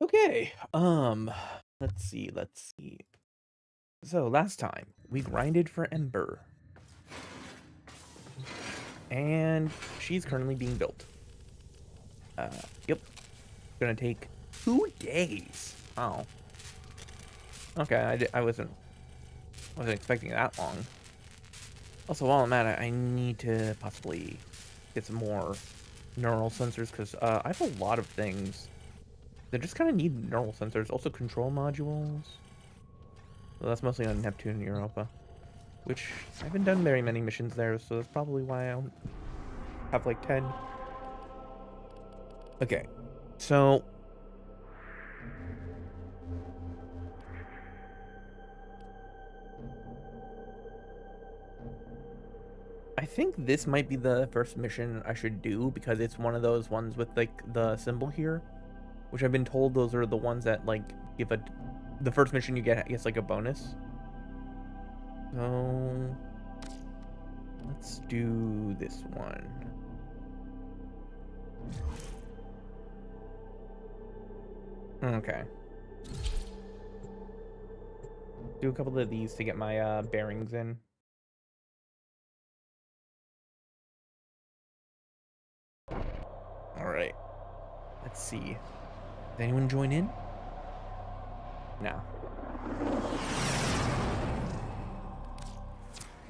Okay, let's see. So last time we grinded for Ember, and she's currently being built. Yep, gonna take 2 days. Oh, okay. I wasn't expecting that long. Also, while I'm at it, I need to possibly get some more neural sensors because I have a lot of things that just kind of need neural sensors. Also, control modules. Well, that's mostly on Neptune and Europa, which I haven't done very many missions there, so that's probably why I don't have like 10. Okay, so I think this might be the first mission I should do because it's one of those ones with like the symbol here, which I've been told those are the ones that like give the first mission you get gets like a bonus. So let's do this one. Okay. Do a couple of these to get my bearings in. All right. Let's see. Does anyone join in? No.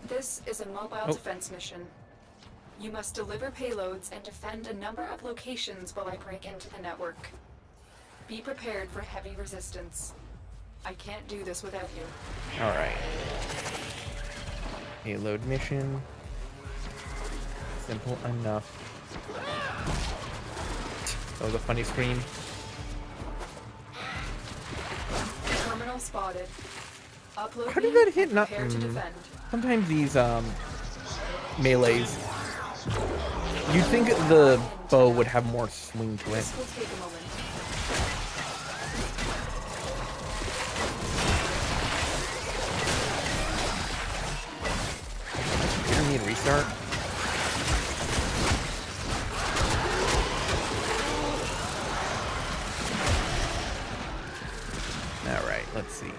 This is a mobile defense mission. You must deliver payloads and defend a number of locations while I break into the network. Be prepared for heavy resistance. I can't do this without you. Alright. Payload mission. Simple enough. That was a funny scream. Terminal spotted. Upload. How did that hit? Not. To defend. Sometimes these melees. You'd think the bow would have more swing to it. This will take a moment. Computer need restart. All right, let's see.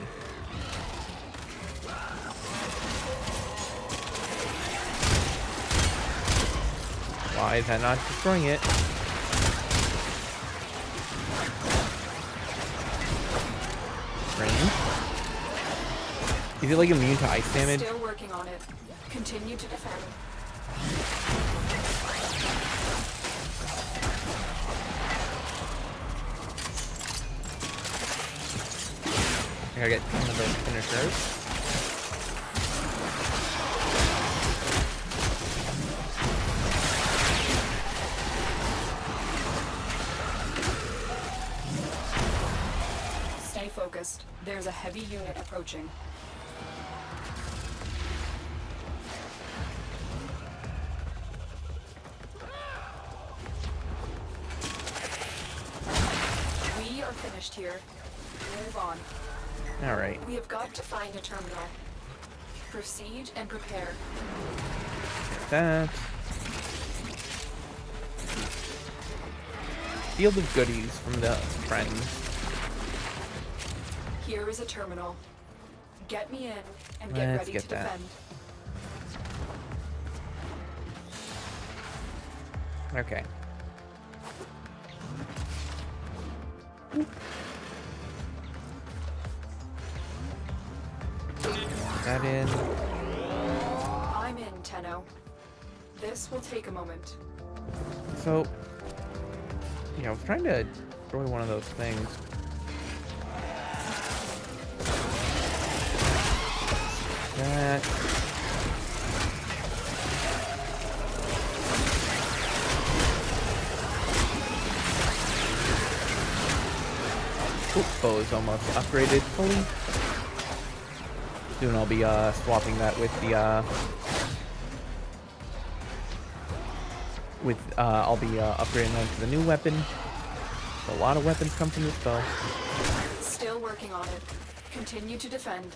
Why is that not destroying it? Range? Is it like immune to ice damage? Still working on it. Continue to defend. I gotta get one of those finishers. Stay focused. There's a heavy unit approaching. We are finished here. Move on. All right. We have got to find a terminal. Proceed and prepare. That. Field of goodies from the friends. Here is a terminal. Get me in and get Let's ready get to that. defend. Okay. That in. I'm in, Tenno. This will take a moment. So, yeah, I was trying to destroy one of those things. That. Oop, bow is almost upgraded fully. Soon I'll be swapping that with the with I'll be upgrading them to the new weapon. A lot of weapons come from this spell. Still working on it. Continue to defend.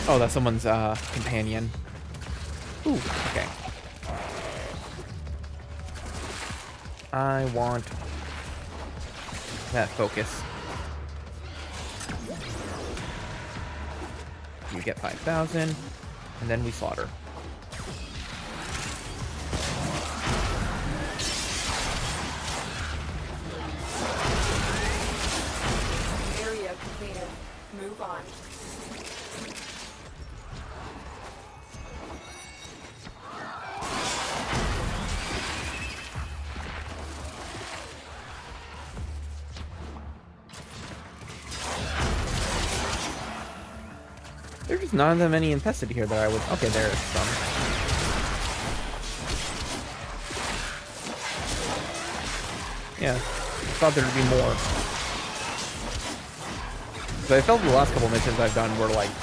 Oh, that's someone's companion. Ooh, okay. I want that focus. You get 5,000, and then we slaughter. Area completed. Move on. There's just not that many infested here that I would... Okay, there is some. Yeah, thought there'd be more. But I felt the last couple missions I've done were, like,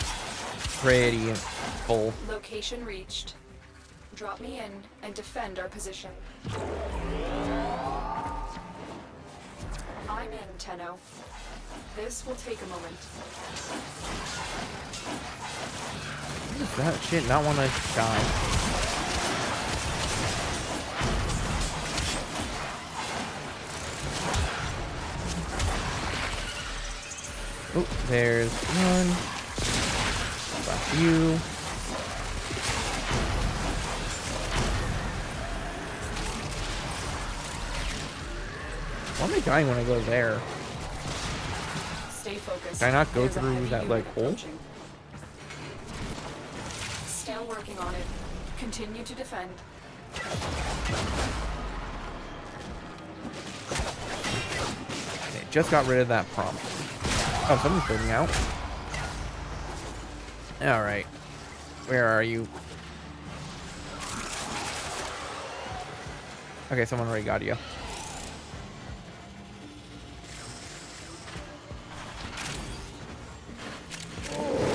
pretty full. Location reached. Drop me in and defend our position. I'm in, Tenno. This will take a moment. Does that shit not want to die? Oh, there's one. That's you. Why am I dying when I go there? Stay focused. Can I not go There's a through heavy that, unit like, hole? approaching. Still working on it. Continue to defend. Okay, just got rid of that prompt. Oh, someone's building out. Alright. Where are you? Okay, someone already got you.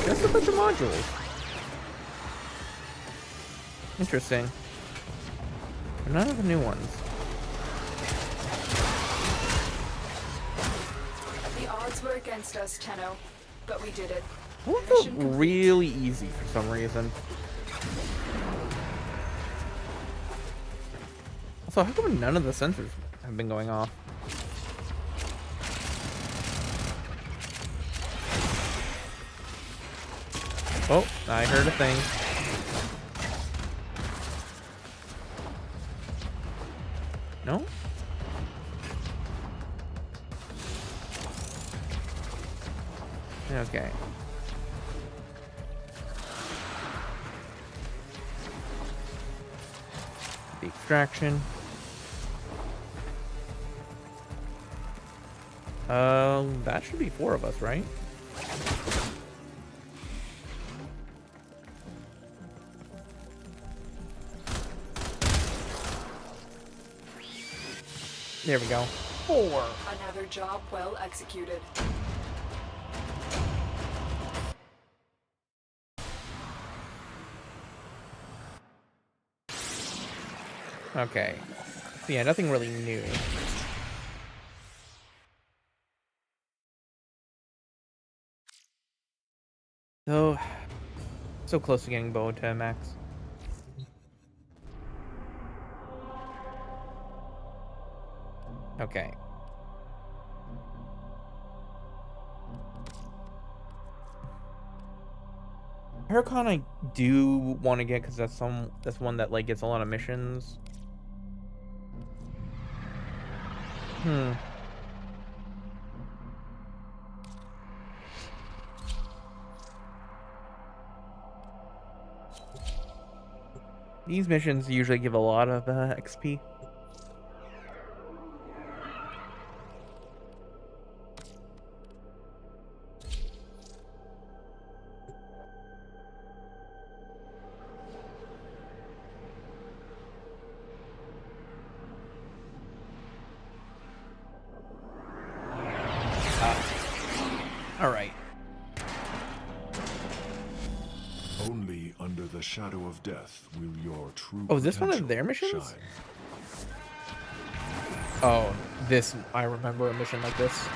Just a bunch of modules. Interesting. But none of the new ones. The odds were against us, Tenno, but we did it. Well, it felt really easy for some reason. Also, how come none of the sensors have been going off? Oh, I heard a thing. No? Okay. The extraction. That should be 4 of us, right? There we go. 4. Another job well executed. Okay. So yeah, nothing really new. So close to getting bow to max. Okay. Paracon I do want to get because that's one that like gets a lot of missions. These missions usually give a lot of XP. All right. Only under the shadow of death will your true Oh, is this one of potential their missions? shine. Oh, this, I remember a mission like this.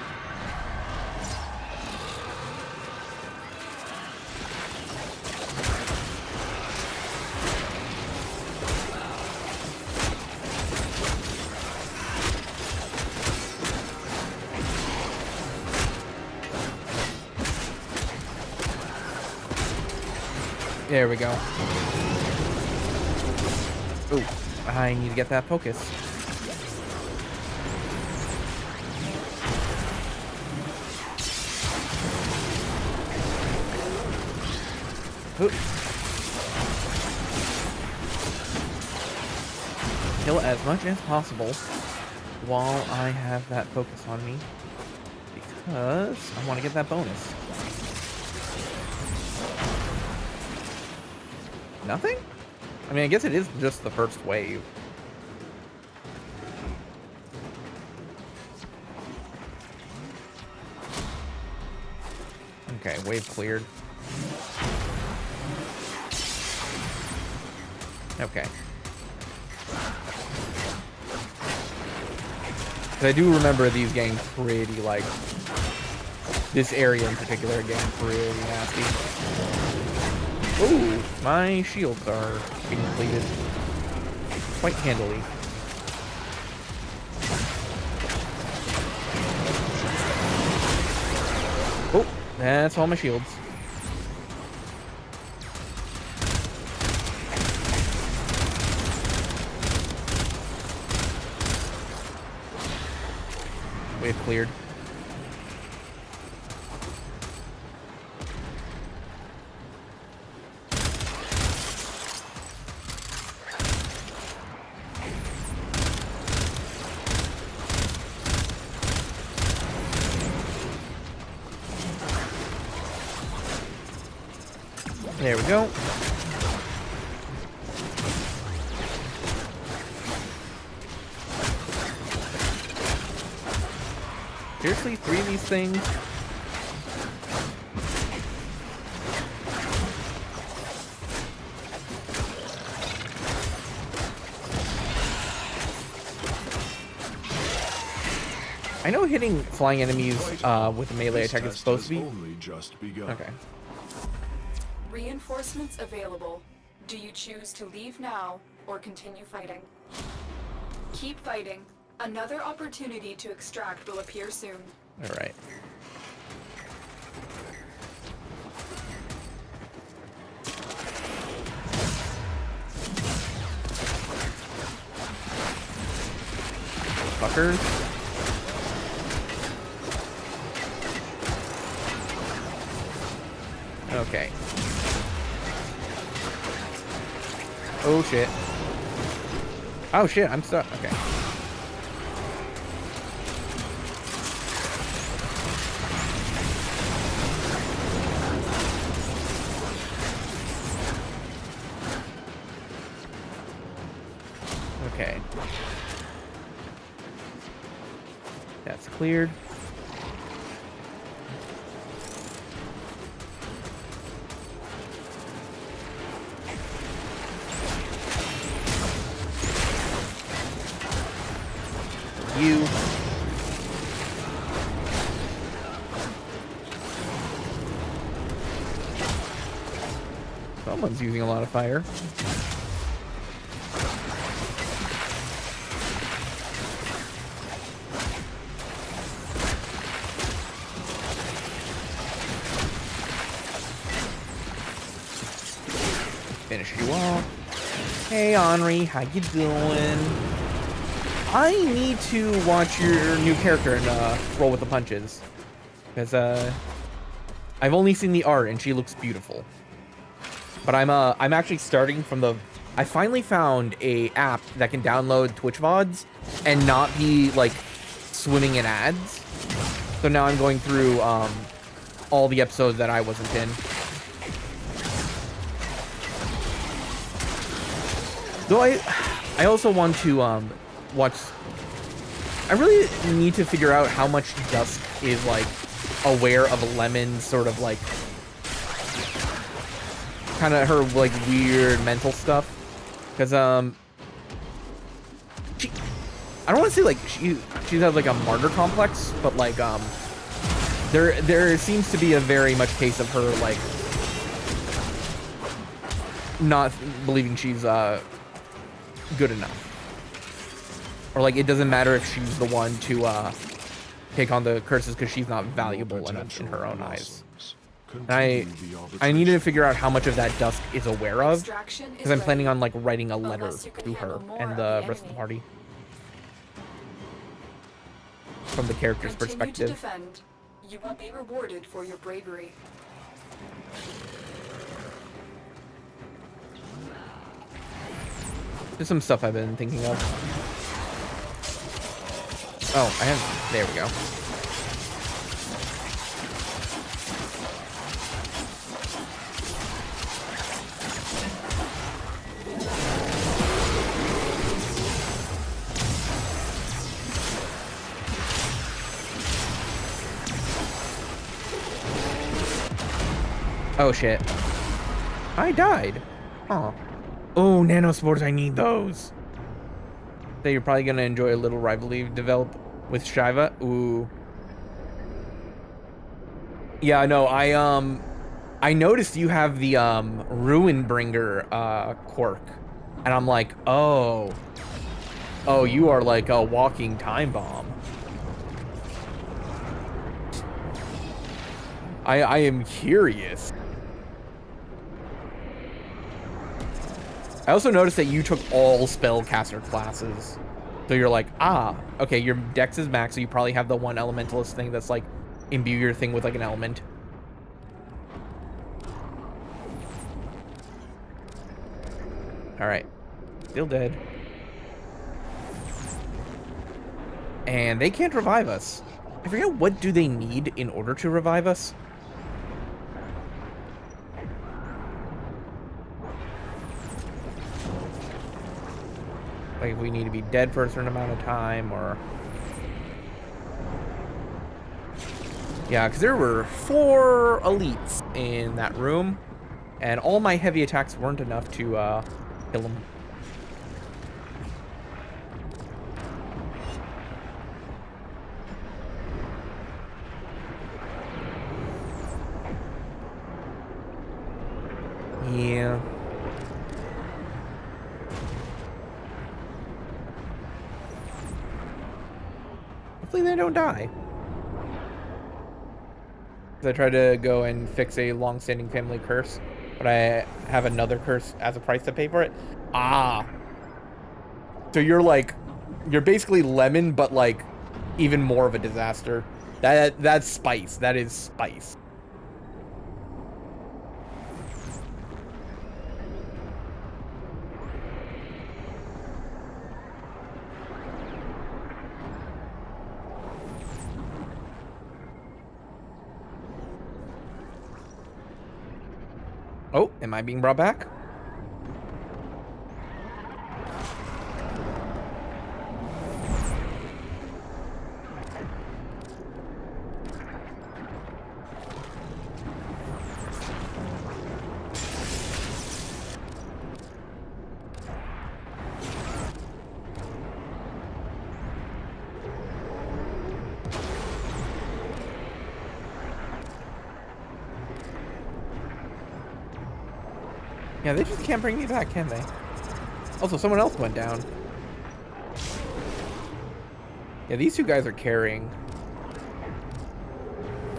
There we go. Ooh, I need to get that focus. Ooh. Kill as much as possible while I have that focus on me, because I want to get that bonus. Nothing? I mean, I guess it is just the first wave. Okay, wave cleared. Okay. But I do remember these getting pretty, like, this area in particular getting pretty nasty. Ooh, my shields are being depleted quite handily. Oh, that's all my shields. Wave cleared. There we go. Seriously, 3 of these things? I know hitting flying enemies with a melee attack is supposed to be. Only just begun. Okay. Reinforcements available. Do you choose to leave now or continue fighting? Keep fighting. Another opportunity to extract will appear soon. All right. Fuckers. Okay. Oh shit. Oh shit, I'm stuck. Okay. Okay. That's cleared. You. Someone's using a lot of fire. Finish you off. Hey Henri, how you doing? I need to watch your new character and roll with the punches, because I've only seen the art and she looks beautiful. But I'm actually starting from the. I finally found a app that can download Twitch VODs and not be like swimming in ads. So now I'm going through all the episodes that I wasn't in. Though I also want to watch. I really need to figure out how much Dusk is like aware of Lemon's sort of like kind of her like weird mental stuff, because she, I don't want to say like she has like a martyr complex, but like there seems to be a very much case of her like not believing she's good enough, or like it doesn't matter if she's the one to take on the curses because she's not valuable enough in her own eyes. And I need to figure out how much of that Dusk is aware of, because I'm planning on like writing a letter to her and the rest of the party from the character's perspective. To defend. You will be rewarded for your bravery. There's some stuff I've been thinking of. Oh, I have. There we go. Oh shit. I died. Oh. Oh, nanospores, I need those. So you're probably gonna enjoy a little rivalry develop with Shiva. Ooh. Yeah, no, I noticed you have the Ruinbringer quirk. And I'm like, oh. Oh, you are like a walking time bomb. I am curious. I also noticed that you took all spellcaster classes. So you're like, ah, okay, your dex is max, so you probably have the one elementalist thing that's like imbue your thing with like an element. Alright. Still dead. And they can't revive us. I forget, what do they need in order to revive us? Like, we need to be dead for a certain amount of time, or... Yeah, because there were 4 elites in that room, and all my heavy attacks weren't enough to kill them. Yeah. Hopefully they don't die. I tried to go and fix a long-standing family curse, but I have another curse as a price to pay for it. Ah. So you're like, you're basically Lemon, but like even more of a disaster. That's spice. That is spice. Oh, am I being brought back? Yeah, they just can't bring me back, can they? Also, someone else went down. Yeah, these 2 guys are carrying.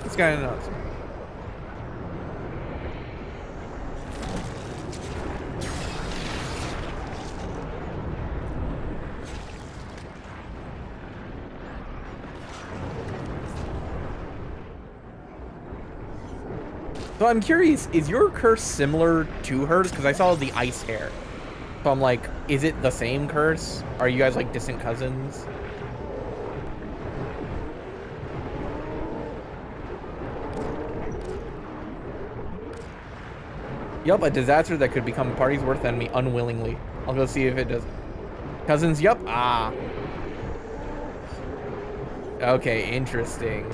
This guy knows. So I'm curious, is your curse similar to hers? Because I saw the ice hair. So I'm like, is it the same curse? Are you guys like distant cousins? Yup, a disaster that could become a party's worst enemy unwillingly. I'll go see if it does. Cousins, yup. Ah. Okay, interesting.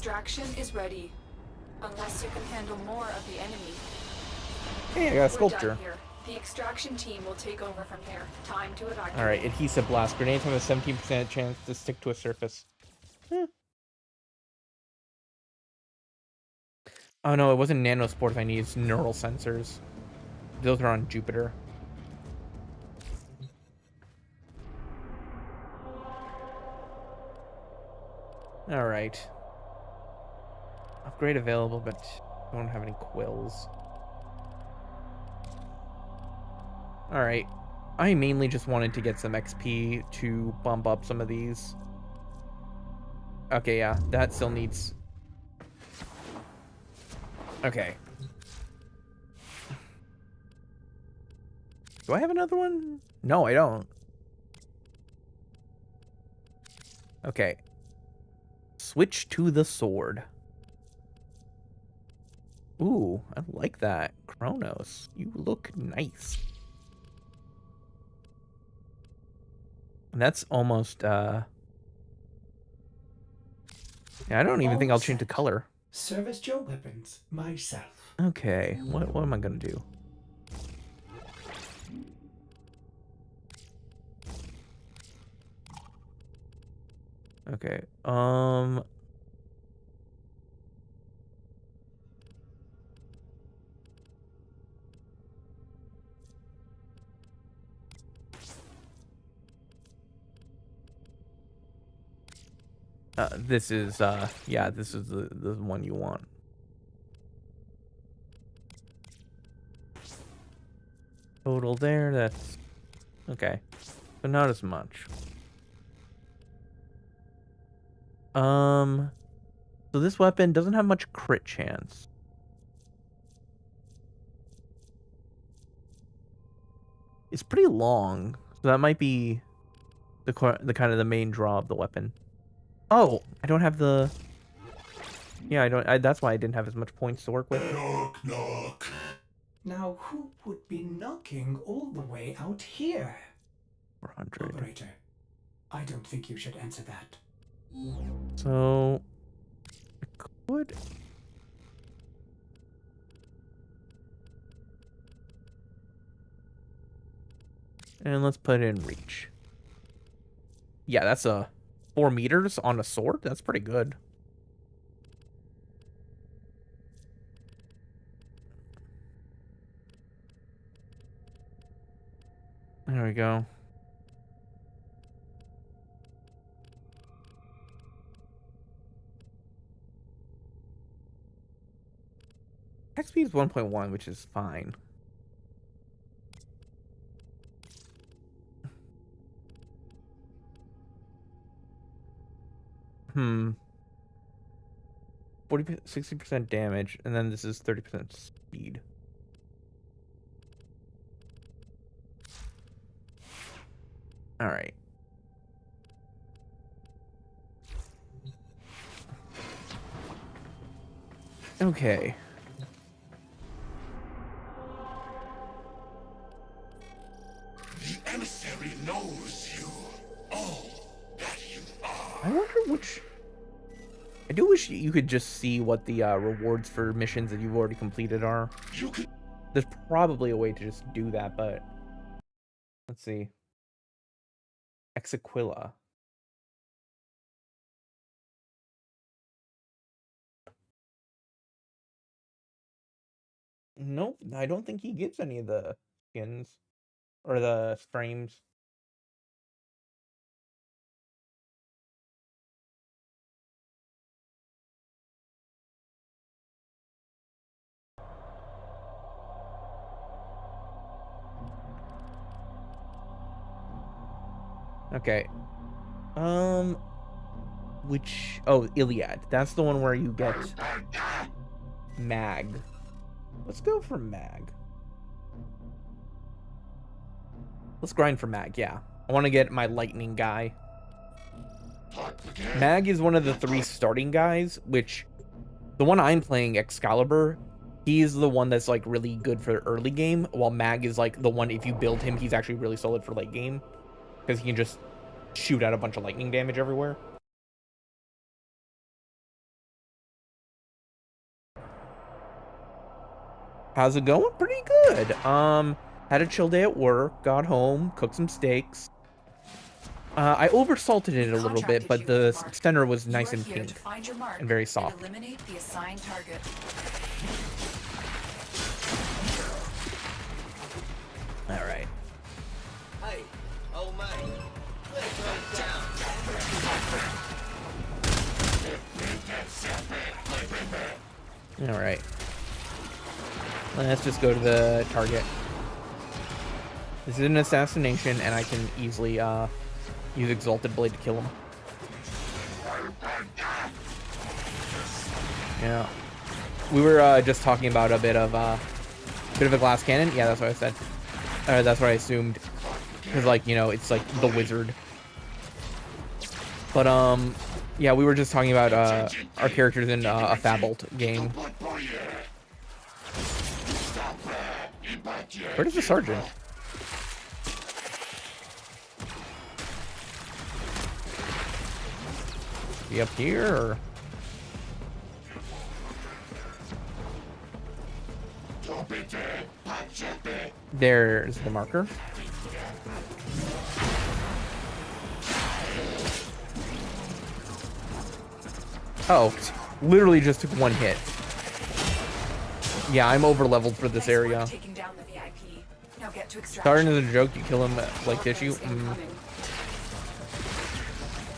Extraction is ready. Unless you can handle more of the enemy. Hey, I got a We're sculpture. done here. The extraction team will take over from here. Time to evacuate. Alright, adhesive blast. Grenades have a 17% chance to stick to a surface. Oh no, it wasn't nanospores I need, it's neural sensors. Those are on Jupiter. Alright. Upgrade available, but don't have any quills. Alright. I mainly just wanted to get some XP to bump up some of these. Okay, yeah, that still needs... Okay. Do I have another one? No, I don't. Okay. Switch to the sword. Ooh, I like that. Kronos, you look nice. And that's almost, yeah, I don't even think I'll change the color. Serviced your weapons myself. Okay, what am I gonna do? Okay, this is, yeah, this is the one you want. Total there, that's... Okay. But not as much. So this weapon doesn't have much crit chance. It's pretty long, so that might be the kind of the main draw of the weapon. Oh, I don't have the... Yeah, I don't... that's why I didn't have as much points to work with. Knock, knock. Now, who would be knocking all the way out here? 400. Operator, I don't think you should answer that. So... I could... And let's put in reach. Yeah, that's a 4 meters on a sword. That's pretty good. There we go. XP is 1.1, which is fine. Hmm. 60% damage, and then this is 30% speed. All right. Okay. The emissary knows you. All that you are. I wonder which... I do wish you could just see what the rewards for missions that you've already completed are. You can... There's probably a way to just do that, but... Let's see. Exaquila. Nope, I don't think he gives any of the skins. Or the frames. Okay. Which... Oh, Iliad. That's the one where you get... Mag. Let's go for Mag. Let's grind for Mag, yeah. I want to get my lightning guy. Mag is one of the 3 starting guys, which... The one I'm playing, Excalibur, he's the one that's, like, really good for early game, while Mag is, like, the one, if you build him, he's actually really solid for late game. Because he can just shoot out a bunch of lightning damage everywhere. How's it going? Pretty good. Had a chill day at work, got home, cooked some steaks. I oversalted it a little bit, but the center was nice and pink and very soft. Eliminate the assigned target. All right. Hey, old mate, let's go down. All right. Let's just go to the target. This is an assassination, and I can easily use Exalted Blade to kill him. Yeah. We were just talking about a bit of a glass cannon. Yeah, that's what I said. That's what I assumed. Because, like, you know, it's like the wizard. But, yeah, we were just talking about our characters in a Fabolt game. Where's the sergeant? Be up here, or? There's the marker. Oh, literally just took one hit. Yeah, I'm over leveled for this area. Taking down the VIP. Now get to extraction. Starting as a joke, you kill him like tissue.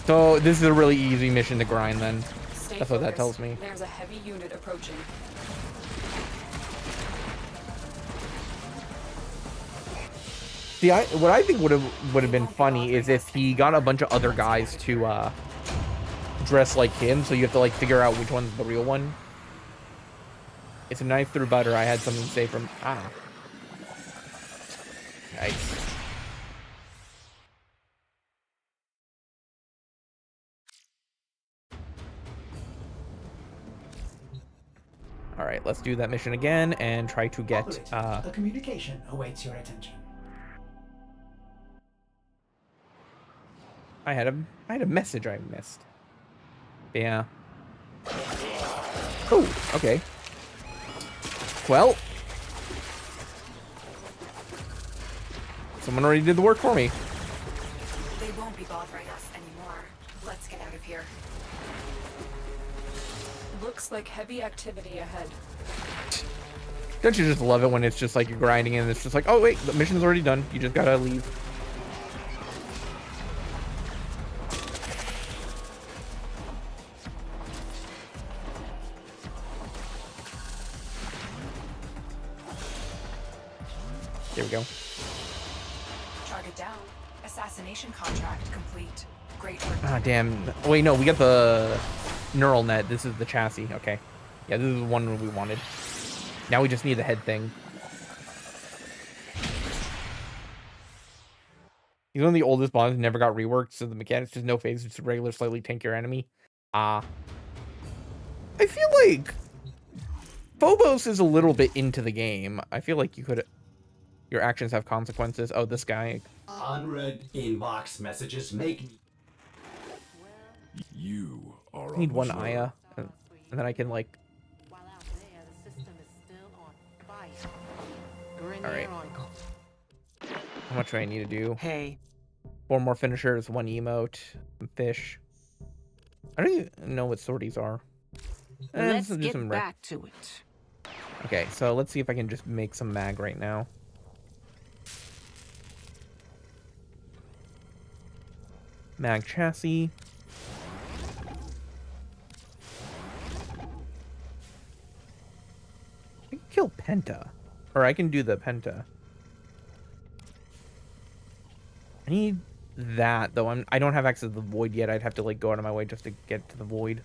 So this is a really easy mission to grind then. That's what that tells me. There's a heavy unit approaching. See, what I think would have been funny is if he got a bunch of other guys to dress like him, so you have to like figure out which one's the real one. It's a knife through butter. I had something to say from Nice. All right, let's do that mission again and try to get a communication awaits your attention. I had a message I missed. Yeah. Oh, okay. Well, someone already did the work for me. They won't be bothering us anymore. Let's get out of here. Looks like heavy activity ahead. Don't you just love it when it's just like you're grinding and it's just like, oh wait, the mission's already done. You just gotta leave. There we go. Target down. Assassination contract complete. Great work. Ah, damn. Wait, no, we got the neural net. This is the chassis. Okay. Yeah, this is the one we wanted. Now we just need the head thing. He's one of the oldest bosses, never got reworked, so the mechanics just no phase, just a regular, slightly tankier enemy. I feel like Phobos is a little bit into the game. I feel like your actions have consequences. Oh, this guy. Unread inbox messages make me. You are I need on one the floor. Aya, and then I can, like... While out there, the system is still on fire. Alright. How much do I need to do? Hey. 4 more finishers, 1 emote, some fish. I don't even know what sorties are. Let's do get some back to it. Okay, so let's see if I can just make some mag right now. Mag chassis. I can kill Penta. Or I can do the Penta. I need that, though. I don't have access to the Void yet. I'd have to, like, go out of my way just to get to the Void.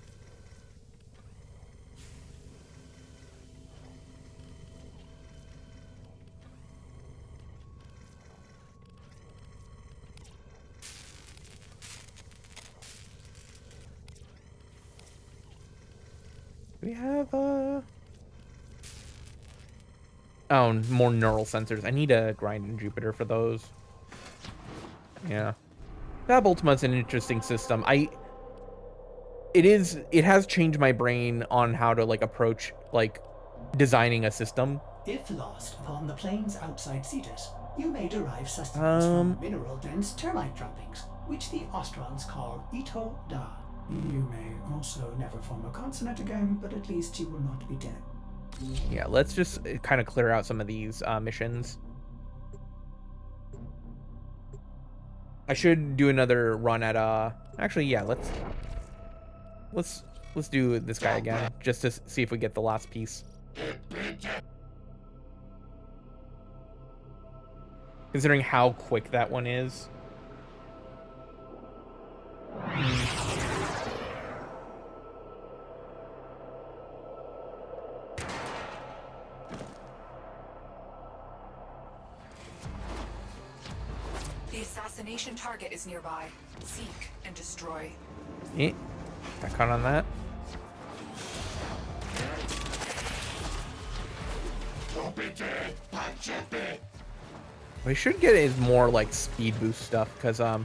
We have, oh, more neural sensors. I need a grind in Jupiter for those. Yeah. Fab Ultima's an interesting system. It has changed my brain on how to, like, approach, like, designing a system. If lost upon the plains outside Cetus, you may derive sustenance from mineral-dense termite droppings, which the Ostrons call Ito Da. You may also never form a consonant again, but at least you will not be dead. Yeah, let's just kind of clear out some of these missions. I should do another run at actually, yeah, let's do this guy again just to see if we get the last piece. Considering how quick that one is. The assassination target is nearby. Seek and destroy. Got caught on that. What I should get is more like speed boost stuff, because I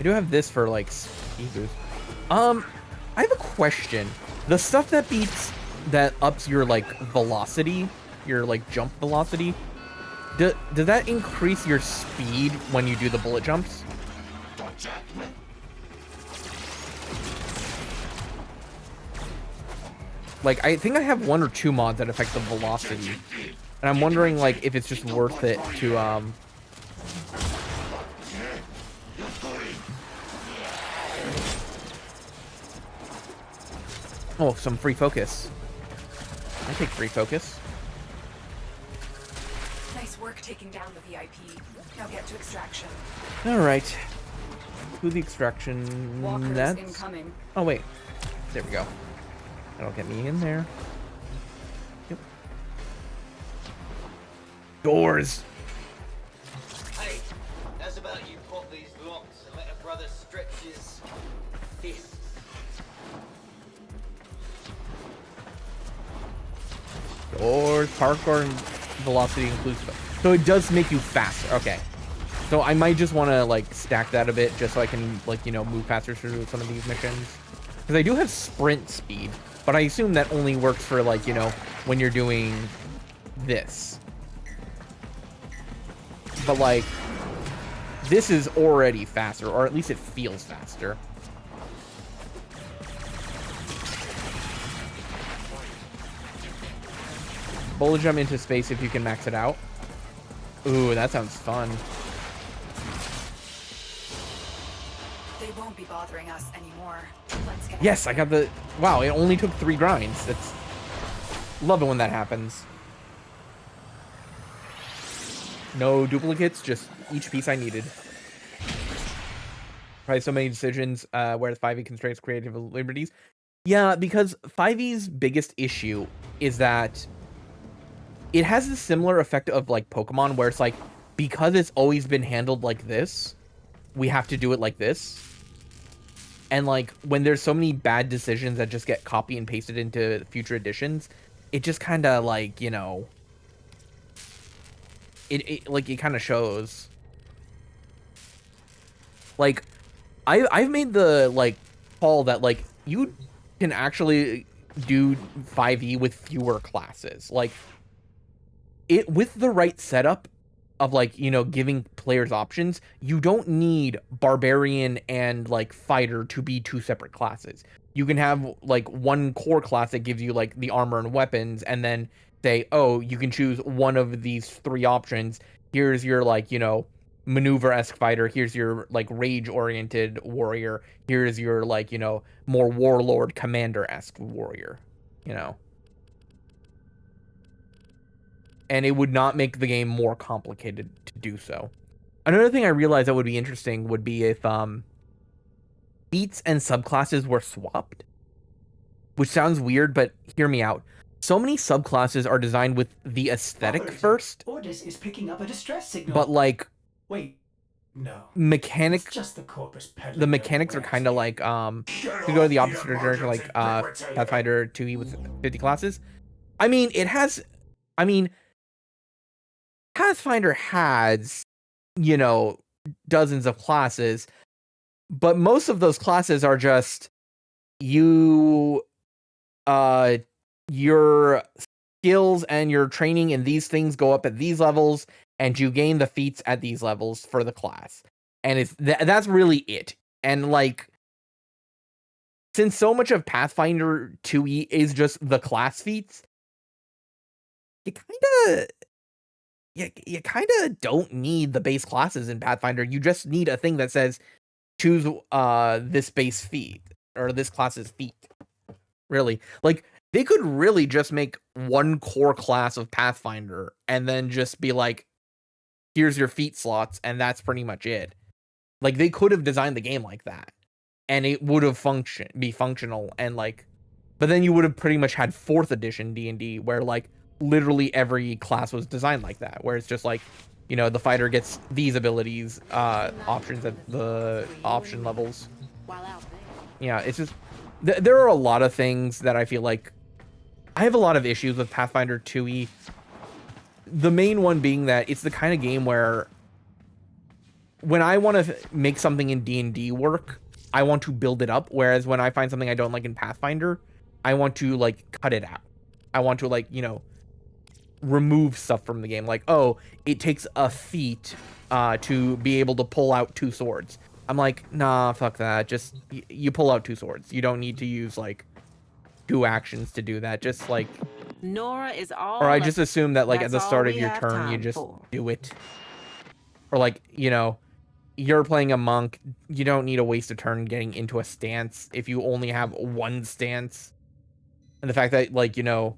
do have this for like speed boost. I have a question. The stuff that ups your like velocity, your like jump velocity, does that increase your speed when you do the bullet jumps? Like, I think I have 1 or 2 mods that affect the velocity. And I'm wondering, like, if it's just worth it to, Oh, some free focus. I take free focus. Nice work taking down the VIP. Now get to extraction. Alright. To the extraction. Walkers That's... incoming. Oh, wait. There we go. That'll get me in there. Yep. Doors. Hey, how's about you pop these locks and let a brother stretch his fists? Doors, parkour, and velocity inclusive. So it does make you faster. Okay. So I might just want to, like, stack that a bit just so I can, like, you know, move faster through some of these missions. Because I do have sprint speed, but I assume that only works for, like, you know, when you're doing this. But, like, this is already faster, or at least it feels faster. Bullet jump into space if you can max it out. Ooh, that sounds fun. They won't be bothering us anymore. Let's get Yes, I got the... Wow, it only took 3 grinds. That's... Love it when that happens. No duplicates, just each piece I needed. Probably so many decisions, whereas 5e constrains creative liberties. Yeah, because 5e's biggest issue is that it has a similar effect of, like, Pokemon, where it's like, because it's always been handled like this, we have to do it like this. And, like, when there's so many bad decisions that just get copy and pasted into future editions, it just kind of, like, you know... It kind of shows. Like, I've made the, like, call that, like, you can actually do 5e with fewer classes. Like, it with the right setup of, like, you know, giving players options, you don't need barbarian and, like, fighter to be 2 separate classes. You can have, like, one core class that gives you, like, the armor and weapons, and then say, oh, you can choose one of these 3 options. Here's your, like, you know, maneuver-esque fighter. Here's your, like, rage-oriented warrior. Here's your, like, you know, more warlord commander-esque warrior, you know. And it would not make the game more complicated to do so. Another thing I realized that would be interesting would be if beats and subclasses were swapped. Which sounds weird, but hear me out. So many subclasses are designed with the aesthetic first. Ordis is picking up a distress signal. But, like... Wait, no. It's just the corpus peddling. The mechanics are kind of like, to go to the opposite direction, like, Pathfinder 2e with 50 classes. I mean, it has... I mean... Pathfinder has, you know, dozens of classes, but most of those classes are just your skills and your training in these things go up at these levels, and you gain the feats at these levels for the class. And it's that's really it. And like, since so much of Pathfinder 2e is just the class feats, you kind of don't need the base classes in Pathfinder. You just need a thing that says choose this base feat or this class's feat. Really, like, they could really just make one core class of Pathfinder and then just be like, here's your feat slots, and that's pretty much it. Like, they could have designed the game like that, and it would have be functional, and like, but then you would have pretty much had 4th edition D&D where like literally every class was designed like that, where it's just like, you know, the fighter gets these abilities options at the option levels. While out there. Yeah, it's just there are a lot of things that I feel like I have a lot of issues with Pathfinder 2e. The main one being that it's the kind of game where when I want to make something in D&D work, I want to build it up, whereas when I find something I don't like in Pathfinder, I want to like cut it out. I want to, like, you know, remove stuff from the game. Like, oh, it takes a feat to be able to pull out 2 swords. I'm like, nah, fuck that. Just you pull out 2 swords. You don't need to use like 2 actions to do that. Just like, Nora is all. or I just assume that like at the that's start all of we your have turn you time just for. do it. Or like, you know, you're playing a monk, you don't need to waste a turn getting into a stance if you only have 1 stance. And the fact that, like, you know,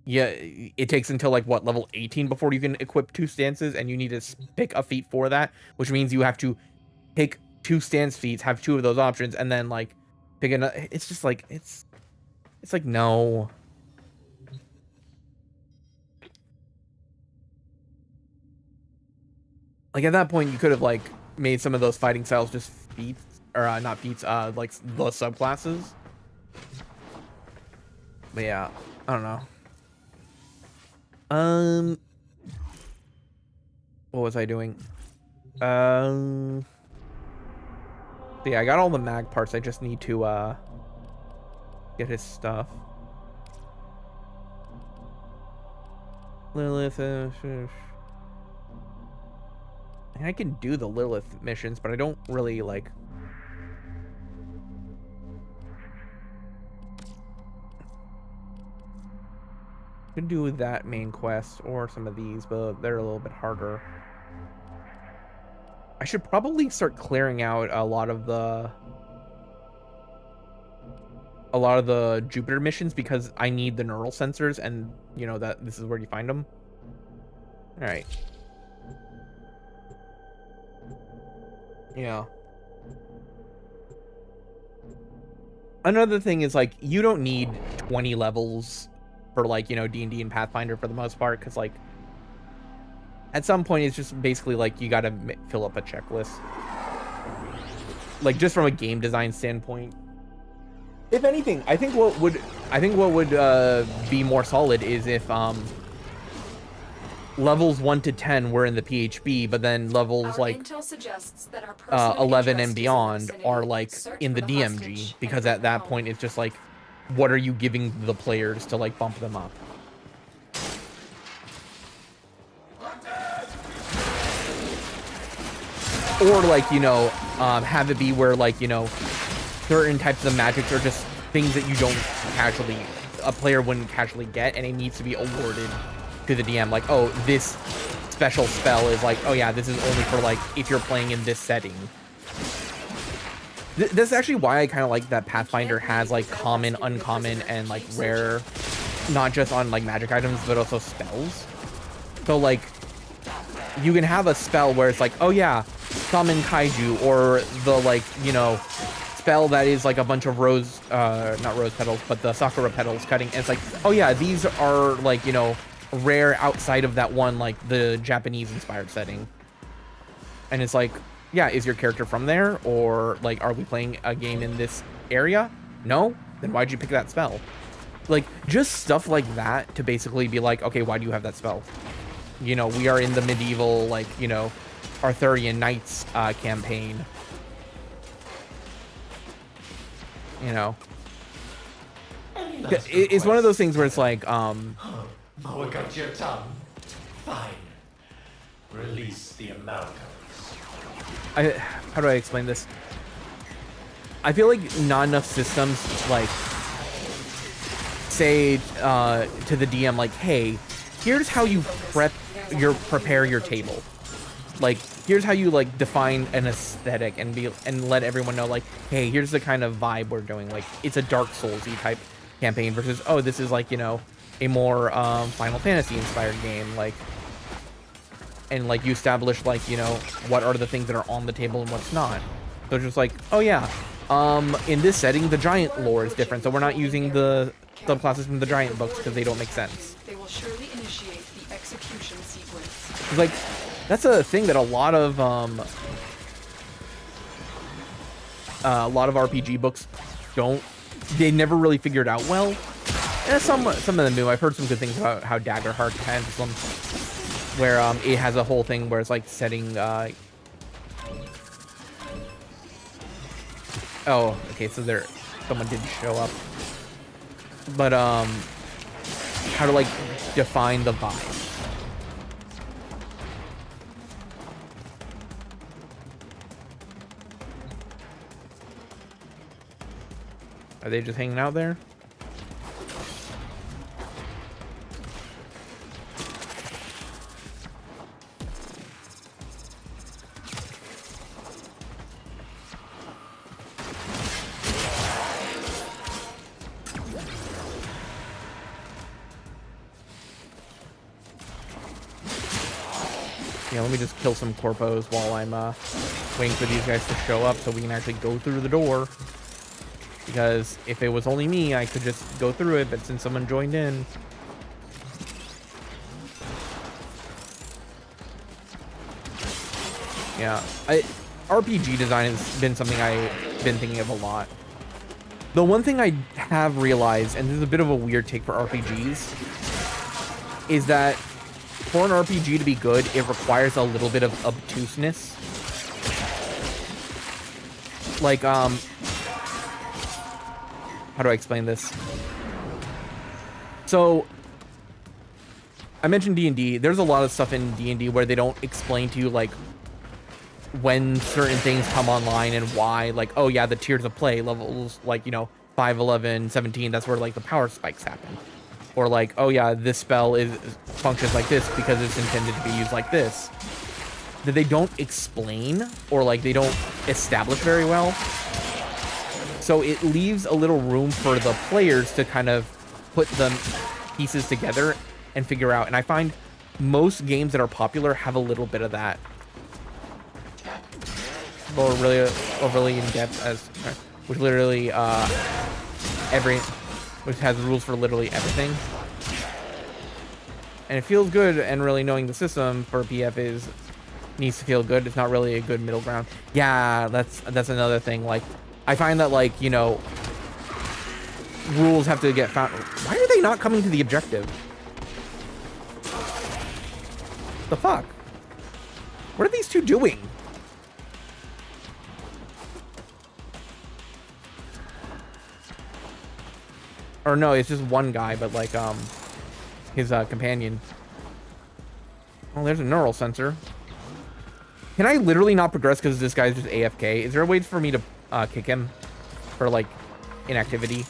yeah, it takes until like what, level 18 before you can equip 2 stances, and you need to pick a feat for that, which means you have to pick 2 stance feats, have 2 of those options, and then like pick another. It's just like it's like, no. Like, at that point you could have like made some of those fighting styles just feats, or not feats, like the subclasses. But yeah, I don't know. What was I doing? So yeah, I got all the mag parts. I just need to get his stuff. Lilith, I can do the Lilith missions, but I don't really like. Could do that main quest or some of these, but they're a little bit harder. I should probably start clearing out a lot of the Jupiter missions, because I need the neural sensors, and you know that this is where you find them. All right. Yeah. Another thing is, like, you don't need 20 levels for, like, you know, D&D and Pathfinder for the most part, because, like, at some point it's just basically like you gotta fill up a checklist. Like, just from a game design standpoint. If anything, I think what would be more solid is if levels 1 to 10 were in the PHB, but then levels like 11 and beyond are like in the DMG, because at that point it's just like, what are you giving the players to like bump them up? Or like, you know, have it be where, like, you know, certain types of magics are just things that you don't casually, a player wouldn't casually get, and it needs to be awarded to the DM. Like, oh, this special spell is like, oh yeah, this is only for like if you're playing in this setting. That's actually why I kind of like that Pathfinder has like common, uncommon, and like rare, not just on like magic items, but also spells. So like, you can have a spell where it's like, oh yeah, summon kaiju, or the, like, you know, spell that is like a bunch of not rose petals, but the sakura petals cutting, and it's like, oh yeah, these are like, you know, rare outside of that one, like the Japanese inspired setting. And it's like, yeah, is your character from there, or like, are we playing a game in this area? No? Then why'd you pick that spell? Like, just stuff like that to basically be like, okay, why do you have that spell? You know, we are in the medieval, like, you know, Arthurian Knights campaign. You know, it's one of those things where it's like, Look at your tongue. Fine. Release the amalgams. How do I explain this? I feel like not enough systems like say to the DM like, hey, here's how you prepare your table. Like, here's how you like define an aesthetic and let everyone know like, hey, here's the kind of vibe we're doing. Like, it's a Dark Souls-y type campaign versus, oh, this is like, you know, a more Final Fantasy inspired game. Like, and like you establish like, you know, what are the things that are on the table and what's not. So it's just like, oh yeah, in this setting the giant lore is different, so we're not using the subclasses from the giant books because they don't make sense. They will surely initiate the execution sequence. Like, that's a thing that a lot of RPG books they never really figured out well. And some of them do. I've heard some good things about how Daggerheart has some, where it has a whole thing where it's like setting oh, okay, so someone did show up. But how to like define the vibe. Are they just hanging out there? Yeah, let me just kill some corpos while I'm waiting for these guys to show up so we can actually go through the door. Because if it was only me, I could just go through it, but since someone joined in... Yeah, RPG design has been something I've been thinking of a lot. The one thing I have realized, and this is a bit of a weird take for RPGs, is that for an RPG to be good, it requires a little bit of obtuseness. Like, how do I explain this? So, I mentioned D&D. There's a lot of stuff in D&D where they don't explain to you, like, when certain things come online and why. Like, oh yeah, the tiers of play, levels, like, you know, 5, 11, 17, that's where, like, the power spikes happen. Or, like, oh yeah, this spell functions like this because it's intended to be used like this. That they don't explain, or, like, they don't establish very well. So it leaves a little room for the players to kind of put the pieces together and figure out. And I find most games that are popular have a little bit of that. Or really in depth, which literally which has rules for literally everything. And it feels good, and really knowing the system for PF needs to feel good. It's not really a good middle ground. Yeah, that's another thing. Like, I find that, like, you know, rules have to get found. Why are they not coming to the objective? The fuck? What are these two doing? Or no, it's just one guy, but like, his companion. Oh, there's a neural sensor. Can I literally not progress because this guy's just AFK? Is there a way for me to kick him for, like, inactivity?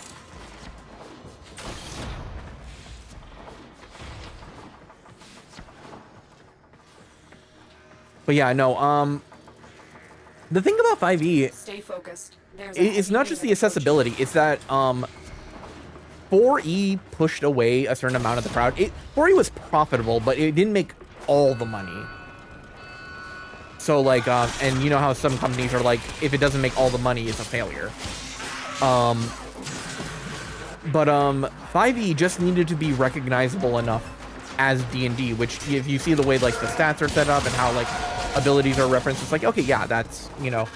But yeah, no, the thing about 5e, Stay focused. it's not just the accessibility, it's that, 4E pushed away a certain amount of the crowd. 4E was profitable, but it didn't make all the money. So, like, and you know how some companies are like, if it doesn't make all the money, it's a failure. But 5E just needed to be recognizable enough as D&D, which if you see the way, like, the stats are set up and how, like, abilities are referenced, it's like, okay, yeah, that's, you know,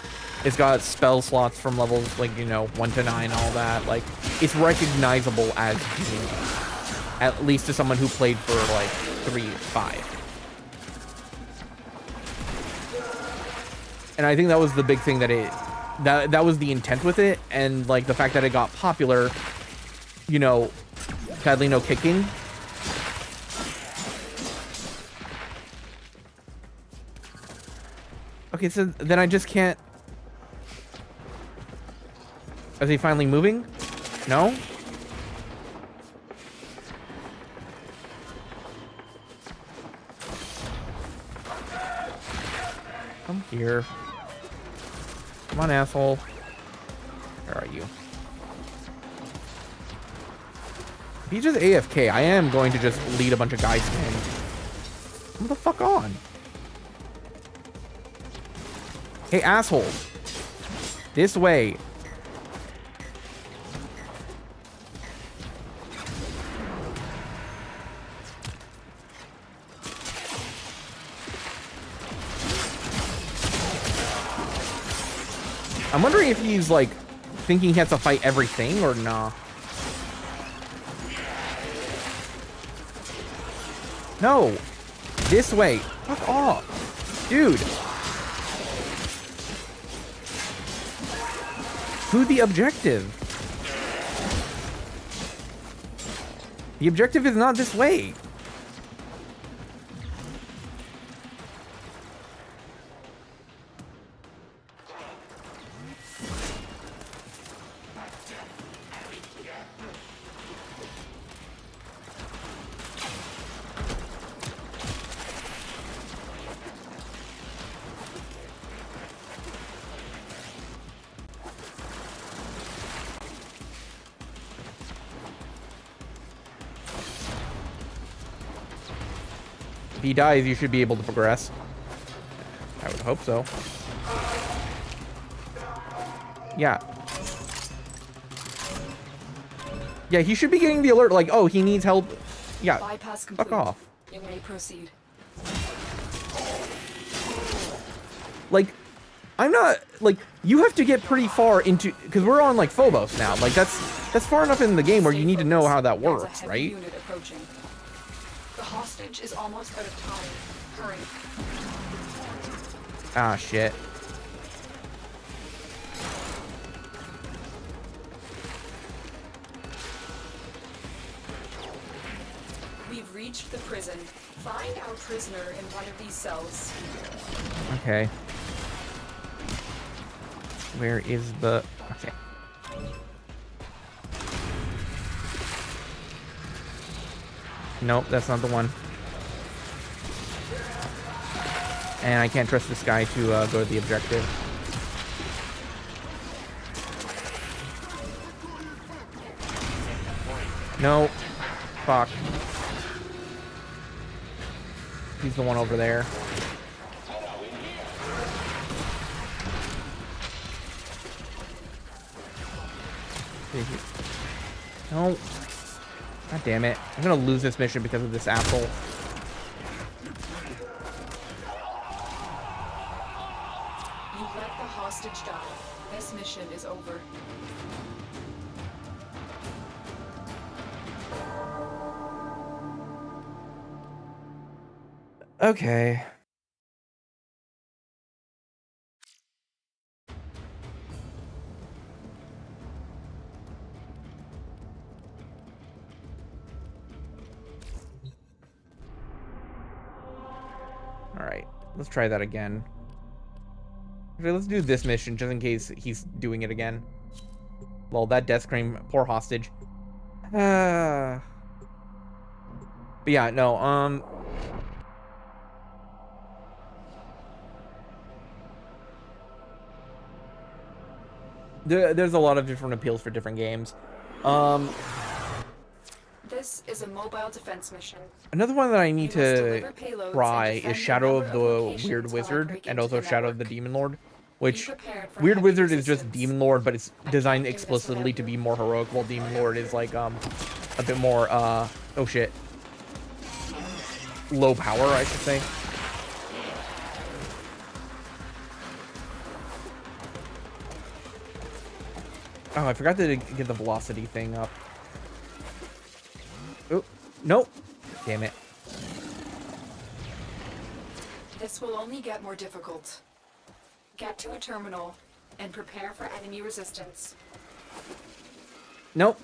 it's got spell slots from levels, like, you know, 1 to 9, all that. Like, it's recognizable as D&D, at least to someone who played for, like, 3, 5. And I think that was the big thing that was the intent with it, and, like, the fact that it got popular, you know, sadly no kicking. Okay, so then I just can't... Is he finally moving? No? Come here. Come on, asshole. Where are you? If he's just AFK, I am going to just lead a bunch of guys to him. Come the fuck on. Hey, asshole. This way. I'm wondering if he's, like, thinking he has to fight everything or nah. No. This way. Fuck off. Dude. Who's the objective? The objective is not this way. If he dies, you should be able to progress. I would hope so. Yeah. Yeah, he should be getting the alert like, oh, he needs help. Yeah, Bypass complete. fuck off. You may proceed. Like, I'm not, like, you have to get pretty far into, because we're on, like, Phobos now. Like, that's far enough in the game where you need to know how that There's a works, heavy right? unit approaching. The hostage is almost out of time. Hurry. Ah, shit. We've reached the prison. Find our prisoner in one of these cells. Okay. Where is the... Okay. Nope, that's not the one. And I can't trust this guy to go to the objective. No. Fuck. He's the one over there. No. God damn it. I'm gonna lose this mission because of this asshole. You've let the hostage die. This mission is over. Okay. Alright, let's try that again. Okay, let's do this mission just in case he's doing it again. Lol, that death scream, poor hostage. But yeah, no, there's a lot of different appeals for different games. This is a mobile defense mission. Another one that I need You must to deliver payloads try and is defend Shadow a of number the locations Weird while I Wizard break and into also the Shadow of the network. Demon Lord, Be which prepared for Weird heavy Wizard is just resistance. Demon Lord, but it's designed Activating this explicitly to without- be more heroic, while Demon Lord is like a bit more oh shit, low power, I should say. Oh, I forgot to get the velocity thing up. Oh, nope. Damn it. This will only get more difficult. Get to a terminal and prepare for enemy resistance. Nope.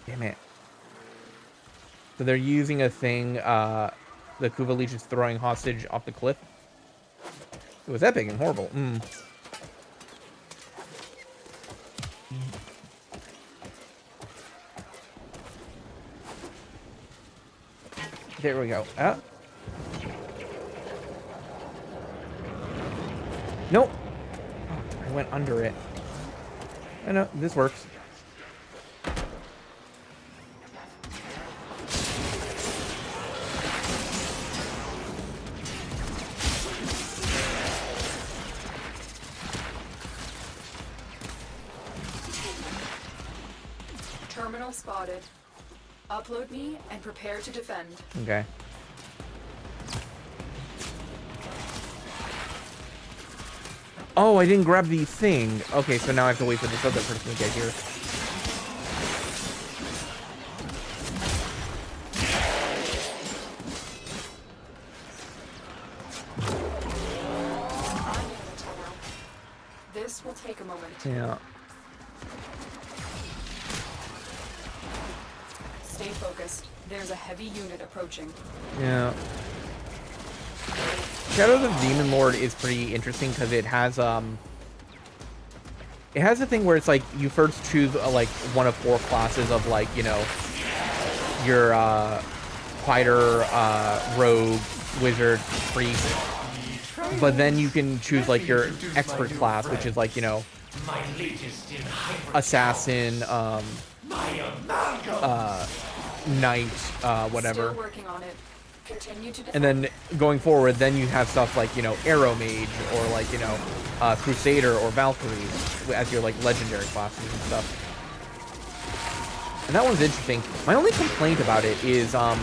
Damn it. So they're using a thing, the Kuva Leech is throwing hostage off the cliff. It was epic and horrible. There we go. Nope. I went under it. I know, this works. Terminal spotted. Upload me and prepare to defend. Okay. Oh, I didn't grab the thing. Okay, so now I have to wait for this other person to get here. This will take a moment. Yeah. Stay focused. There's a heavy unit approaching. Yeah. Shadows of Demon Lord is pretty interesting because it has a thing where it's like you first choose like one of 4 classes of like, you know, your fighter, rogue, wizard, priest, but then you can choose like your expert class, which is like, you know, assassin, knight, whatever. Still working on it. Continue to defend. And then going forward, then you have stuff like, you know, Arrow Mage or like, you know, Crusader or Valkyrie as your like legendary classes and stuff. And that one's interesting. My only complaint about it is, how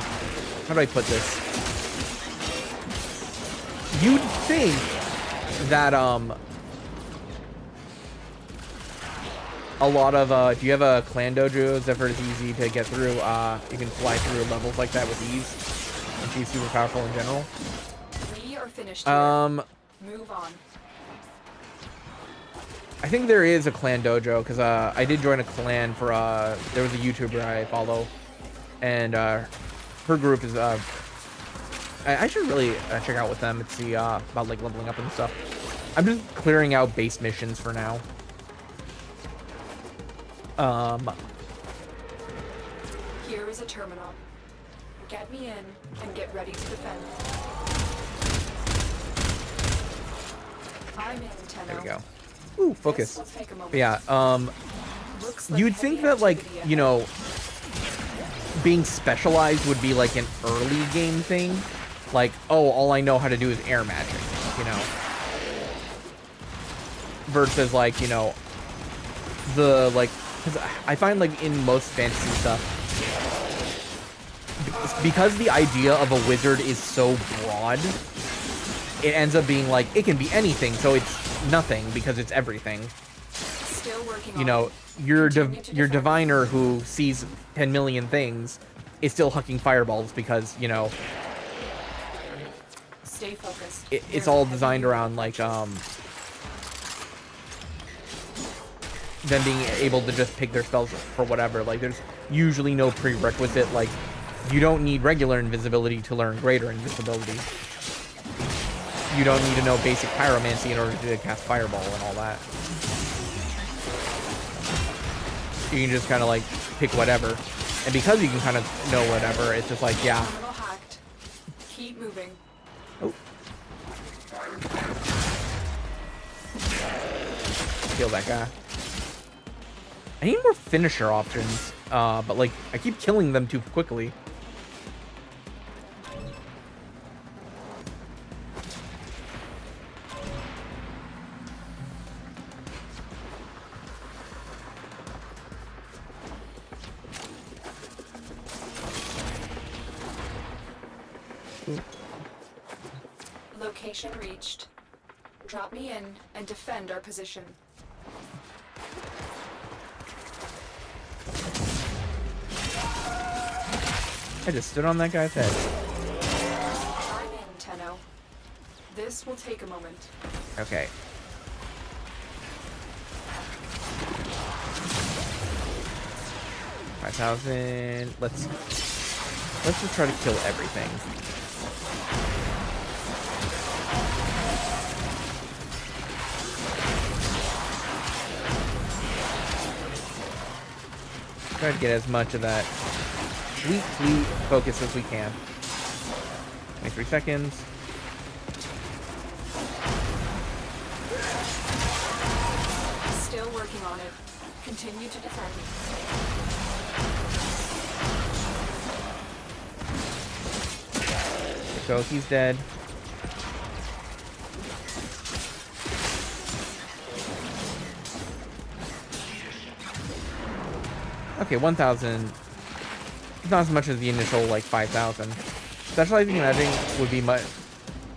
do I put this? You'd think that, a lot of, if you have a clan dojo, Zephyr is easy to get through. You can fly through levels like that with ease. And she's super powerful in general. We are finished here. Move on. I think there is a clan dojo, because I did join a clan for, there was a YouTuber I follow. And her group is, I should really check out with them and see about like leveling up and stuff. I'm just clearing out base missions for now. Here is a terminal. Get me in and get ready to defend. I'm in, Tenno. There we go. Ooh, focus. This will take a moment. But yeah, Looks like you'd heavy think that, like, activity you ahead. know, being specialized would be, like, an early game thing. Like, oh, all I know how to do is air magic, you know? Versus, like, you know, the, like, because I find, like, in most fantasy stuff, because the idea of a wizard is so broad, it ends up being, like, it can be anything, so it's nothing, because it's everything. Still working You on know, it. your Continue to defend. diviner who sees 10 million things is still hucking fireballs because, you know, Stay focused. it's There's all a heavy designed unit around, like, approaching. them being able to just pick their spells for whatever. Like, there's usually no prerequisite, like, you don't need regular invisibility to learn greater invisibility. You don't need to know basic pyromancy in order to cast fireball and all that. You can just kind of, like, pick whatever. And because you can kind of know whatever, it's just like, yeah. Terminal hacked. Keep moving. Oh. Kill that guy. I need more finisher options, but, like, I keep killing them too quickly. Location reached. Drop me in and defend our position. I just stood on that guy's head. I'm in, Tenno. This will take a moment. Okay. $5,000. Let's just try to kill everything. Try to get as much of that sweet focus as we can. 23 seconds. Still working on it. Continue to defend. So he's dead. Okay, 1,000. Not as much as the initial like 5,000. Specializing in editing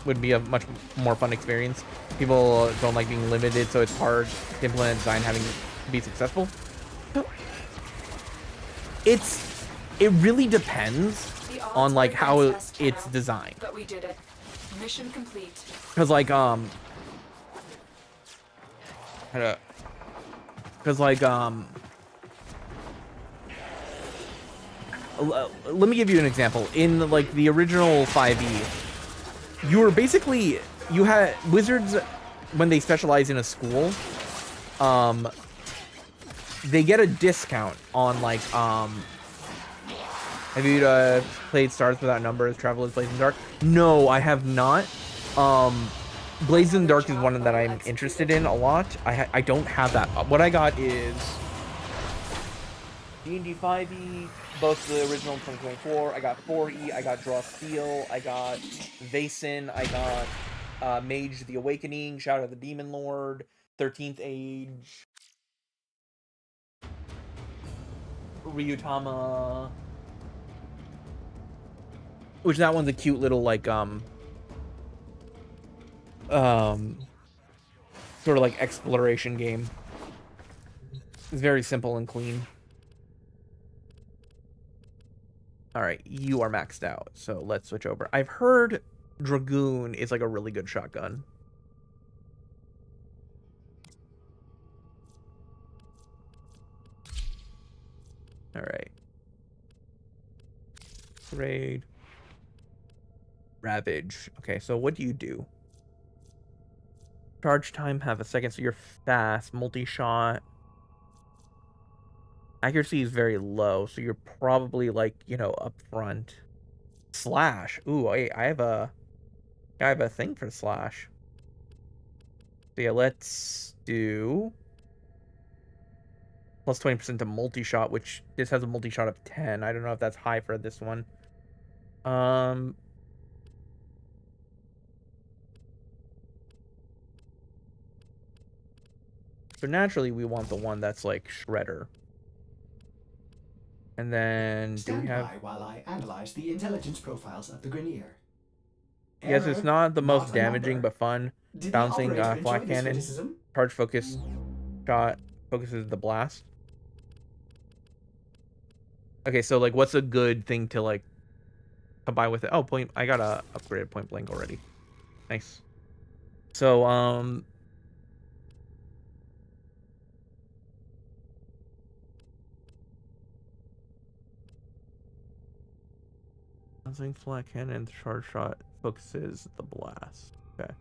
would be a much more fun experience. People don't like being limited, so it's hard to implement design having to be successful. It really depends on like how it's designed. But we did it. Mission complete. Because like let me give you an example. In like the original 5e, you had wizards when they specialize in a school, they get a discount on like have you played Stars Without Numbers, Travelers Blazing Dark? No, I have not. Blazing Dark is one that I'm interested in a lot. I don't have that. What I got is D&D 5e, both the original 2024. I got 4e. I got Draw Steel. I got Vaesen. I got Mage the Awakening, Shadow of the Demon Lord, 13th Age, Ryutama. Which that one's a cute little like sort of like exploration game. It's very simple and clean. All right, you are maxed out, so let's switch over. I've heard Dragoon is like a really good shotgun. All right. Raid. Ravage. Okay, so what do you do? Charge time, half a second, so you're fast. Multi-shot. Accuracy is very low, so you're probably like, you know, up front. Slash. Ooh, I have a thing for slash. So yeah, let's do plus 20% to multi-shot, which this has a multi-shot of 10. I don't know if that's high for this one. So naturally, we want the one that's like Shredder. And then do we have? Stand by while I analyze the intelligence profiles of the Grenier. Yes, it's not the most damaging, but fun. Did the Bouncing operator enjoy flat this cannon. criticism? Charge focus shot focuses the blast. Okay, so like, what's a good thing to like combine with it? Oh, point. I got a upgraded point blank already. Nice. So bouncing flat cannon charge shot focuses the blast. Okay.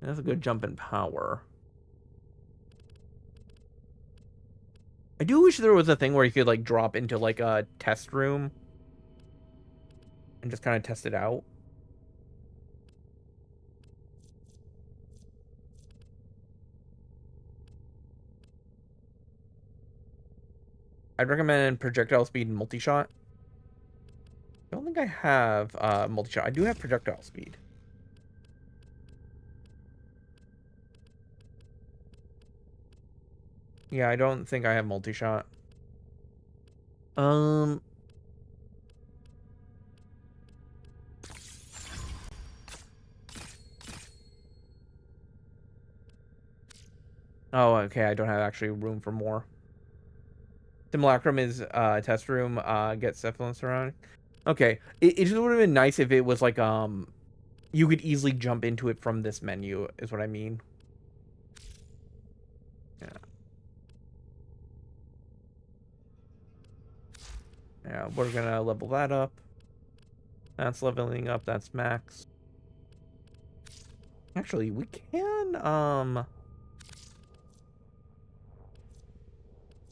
That's a good jump in power. I do wish there was a thing where you could like drop into like a test room and just kind of test it out. I'd recommend projectile speed and multi-shot. I don't think I have multi-shot. I do have projectile speed. Yeah, I don't think I have multi-shot. Oh, okay. I don't have actually room for more. Simulacrum is test room. Get cephalon around. Okay, it just would have been nice if it was like you could easily jump into it from this menu. Is what I mean. Yeah. Yeah, we're gonna level that up. That's leveling up. That's max. Actually, we can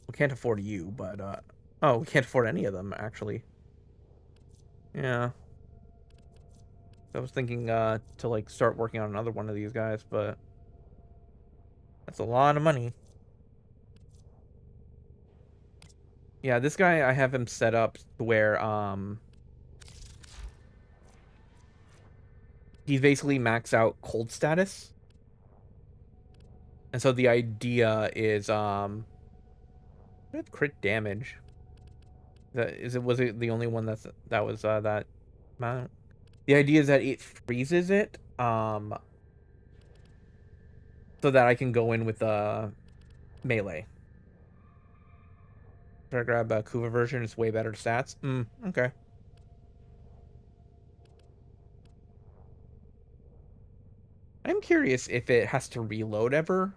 We can't afford you, but oh, we can't afford any of them actually. Yeah. I was thinking to like start working on another one of these guys, but that's a lot of money. Yeah, this guy, I have him set up where he's basically maxed out cold status. And so the idea is crit damage. Was it the only one that was that amount? The idea is that it freezes it so that I can go in with melee. Try to grab a Kuva version, it's way better stats. Okay. I'm curious if it has to reload ever.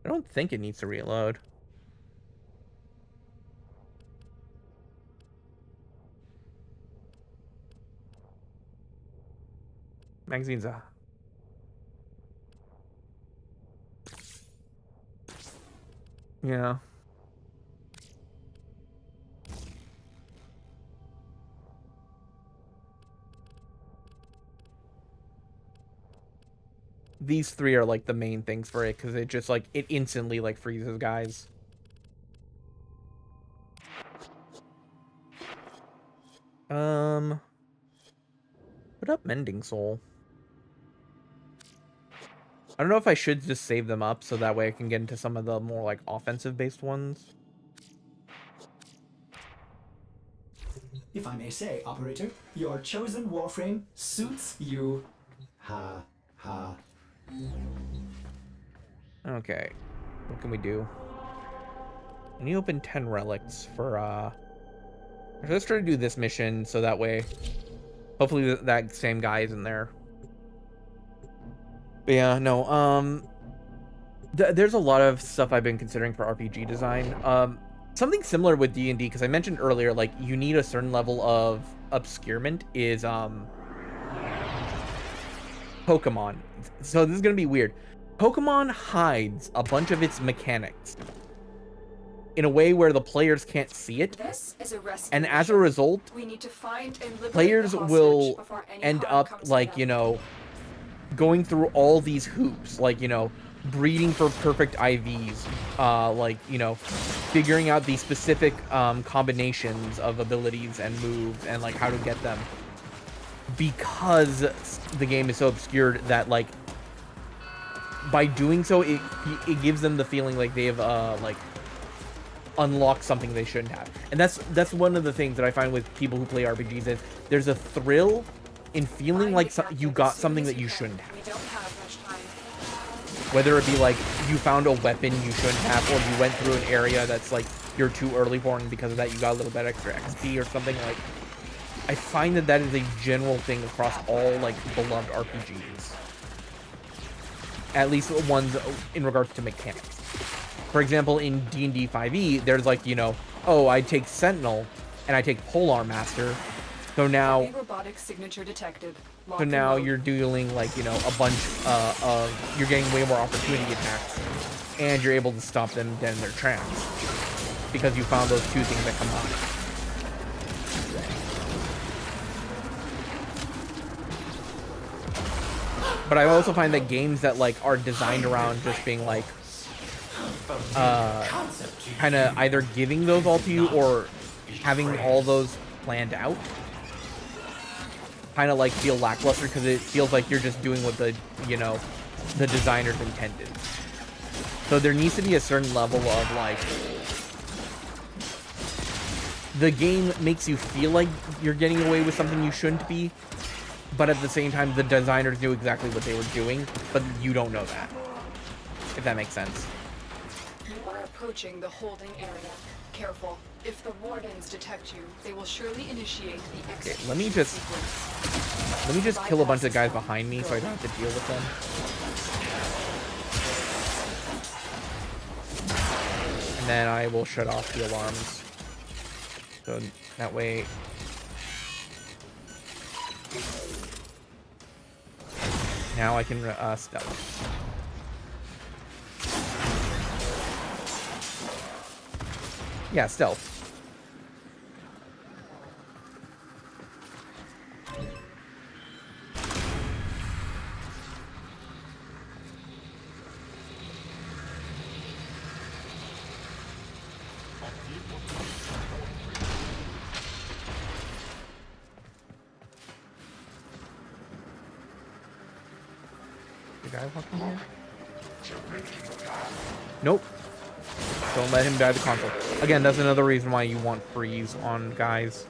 I don't think it needs to reload. Magazines, yeah. These three are like the main things for it, because it just like it instantly like freezes guys. Put up Mending Soul. I don't know if I should just save them up so that way I can get into some of the more like offensive based ones. If I may say, operator, your chosen Warframe suits you. Ha ha. Okay, what can we do? I need to open 10 relics for let's try to do this mission so that way hopefully that same guy isn't there. But yeah, no, there's a lot of stuff I've been considering for RPG design. Something similar with D&D, because I mentioned earlier, like, you need a certain level of obscurement, is Pokemon. So this is gonna be weird. Pokemon hides a bunch of its mechanics in a way where the players can't see it. This is a rescue And as a mission. result, We need to find and liberate players the hostage will before any end harm up, comes to like, them. you know, going through all these hoops, like, you know, breeding for perfect IVs, like, you know, figuring out the specific combinations of abilities and moves and, like, how to get them. Because the game is so obscured that, like, by doing so, it gives them the feeling like they've, like, unlocked something they shouldn't have. And that's one of the things that I find with people who play RPGs is there's a thrill in feeling like you got something that you shouldn't have. We don't have much time. Whether it be like you found a weapon you shouldn't have, or you went through an area that's like you're too early for, and because of that you got a little bit extra XP or something. Like, I find that is a general thing across all like beloved RPGs. At least ones in regards to mechanics. For example, in D&D 5e, there's like, you know, oh, I take Sentinel and I take Polar Master. So now, Robotic signature detected. so now you're dealing like, you know, a bunch of, you're getting way more opportunity attacks, and you're able to stop them dead in their tracks because you found those two things that combine. But I also find that games that like are designed around just being like kind of either giving those all to you or having all those planned out kind of like feel lackluster, because it feels like you're just doing what the, you know, the designers intended. So there needs to be a certain level of like, the game makes you feel like you're getting away with something you shouldn't be, but at the same time the designers knew exactly what they were doing, but you don't know that, if that makes sense. You are approaching the holding area. Careful. If the wardens detect you, they will surely initiate the Okay, execution let me just kill a bunch of guys behind me so I don't have to deal with them. And then I will shut off the alarms. So that way... Now I can stealth. Yeah, stealth. The guy walking here? Nope. Don't let him die the console. Again, that's another reason why you want freeze on guys.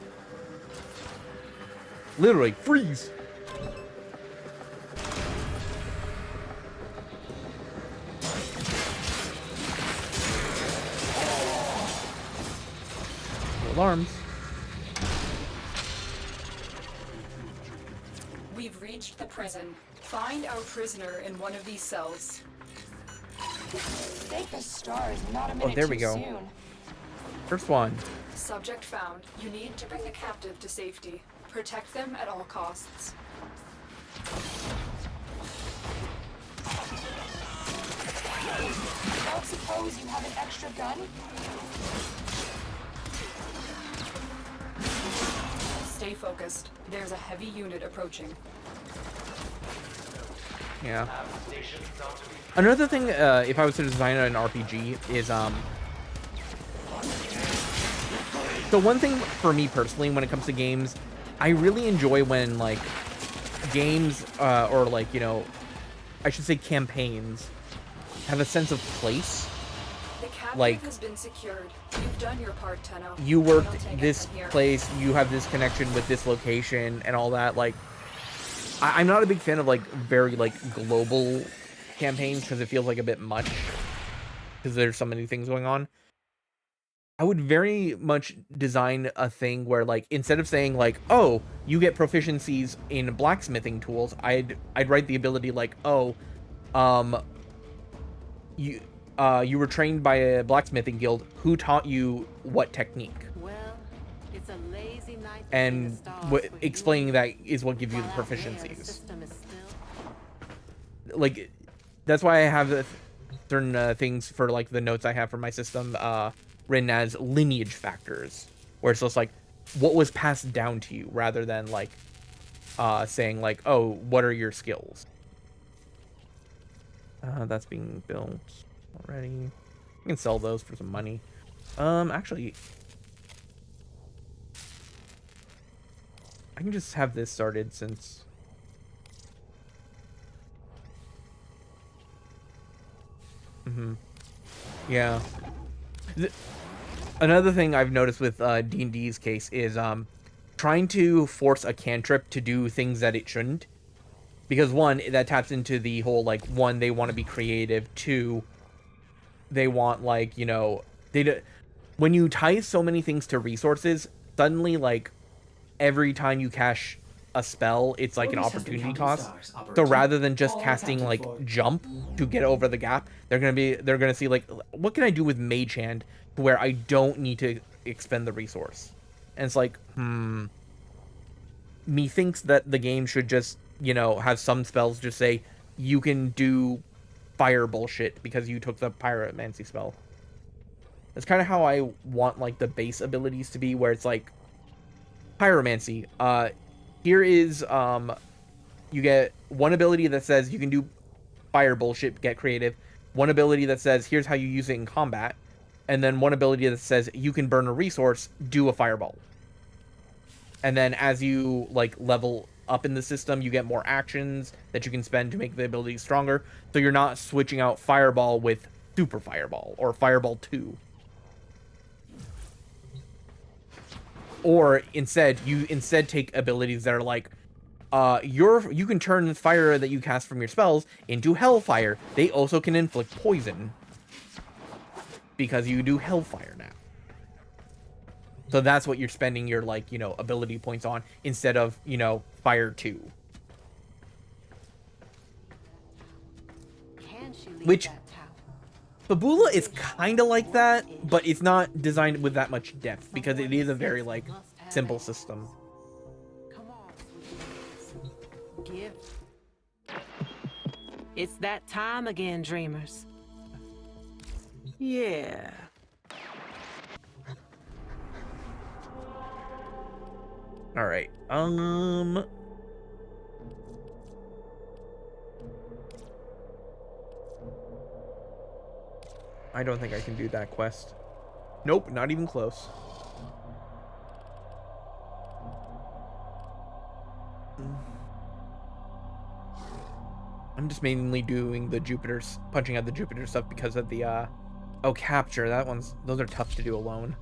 Literally, freeze! Alarms. We've reached the prison. Find our prisoner in one of these cells. Take the stars, not a minute there we too go. soon. First one. Subject found. You need to bring the captive to safety. Protect them at all costs. Don't suppose you have an extra gun? Stay focused. There's a heavy unit approaching. Yeah. Another thing, if I was to design an RPG, is so one thing for me personally, when it comes to games, I really enjoy when like games, or like, you know, I should say campaigns, have a sense of place. The captive Like, has been secured. You've done your part, Tenno. You worked They'll take it this from here. place, you have this connection with this location and all that. Like, I'm not a big fan of like very like global campaigns because it feels like a bit much because there's so many things going on. I would very much design a thing where like instead of saying like, oh, you get proficiencies in blacksmithing tools, I'd write the ability like, oh, you were trained by a blacksmithing guild who taught you what technique. Well, it's a lazy night to And see the stars for explaining you. that is what gives you the While out there, the proficiencies. system is still Like, that's why I have certain things for like the notes I have for my system written as lineage factors, where it's just like what was passed down to you rather than like saying like, oh, what are your skills. That's being built already. You can sell those for some money. Actually, I can just have this started since. Yeah. Another thing I've noticed with D&D's case is trying to force a cantrip to do things that it shouldn't. Because one, that taps into the whole, like, one, they want to be creative. Two, they want, like, you know, when you tie so many things to resources, suddenly, like, every time you cash a spell, it's like an opportunity cost. So rather than just casting like jump to get over the gap, they're gonna see like, what can I do with Mage Hand to where I don't need to expend the resource? And it's like, methinks that the game should just, you know, have some spells just say you can do fire bullshit because you took the pyromancy spell. That's kind of how I want like the base abilities to be, where it's like pyromancy. Here is you get one ability that says you can do fire bullshit, get creative. One ability that says here's how you use it in combat, and then one ability that says you can burn a resource, do a fireball. And then as you like level up in the system, you get more actions that you can spend to make the ability stronger. So you're not switching out fireball with super fireball or fireball 2. Or instead, you take abilities that are like, you can turn fire that you cast from your spells into hellfire. They also can inflict poison because you do hellfire now. So that's what you're spending your, like, you know, ability points on instead of, you know, fire 2. Can she leave Which that tower? Fabula is kind of like that, but it's not designed with that much depth because it is a very, like, simple system. Come on, sweet give. It's that time again, dreamers. Yeah. All right. I don't think I can do that quest. Nope, not even close. I'm just mainly doing the Jupiter's, punching out the Jupiter stuff because of the, oh, capture. Those are tough to do alone.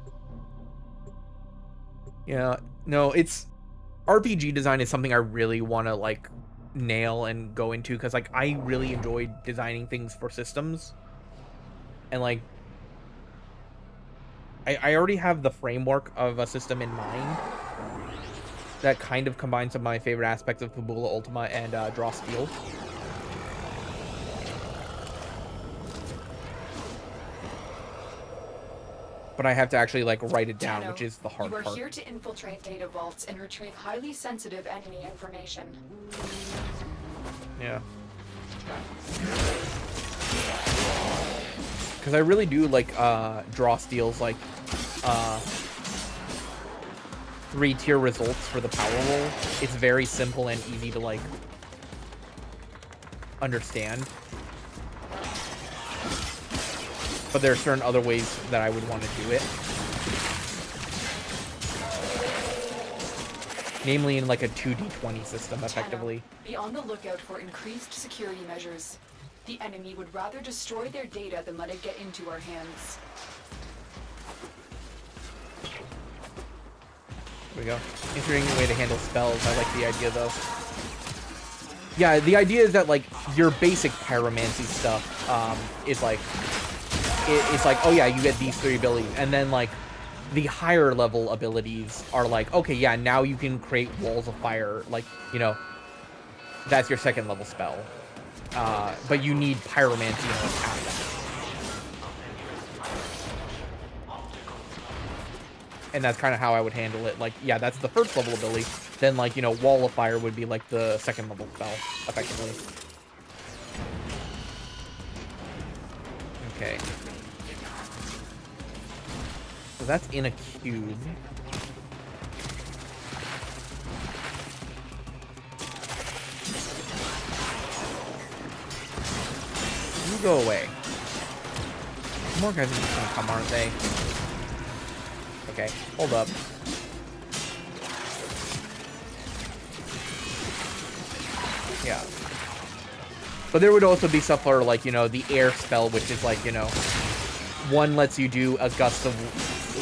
Yeah, no, RPG design is something I really want to, like, nail and go into, because, like, I really enjoy designing things for systems. And, like, I already have the framework of a system in mind that kind of combines some of my favorite aspects of Fabula Ultima and Draw Steel. But I have to actually, like, write it down, Tenno, which is the hard you are part. here to infiltrate data vaults and retrieve highly sensitive enemy information. Yeah. Because I really do like Draw Steel's, like, 3-tier results for the power roll. It's very simple and easy to, like, understand. But there are certain other ways that I would want to do it. Namely in, like, a 2d20 system, effectively. Tenno, be on the lookout for increased security measures. The enemy would rather destroy their data than let it get into our hands. There we go. Interesting way to handle spells. I like the idea, though. Yeah, the idea is that, like, your basic pyromancy stuff is, like... It's like, oh yeah, you get these 3 abilities. And then, like, the higher level abilities are like, okay, yeah, now you can create walls of fire. Like, you know, that's your 2nd level spell. But you need pyromancy in order to have that. And that's kind of how I would handle it. Like, yeah, that's the 1st level ability. Then, like, you know, wall of fire would be, like, the 2nd level spell, effectively. Okay. So that's in a cube. You go away. More guys are just gonna come, aren't they? Okay, hold up. Yeah. But there would also be stuff for, like, you know, the air spell, which is, like, you know, one lets you do a gust of,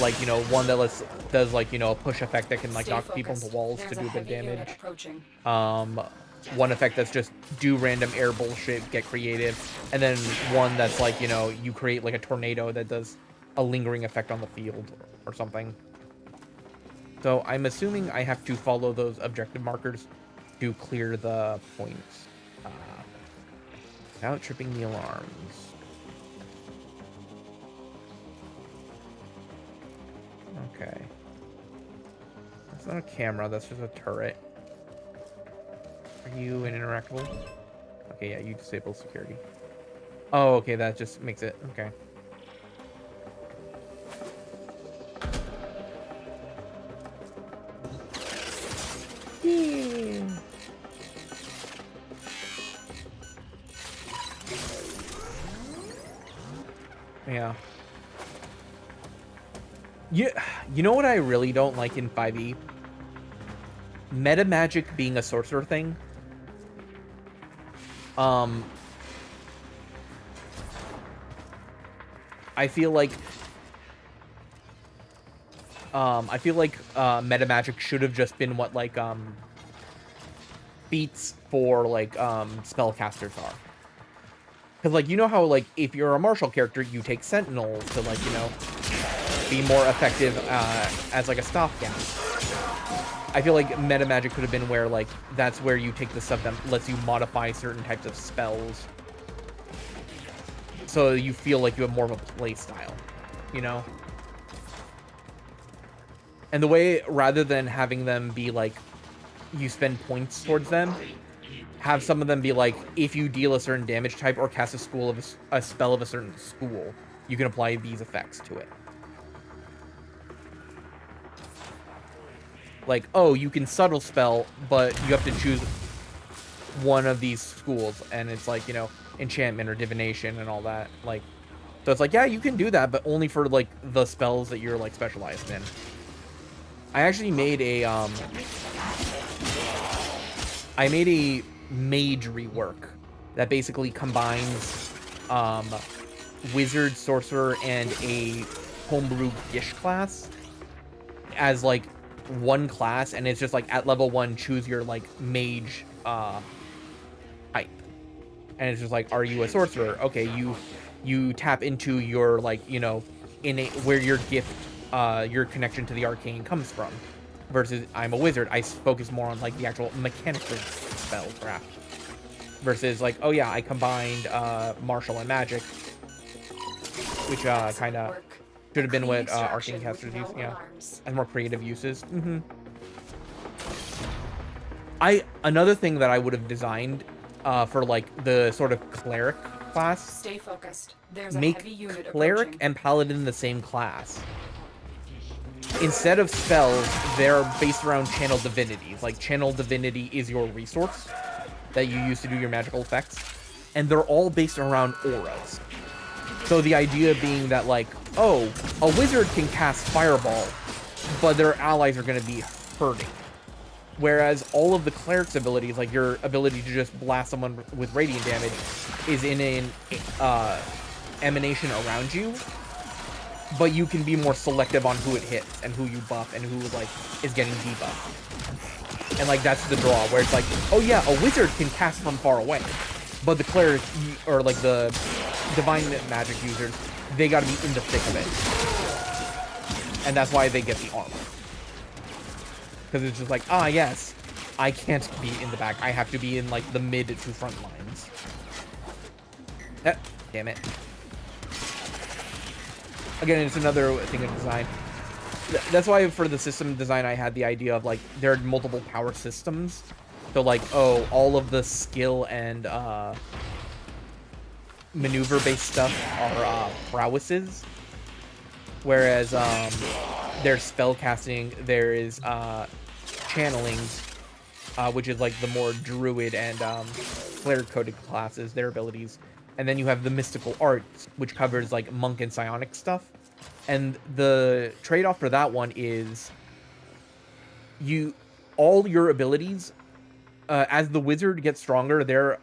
like, you know, one that does, like, you know, a push effect that can, like, knock people into walls to do a bit of damage. One effect that's just do random air bullshit, get creative. And then one that's, like, you know, you create, like, a tornado that does a lingering effect on the field or something. So I'm assuming I have to follow those objective markers to clear the points. Without tripping the alarms. Okay. That's not a camera, that's just a turret. Are you an interactable? Okay, yeah, you disable security. Oh, okay, that just makes it... Okay. Yeah. You know what I really don't like in 5e? Meta magic being a sorcerer thing. I feel like meta magic should have just been what, like, feats for, like, spellcasters are. Because, like, you know how, like, if you're a martial character, you take sentinels to, like, you know, be more effective as, like, a stopgap. I feel like meta magic could have been where, like, that's where you take the stuff that lets you modify certain types of spells. So you feel like you have more of a play style, you know? And the way, rather than having them be, like, you spend points towards them, have some of them be like, if you deal a certain damage type or cast a spell of a certain school, you can apply these effects to it. like, oh, you can subtle spell, but you have to choose one of these schools, and it's like, you know, enchantment or divination and all that. Like, so it's like, yeah, you can do that, but only for like the spells that you're like specialized in. I actually made a mage rework that basically combines wizard, sorcerer, and a homebrew gish class as like one class, and it's just like at level 1 choose your like mage type, and it's just like, are you a sorcerer? Okay, you tap into your like, you know, innate, where your gift, your connection to the arcane comes from, versus I'm a wizard, I focus more on like the actual mechanical spellcraft, versus like, oh yeah, I combined martial and magic, which kind of should have been what arcane casters use, yeah, as more creative uses. Another thing that I would have designed for like the sort of cleric class, Stay focused. There's a make heavy unit cleric approaching. and paladin the same class. Instead of spells, they're based around channel divinities. Like, channel divinity is your resource that you use to do your magical effects, and they're all based around auras. So the idea being that, like, oh, a wizard can cast fireball, but their allies are going to be hurting. Whereas all of the cleric's abilities, like your ability to just blast someone with radiant damage, is in an emanation around you, but you can be more selective on who it hits and who you buff and who like is getting debuffed. And like that's the draw, where it's like, oh yeah, a wizard can cast from far away, but the cleric or like the divine magic users, they got to be in the thick of it, and that's why they get the armor. Because it's just like, ah, yes, I can't be in the back. I have to be in, like, the mid to front lines. Damn it. Again, it's another thing of design. That's why for the system design, I had the idea of, like, there are multiple power systems. So, like, oh, all of the skill and maneuver-based stuff are prowesses. Whereas there's spellcasting, there is channeling, which is like the more druid and cleric-coded classes, their abilities. And then you have the mystical arts, which covers like monk and psionic stuff. And the trade-off for that one is all your abilities, as the wizard gets stronger, their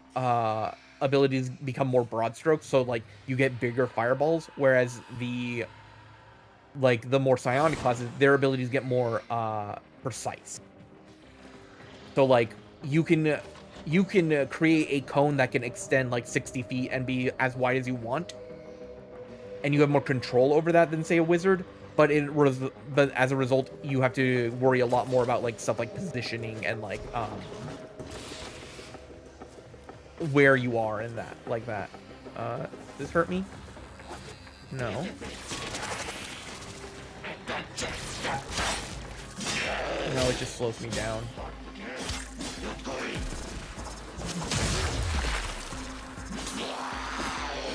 abilities become more broad strokes. So like you get bigger fireballs, whereas the more psionic classes, their abilities get more precise. So like you can create a cone that can extend like 60 feet and be as wide as you want, and you have more control over that than say a wizard. But as a result, you have to worry a lot more about like stuff like positioning and like where you are in that, like that. Does this hurt me? No. No, it just slows me down.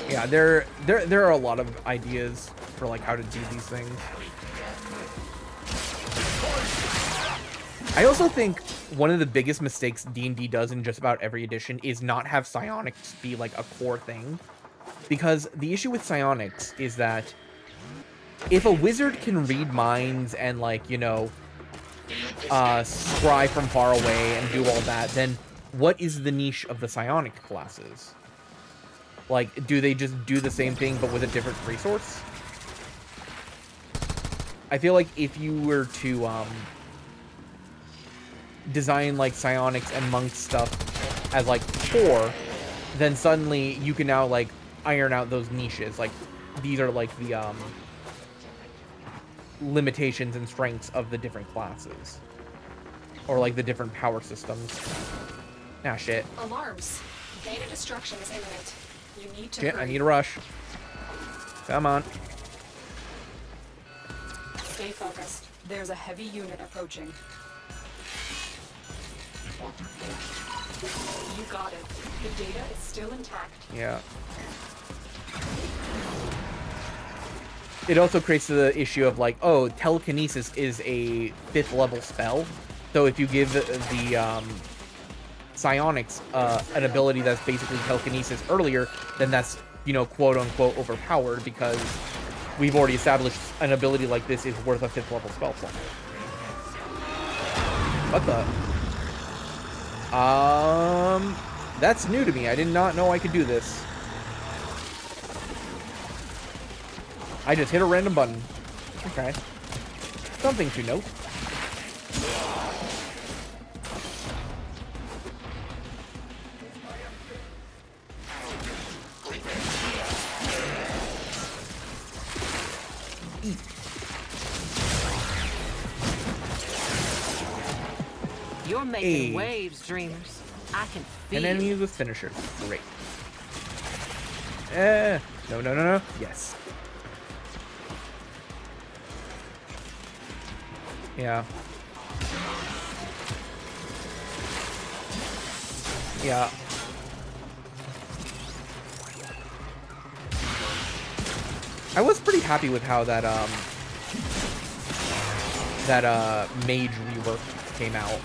Yeah, there are a lot of ideas for like how to do these things. I also think one of the biggest mistakes D&D does in just about every edition is not have psionics be like a core thing. Because the issue with psionics is that if a wizard can read minds and like, you know, scry from far away and do all that, then what is the niche of the psionic classes? Like, do they just do the same thing but with a different resource? I feel like if you were to design like psionics and monk stuff as like core, then suddenly you can now like iron out those niches. Like these are like the limitations and strengths of the different classes, or like the different power systems. Ah, shit. Alarms. Data destruction is imminent. You need to Shit, hurry. I need a rush. Come on. Stay focused. There's a heavy unit approaching. You got it. The data is still intact. Yeah. it also creates the issue of like, oh, telekinesis is a 5th level spell. So if you give the psionics an ability that's basically telekinesis earlier, then that's, you know, quote unquote overpowered, because we've already established an ability like this is worth a 5th level spell slot. What the? That's new to me. I did not know I could do this. I just hit a random button. Okay. Something to note. You're making waves, dreamers. I can feel And enemies with finishers. Great. No. Yes. Yeah. Yeah. I was pretty happy with how that mage rework came out.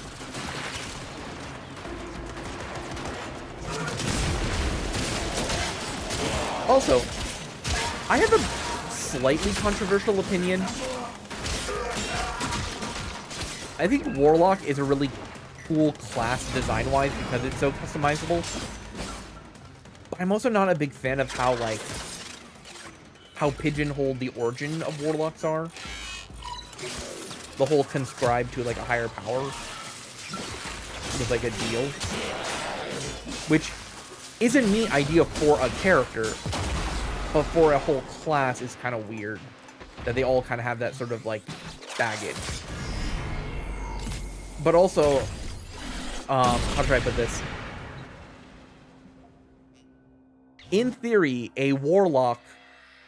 Also, I have a slightly controversial opinion. I think Warlock is a really cool class design-wise because it's so customizable. But I'm also not a big fan of how, like, how pigeonholed the origin of Warlocks are. The whole conscribe to, like, a higher power was, like, a deal. Which is a neat idea for a character, but for a whole class is kind of weird. That they all kind of have that sort of, like, baggage. But also, how should I put this? In theory, a warlock,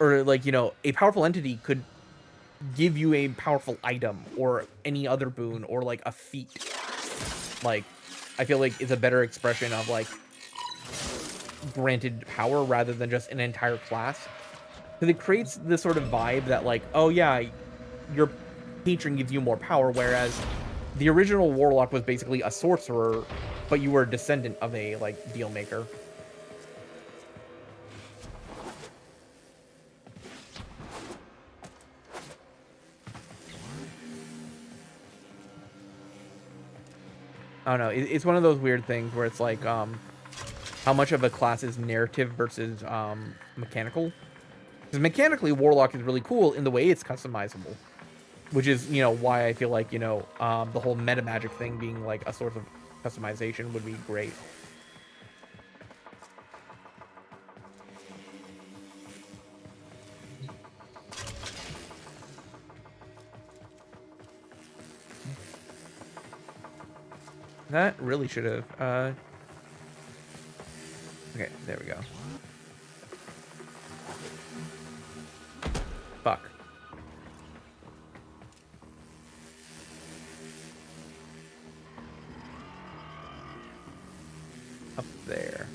or like, you know, a powerful entity could give you a powerful item, or any other boon, or like a feat. Like, I feel like it's a better expression of like granted power rather than just an entire class. Because it creates this sort of vibe that like, oh yeah, your patron gives you more power, whereas the original Warlock was basically a sorcerer, but you were a descendant of a, like, deal maker. I don't know. It's one of those weird things where it's like, how much of a class is narrative versus mechanical? Because mechanically, Warlock is really cool in the way it's customizable. Which is, you know, why I feel like, you know, the whole meta magic thing being like a source of customization would be great. That really should have, okay, there we go. Fuck. Up there.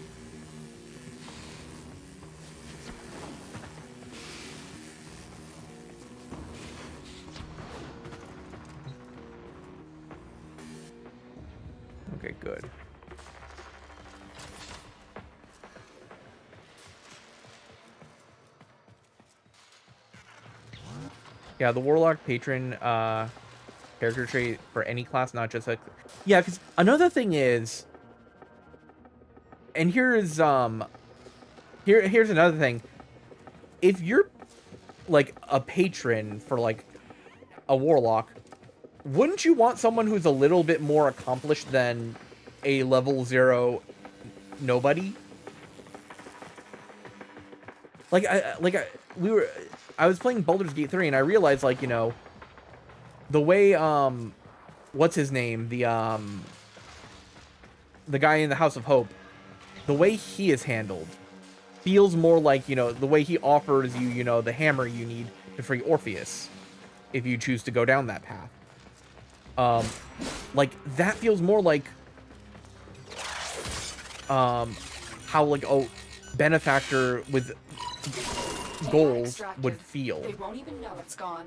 Okay, good. Yeah, the Warlock patron character trait for any class, not just like, yeah, because another thing is, and here's another thing. If you're like a patron for like a Warlock, wouldn't you want someone who's a little bit more accomplished than a level 0 nobody? I was playing Baldur's Gate 3 and I realized, like, you know, the way what's his name, the guy in the House of Hope, the way he is handled feels more like, you know, the way he offers you, you know, the hammer you need to free Orpheus if you choose to go down that path. Like, that feels more like how, like, a benefactor with Data goals extracted. would feel. They won't even know it's gone.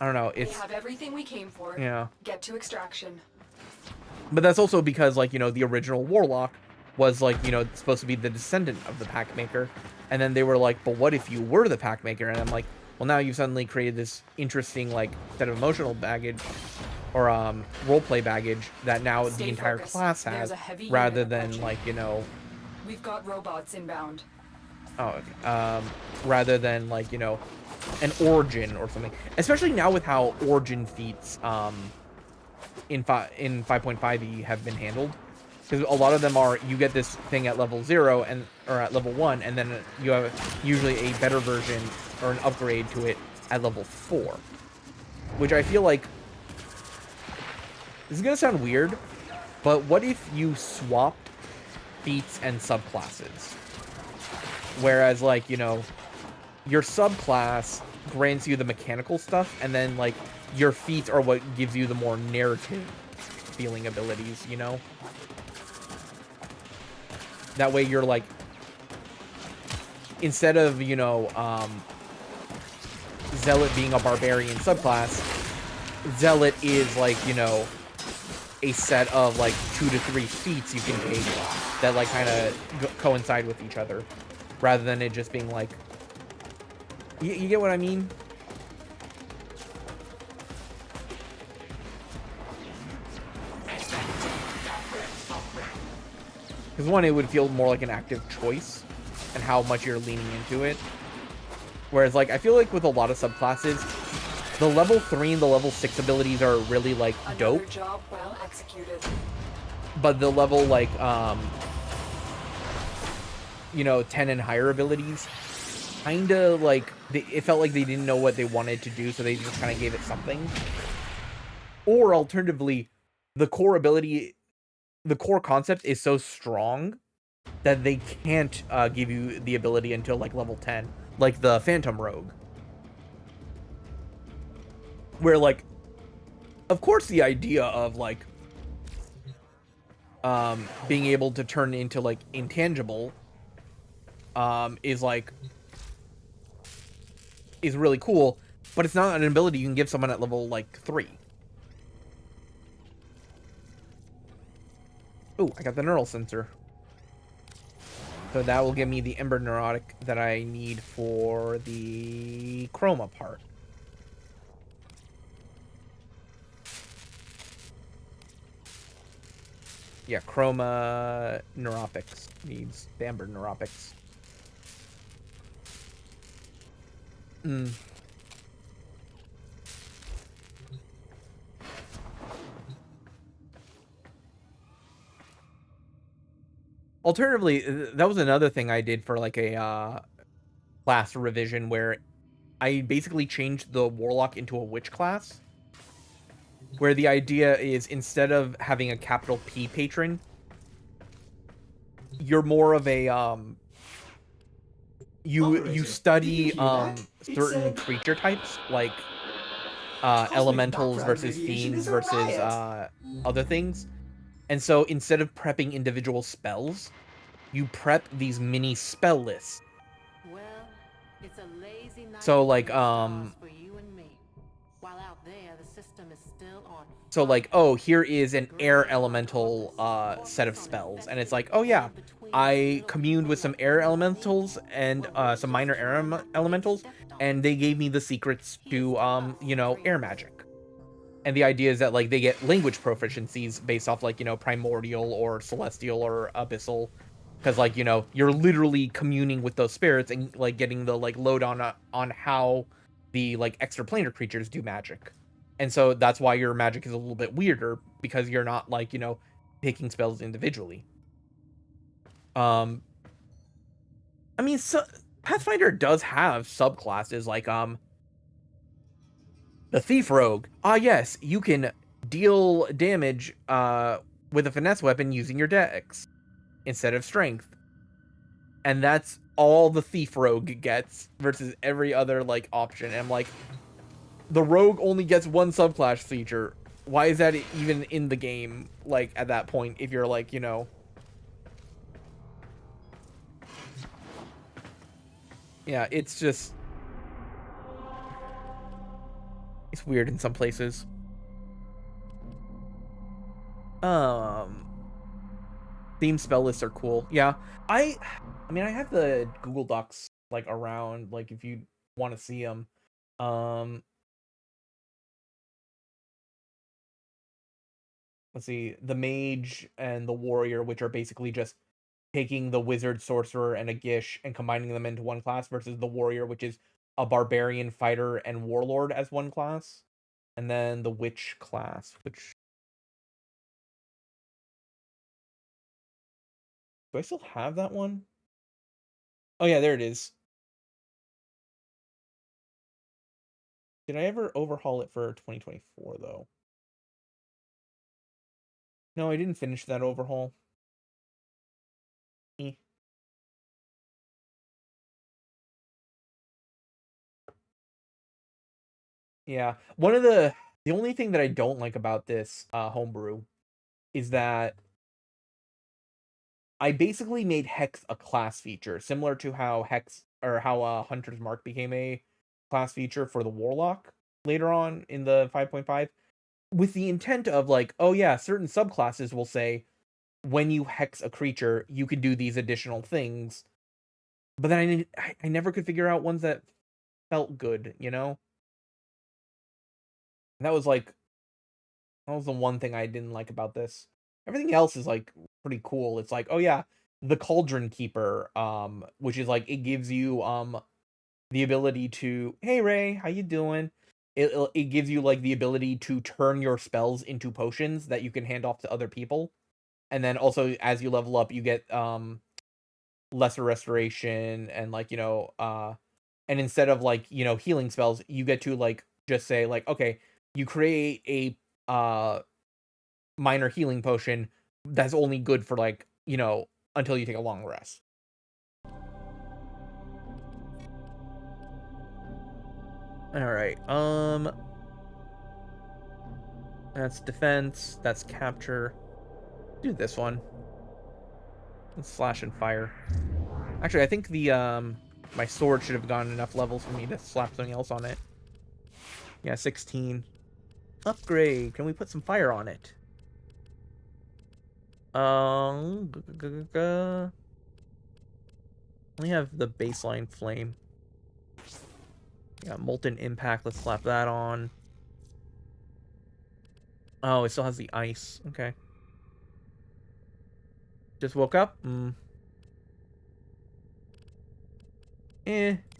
I don't know. We It's have everything we came for. yeah. Get to extraction. But that's also because, like, you know, the original Warlock was, like, you know, supposed to be the descendant of the Packmaker. And then they were like, but what if you were the Packmaker? And I'm like, well, now you've suddenly created this interesting, like, set of emotional baggage or roleplay baggage that now Stay the entire focused. class There's has, a heavy rather unit than, approaching. like, you know... We've got robots inbound. Oh, okay. Rather than, like, you know, an Origin or something. Especially now with how Origin feats, in 5.5e have been handled. Because a lot of them are, you get this thing at level 0, or at level 1, and then you have usually a better version, or an upgrade to it, at level 4. Which I feel like... This is gonna sound weird, but what if you swapped feats and subclasses? Whereas, like, you know, your subclass grants you the mechanical stuff, and then, like, your feats are what gives you the more narrative feeling abilities, you know? That way you're, like, instead of, you know, Zealot being a barbarian subclass, Zealot is, like, you know, a set of, like, 2 to 3 feats you can take that, like, kind of coincide with each other. Rather than it just being, like... You get what I mean? Because one, it would feel more like an active choice and how much you're leaning into it. Whereas, like, I feel like with a lot of subclasses, the level 3 and the level 6 abilities are really, like, Another dope. job well executed. But the level, like, you know, 10 and higher abilities, kinda, like, it felt like they didn't know what they wanted to do, so they just kind of gave it something. Or, alternatively, the core ability... The core concept is so strong that they can't give you the ability until, like, level 10. Like the Phantom Rogue. Where, like... Of course the idea of, like... being able to turn into, like, intangible... is, like... is really cool, but it's not an ability you can give someone at level, like, 3. Ooh, I got the neural sensor. So that will give me the Ember Neurotic that I need for the Chroma part. Yeah, Chroma Neuropics needs the Ember Neuropics. Alternatively, that was another thing I did for, like, a class revision where I basically changed the Warlock into a Witch class. Where the idea is, instead of having a capital P patron, you're more of a, you study, certain creature types, like, elementals versus fiends versus, other things. And so, instead of prepping individual spells, you prep these mini spell lists. Well, it's a lazy night So, like, for you and me. While out there, the system is still on. So, like, oh, here is an air elemental set of spells. And it's like, oh yeah, I communed with some air elementals and some minor air elementals, and they gave me the secrets to, you know, air magic. And the idea is that, like, they get language proficiencies based off, like, you know, primordial or celestial or abyssal. Because, like, you know, you're literally communing with those spirits and, like, getting the, like, load on how the, like, extraplanar creatures do magic. And so that's why your magic is a little bit weirder, because you're not, like, you know, taking spells individually. I mean, so Pathfinder does have subclasses, like, the Thief Rogue. Ah, yes, you can deal damage with a finesse weapon using your dex instead of strength. And that's all the Thief Rogue gets versus every other, like, option. And I'm like, the Rogue only gets one subclass feature. Why is that even in the game, like, at that point, if you're, like, you know... Yeah, it's just... It's weird in some places. Theme spell lists are cool. Yeah, I mean, I have the Google Docs like around, like if you want to see them. Let's see, the mage and the warrior, which are basically just taking the wizard, sorcerer, and a gish and combining them into one class, versus the warrior, which is a barbarian, fighter, and warlord as one class, and then the witch class, which... Do I still have that one? Oh yeah, there it is. Did I ever overhaul it for 2024 though? No, I didn't finish that overhaul. Eh. Yeah, one of the only thing that I don't like about this homebrew is that I basically made Hex a class feature, similar to how Hunter's Mark became a class feature for the Warlock later on in the 5.5, with the intent of like, oh yeah, certain subclasses will say when you hex a creature, you can do these additional things. But then I never could figure out ones that felt good, you know? And that was the one thing I didn't like about this. Everything else is like pretty cool. It's like, oh yeah, the Cauldron Keeper, which is like, it gives you the ability to, hey Ray, how you doing? It gives you like the ability to turn your spells into potions that you can hand off to other people. And then also as you level up, you get lesser restoration and like, and instead of like, healing spells, you get to like just say like, okay, you create a minor healing potion that's only good for like, until you take a long rest. All right. That's defense, that's capture. Do this one. Let's slash and fire. Actually, I think the my sword should have gotten enough levels for me to slap something else on it. Yeah, 16. Upgrade. Can we put some fire on it? We have the baseline flame. Yeah, molten impact. Let's slap that on. Oh, it still has the ice. Okay. Just woke up? I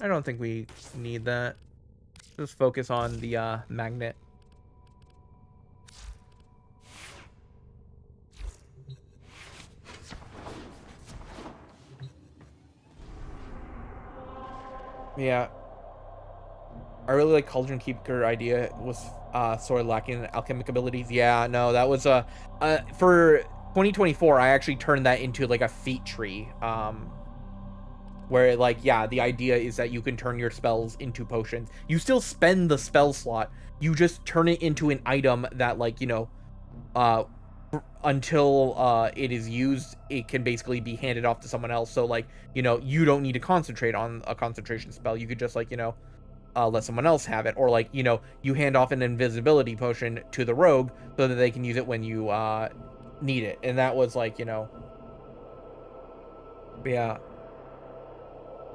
don't think we need that. Just focus on the magnet. Yeah. I really like Cauldron Keeper idea. Was sort of lacking in alchemic abilities. Yeah, no, that was for 2024 I actually turned that into like a feat tree. Where like, yeah, the idea is that you can turn your spells into potions. You still spend the spell slot. You just turn it into an item that like, until it is used, it can basically be handed off to someone else. So like, you don't need to concentrate on a concentration spell. You could just like, let someone else have it, or like, you hand off an invisibility potion to the rogue so that they can use it when you need it. And that was like, yeah,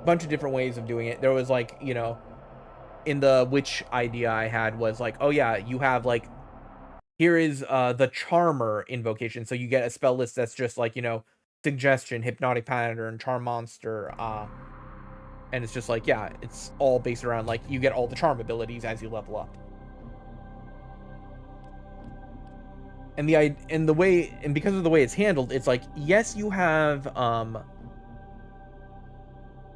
bunch of different ways of doing it. There was like, in the witch idea I had was like, oh yeah, you have like, here is the charmer invocation, so you get a spell list that's just like, suggestion, hypnotic pattern, charm monster, and it's just like, yeah, it's all based around like you get all the charm abilities as you level up. And because of the way it's handled, it's like, yes, you have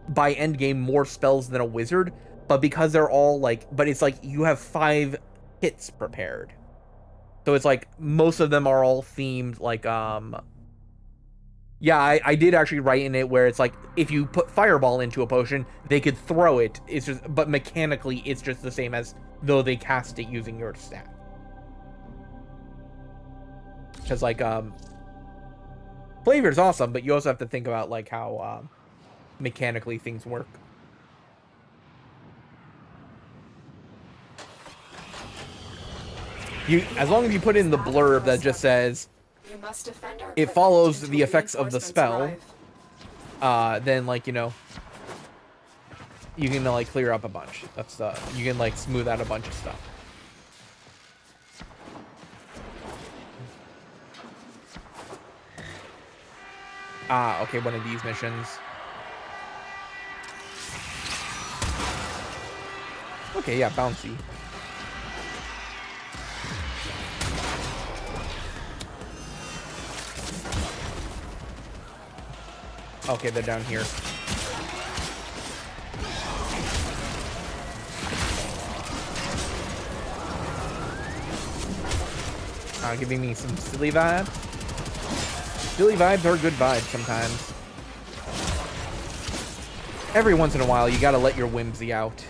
by end game more spells than a wizard, but because they're all like, but it's like you have 5 hits prepared. So it's like most of them are all themed like yeah, I did actually write in it where it's like, if you put fireball into a potion, they could throw it. It's just, but mechanically it's just the same as though they cast it using your staff. Because like flavor is awesome, but you also have to think about like how mechanically things work. As long as you put in the blurb that just says You must defend our it equipment follows until the effects of the reinforcements spell, arrive. then like, you know, you can like clear up a bunch of stuff. You can like smooth out a bunch of stuff. Ah, okay, one of these missions. Okay, yeah, bouncy. Okay, they're down here. Giving me some silly vibes. Silly vibes are good vibes sometimes. Every once in a while, you gotta let your whimsy out.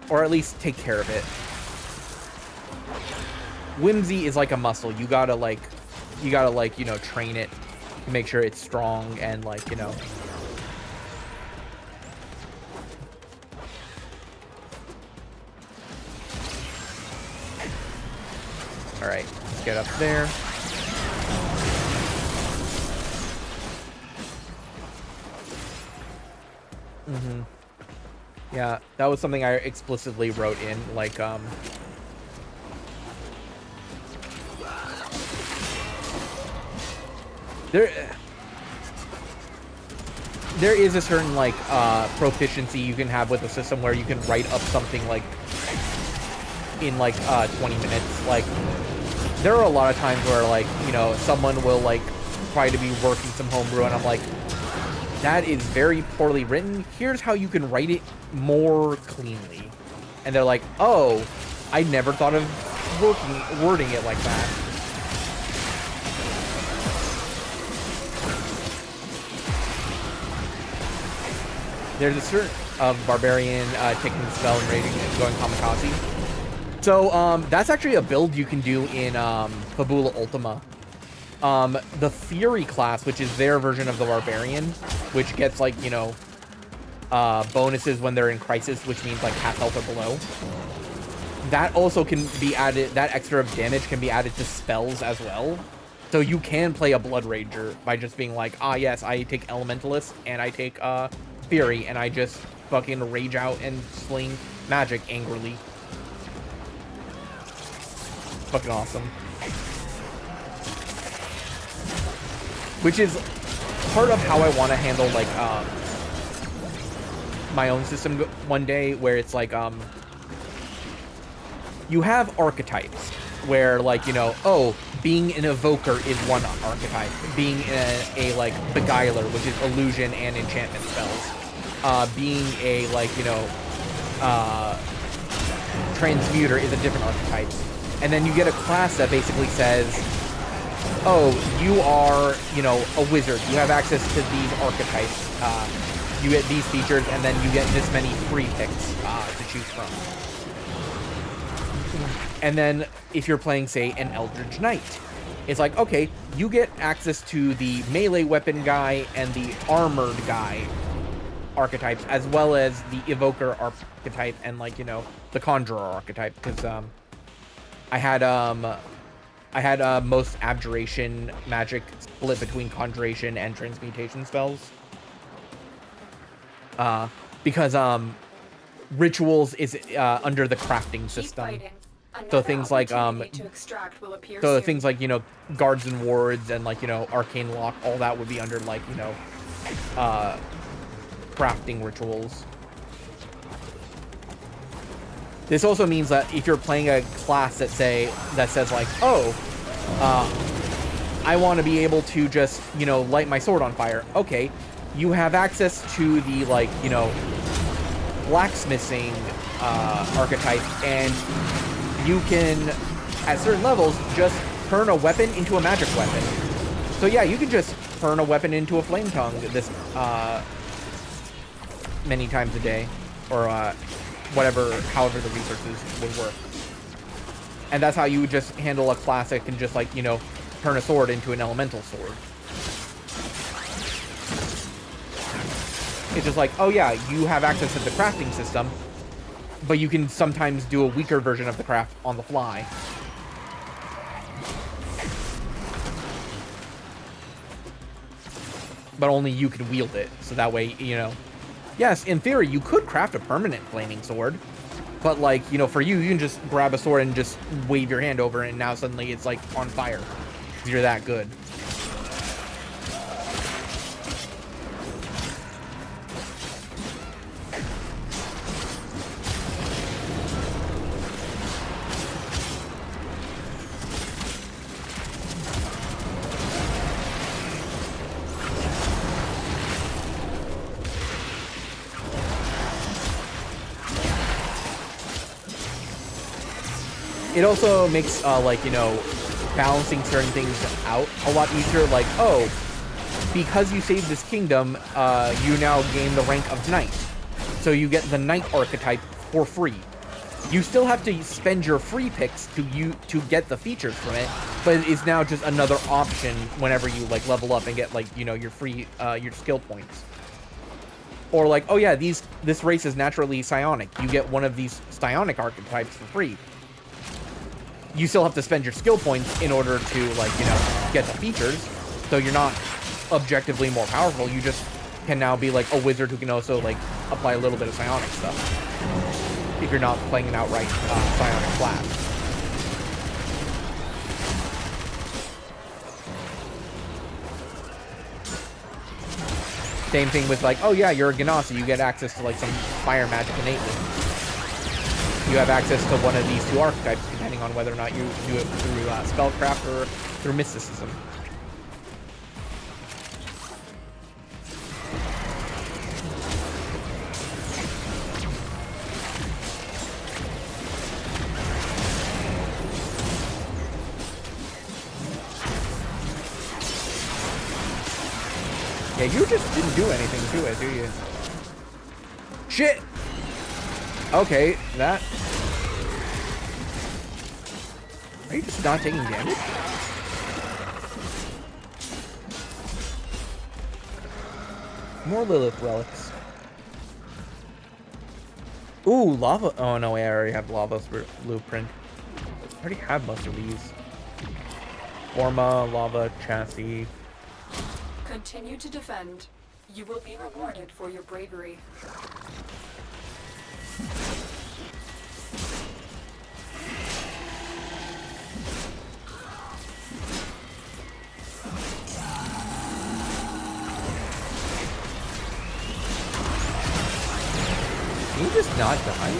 Or at least take care of it. Whimsy is like a muscle. You gotta like, you know, train it to make sure it's strong and like, you know. All right, let's get up there. Yeah, that was something I explicitly wrote in, like, there is a certain, like, proficiency you can have with the system where you can write up something, like, in, like, 20 minutes. Like, there are a lot of times where, like, you know, someone will, like, try to be working some homebrew, and I'm like, that is very poorly written. Here's how you can write it more cleanly. And they're like, oh, I never thought of wording it like that. There's a certain barbarian taking the spell and raging and going kamikaze. So that's actually a build you can do in Fabula Ultima. The Fury class, which is their version of the Barbarian, which gets, like, you know, bonuses when they're in Crisis, which means, like, half health or below. That also can be added, that extra damage can be added to spells as well. So you can play a Blood Rager by just being like, ah, yes, I take Elementalist, and I take Fury, and I just fucking rage out and sling magic angrily. Fucking awesome. Which is part of how I want to handle, like, my own system one day, where it's like, you have archetypes, where, like, you know, oh, being an evoker is one archetype. Being a like, beguiler, which is illusion and enchantment spells. Being a, like, you know, transmuter is a different archetype. And then you get a class that basically says, oh, you are, you know, a wizard. You have access to these archetypes. You get these features, and then you get this many free picks to choose from. And then if you're playing, say, an Eldritch Knight, it's like, okay, you get access to the melee weapon guy and the armored guy archetypes, as well as the evoker archetype and, like, you know, the conjurer archetype, because I had most abjuration magic split between conjuration and transmutation spells. Because rituals is under the crafting system. So things like things like, you know, guards and wards and, like, you know, arcane lock, all that would be under, like, you know, crafting rituals. This also means that if you're playing a class that says like, oh, I want to be able to just, you know, light my sword on fire. Okay, you have access to the, like, you know, blacksmithing archetype, and you can, at certain levels, just turn a weapon into a magic weapon. So yeah, you can just turn a weapon into a flame tongue this many times a day, or however the resources would work. And that's how you would just handle a class that can just, like, you know, turn a sword into an elemental sword. It's just like, oh yeah, you have access to the crafting system. but you can sometimes do a weaker version of the craft on the fly. But only you can wield it, so that way, you know. Yes, in theory, you could craft a permanent flaming sword, but, like, you know, for you, you can just grab a sword and just wave your hand over it, and now suddenly it's, like, on fire. 'Cause you're that good. It also makes, like, you know, balancing certain things out a lot easier. Like, oh, because you saved this kingdom, you now gain the rank of knight. So you get the knight archetype for free. You still have to spend your free picks to get the features from it, but it's now just another option whenever you, like, level up and get, like, you know, your free, your skill points. Or like, oh yeah, this race is naturally psionic. You get one of these psionic archetypes for free. You still have to spend your skill points in order to, like, you know, get the features. So you're not objectively more powerful. You just can now be, like, a wizard who can also, like, apply a little bit of psionic stuff. If you're not playing an outright psionic class. Same thing with, like, oh yeah, you're a Ganassi. You get access to, like, some fire magic innately. You have access to one of these two archetypes, depending on whether or not you do it through spellcraft or through mysticism. Yeah, you just didn't do anything to it, do you? Shit! Okay, that... Are you just not taking damage? More Lilith relics. Ooh, lava. Oh no, I already have lava's blueprint. I already have most of these. Forma, lava, chassis. Continue to defend. You will be rewarded for your bravery. Can you just not die?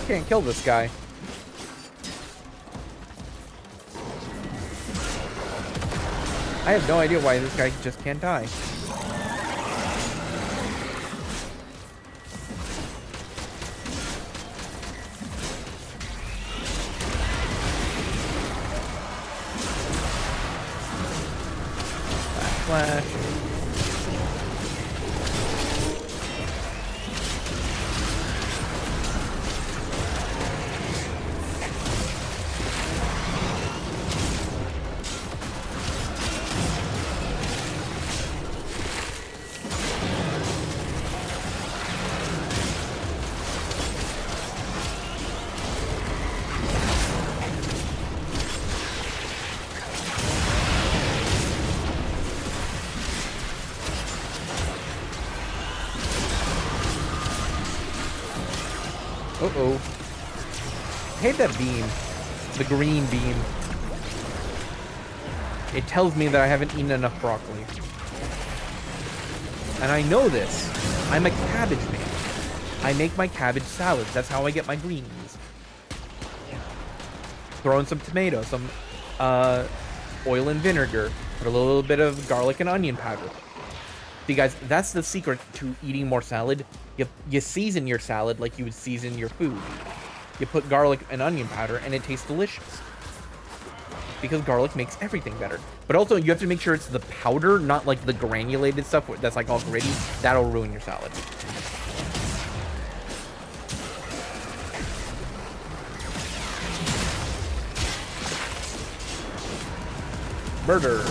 Can't kill this guy. I have no idea why this guy just can't die. Flash. Uh-oh. I hate that beam. The green beam. It tells me that I haven't eaten enough broccoli. And I know this. I'm a cabbage man. I make my cabbage salads. That's how I get my greens. Throw in some tomatoes, some oil and vinegar. Put a little bit of garlic and onion powder. See, guys, that's the secret to eating more salad. You season your salad like you would season your food. You put garlic and onion powder, and it tastes delicious. Because garlic makes everything better. But also, you have to make sure it's the powder, not like the granulated stuff that's like all gritty. That'll ruin your salad. Murder.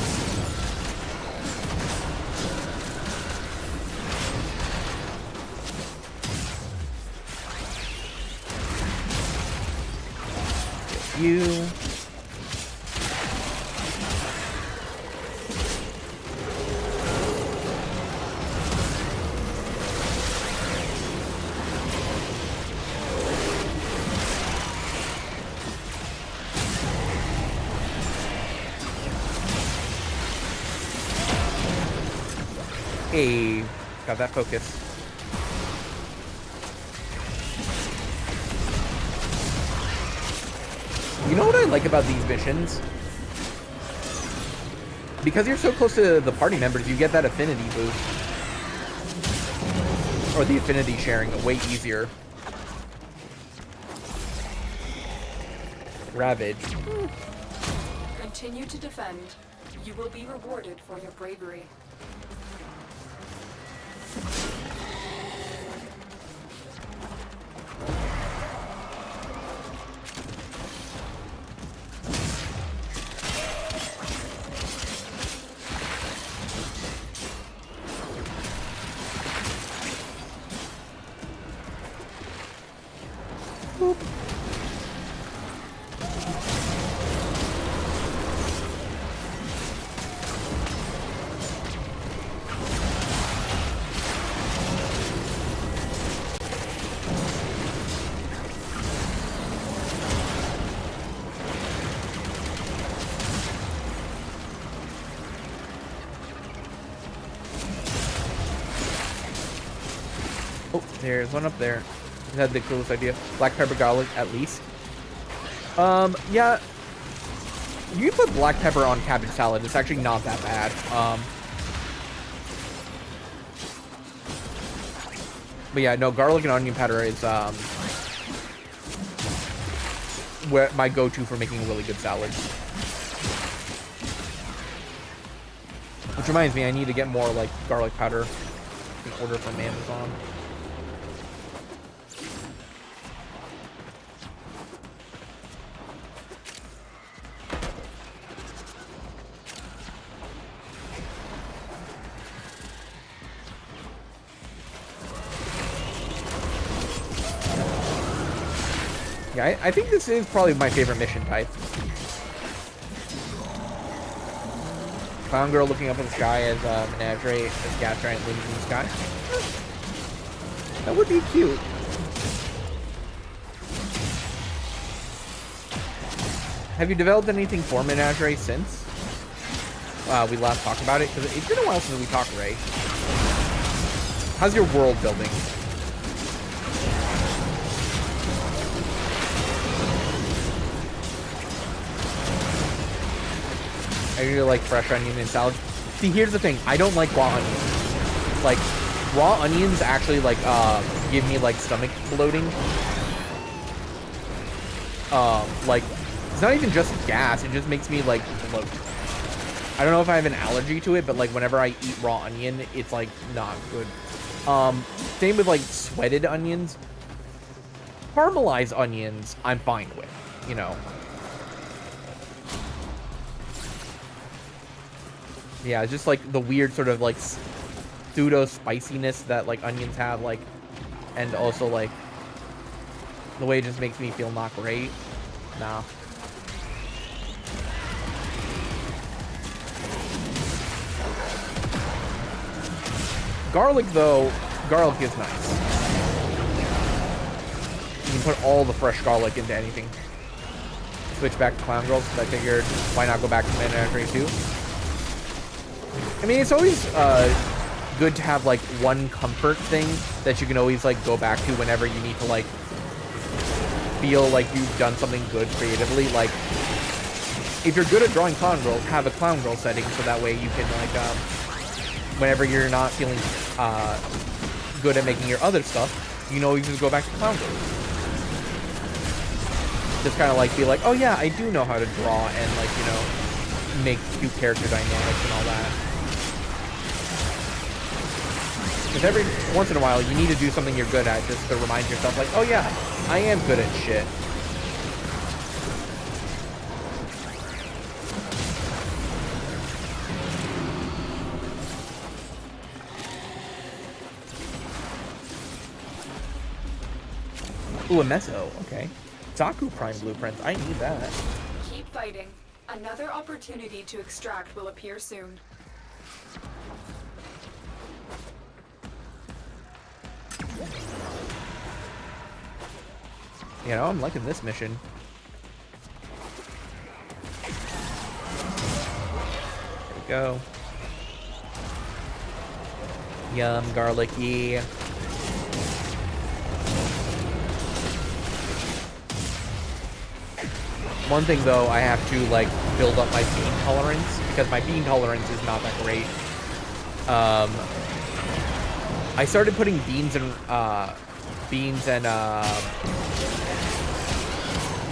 You. Hey, got that focus. You know what I like about these missions? Because you're so close to the party members, you get that affinity boost. Or the affinity sharing way easier. Ravage. Continue to defend. You will be rewarded for your bravery. Boop. Oh, there's one up there. I had the coolest idea. Black pepper garlic, at least. Yeah. You can put black pepper on cabbage salad. It's actually not that bad. But yeah, no, garlic and onion powder is, where my go-to for making a really good salad. Which reminds me, I need to get more, like, garlic powder in order from Amazon. Yeah, I think this is probably my favorite mission type. Clown girl looking up in the sky as Menagerie, as gas giant wings in the sky. That would be cute. Have you developed anything for Menagerie since we last talked about it? Because it's been a while since we talked, Ray. How's your world building? I really like fresh onion and salad. See, here's the thing. I don't like raw onions. Like, raw onions actually, like, give me, like, stomach bloating. Like, it's not even just gas. It just makes me, like, bloat. I don't know if I have an allergy to it, but, like, whenever I eat raw onion, it's, like, not good. Same with, like, sweated onions. Caramelized onions, I'm fine with, you know. Yeah, it's just like the weird sort of like pseudo spiciness that like onions have, like, and also like the way it just makes me feel not great. Nah. Garlic though, garlic is nice. You can put all the fresh garlic into anything. Switch back to Clown Girls, because I figured why not go back to Menagerie too. I mean, it's always good to have like one comfort thing that you can always like go back to whenever you need to like feel like you've done something good creatively. Like if you're good at drawing clown girls, have a clown girl setting so that way you can like whenever you're not feeling good at making your other stuff, you know, you just go back to clown girls. Just kind of like be like, oh yeah, I do know how to draw and like, you know, make cute character dynamics and all that. Because every once in a while, you need to do something you're good at just to remind yourself, like, oh yeah, I am good at shit. Ooh, a meso, okay. Zaku Prime blueprints, I need that. Keep fighting. Another opportunity to extract will appear soon. You know, I'm liking this mission. There we go. Yum, garlicky. One thing though, I have to like build up my bean tolerance because my bean tolerance is not that great. I started putting beans and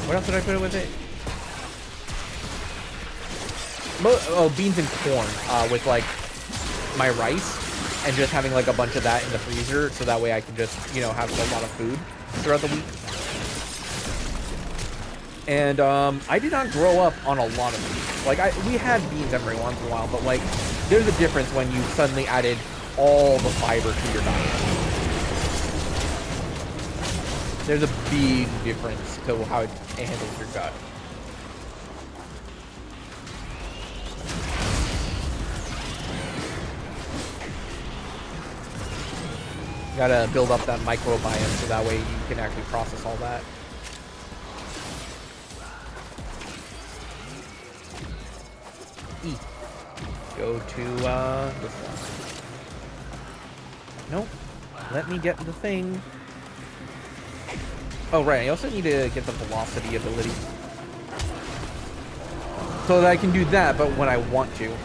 what else did I put it with it? Oh, beans and corn with like my rice and just having like a bunch of that in the freezer so that way I can just, you know, have a lot of food throughout the week. And I did not grow up on a lot of beans. Like we had beans every once in a while, but like there's a difference when you suddenly added all the fiber to your diet. There's a big difference to how it handles your gut. Gotta build up that microbiome so that way you can actually process all that. E. Go to this one. Nope. Let me get the thing. Oh right, I also need to get the velocity ability. So that I can do that, but when I want to.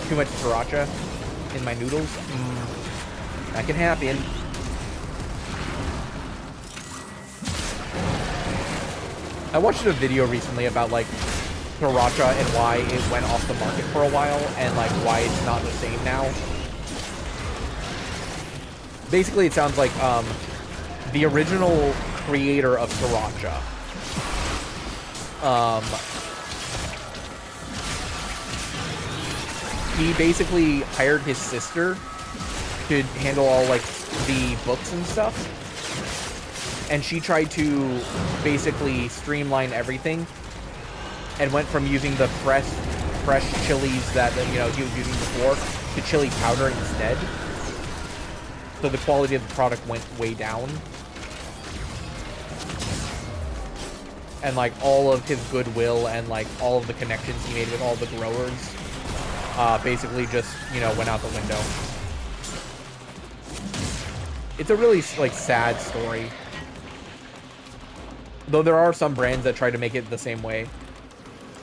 Too much sriracha in my noodles? That can happen. I watched a video recently about like sriracha and why it went off the market for a while and like why it's not the same now. Basically, it sounds like the original creator of sriracha he basically hired his sister to handle all like the books and stuff, and she tried to basically streamline everything and went from using the fresh chilies that you know he was using before to chili powder instead. So the quality of the product went way down. And like all of his goodwill and like all of the connections he made with all the growers basically just, you know, went out the window. It's a really like sad story. Though there are some brands that try to make it the same way.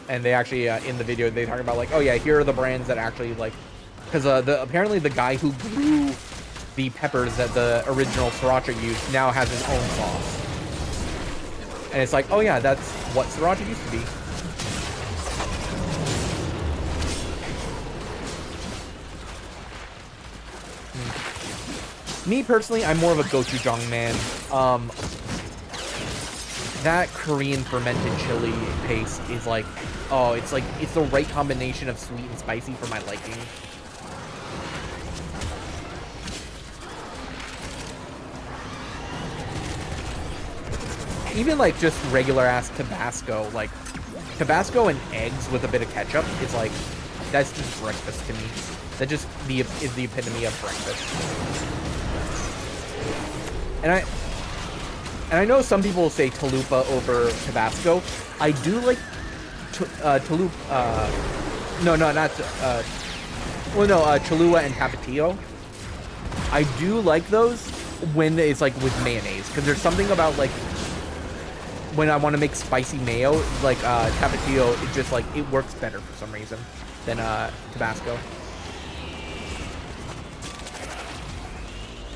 And they actually, in the video, they talk about like, oh yeah, here are the brands that actually like, because apparently the guy who grew the peppers that the original sriracha used now has his own sauce. And it's like, oh yeah, that's what sriracha used to be. Me personally, I'm more of a gochujang man. That Korean fermented chili paste is like, oh, it's like, it's the right combination of sweet and spicy for my liking. Even like just regular ass Tabasco, like Tabasco and eggs with a bit of ketchup is like, that's just breakfast to me. That just is the epitome of breakfast. And I know some people will say Talupa over Tabasco. I do like Well, no, Cholula and Tapatio. I do like those when it's like with mayonnaise, because there's something about like when I want to make spicy mayo, like Tapatio, it just like it works better for some reason than Tabasco.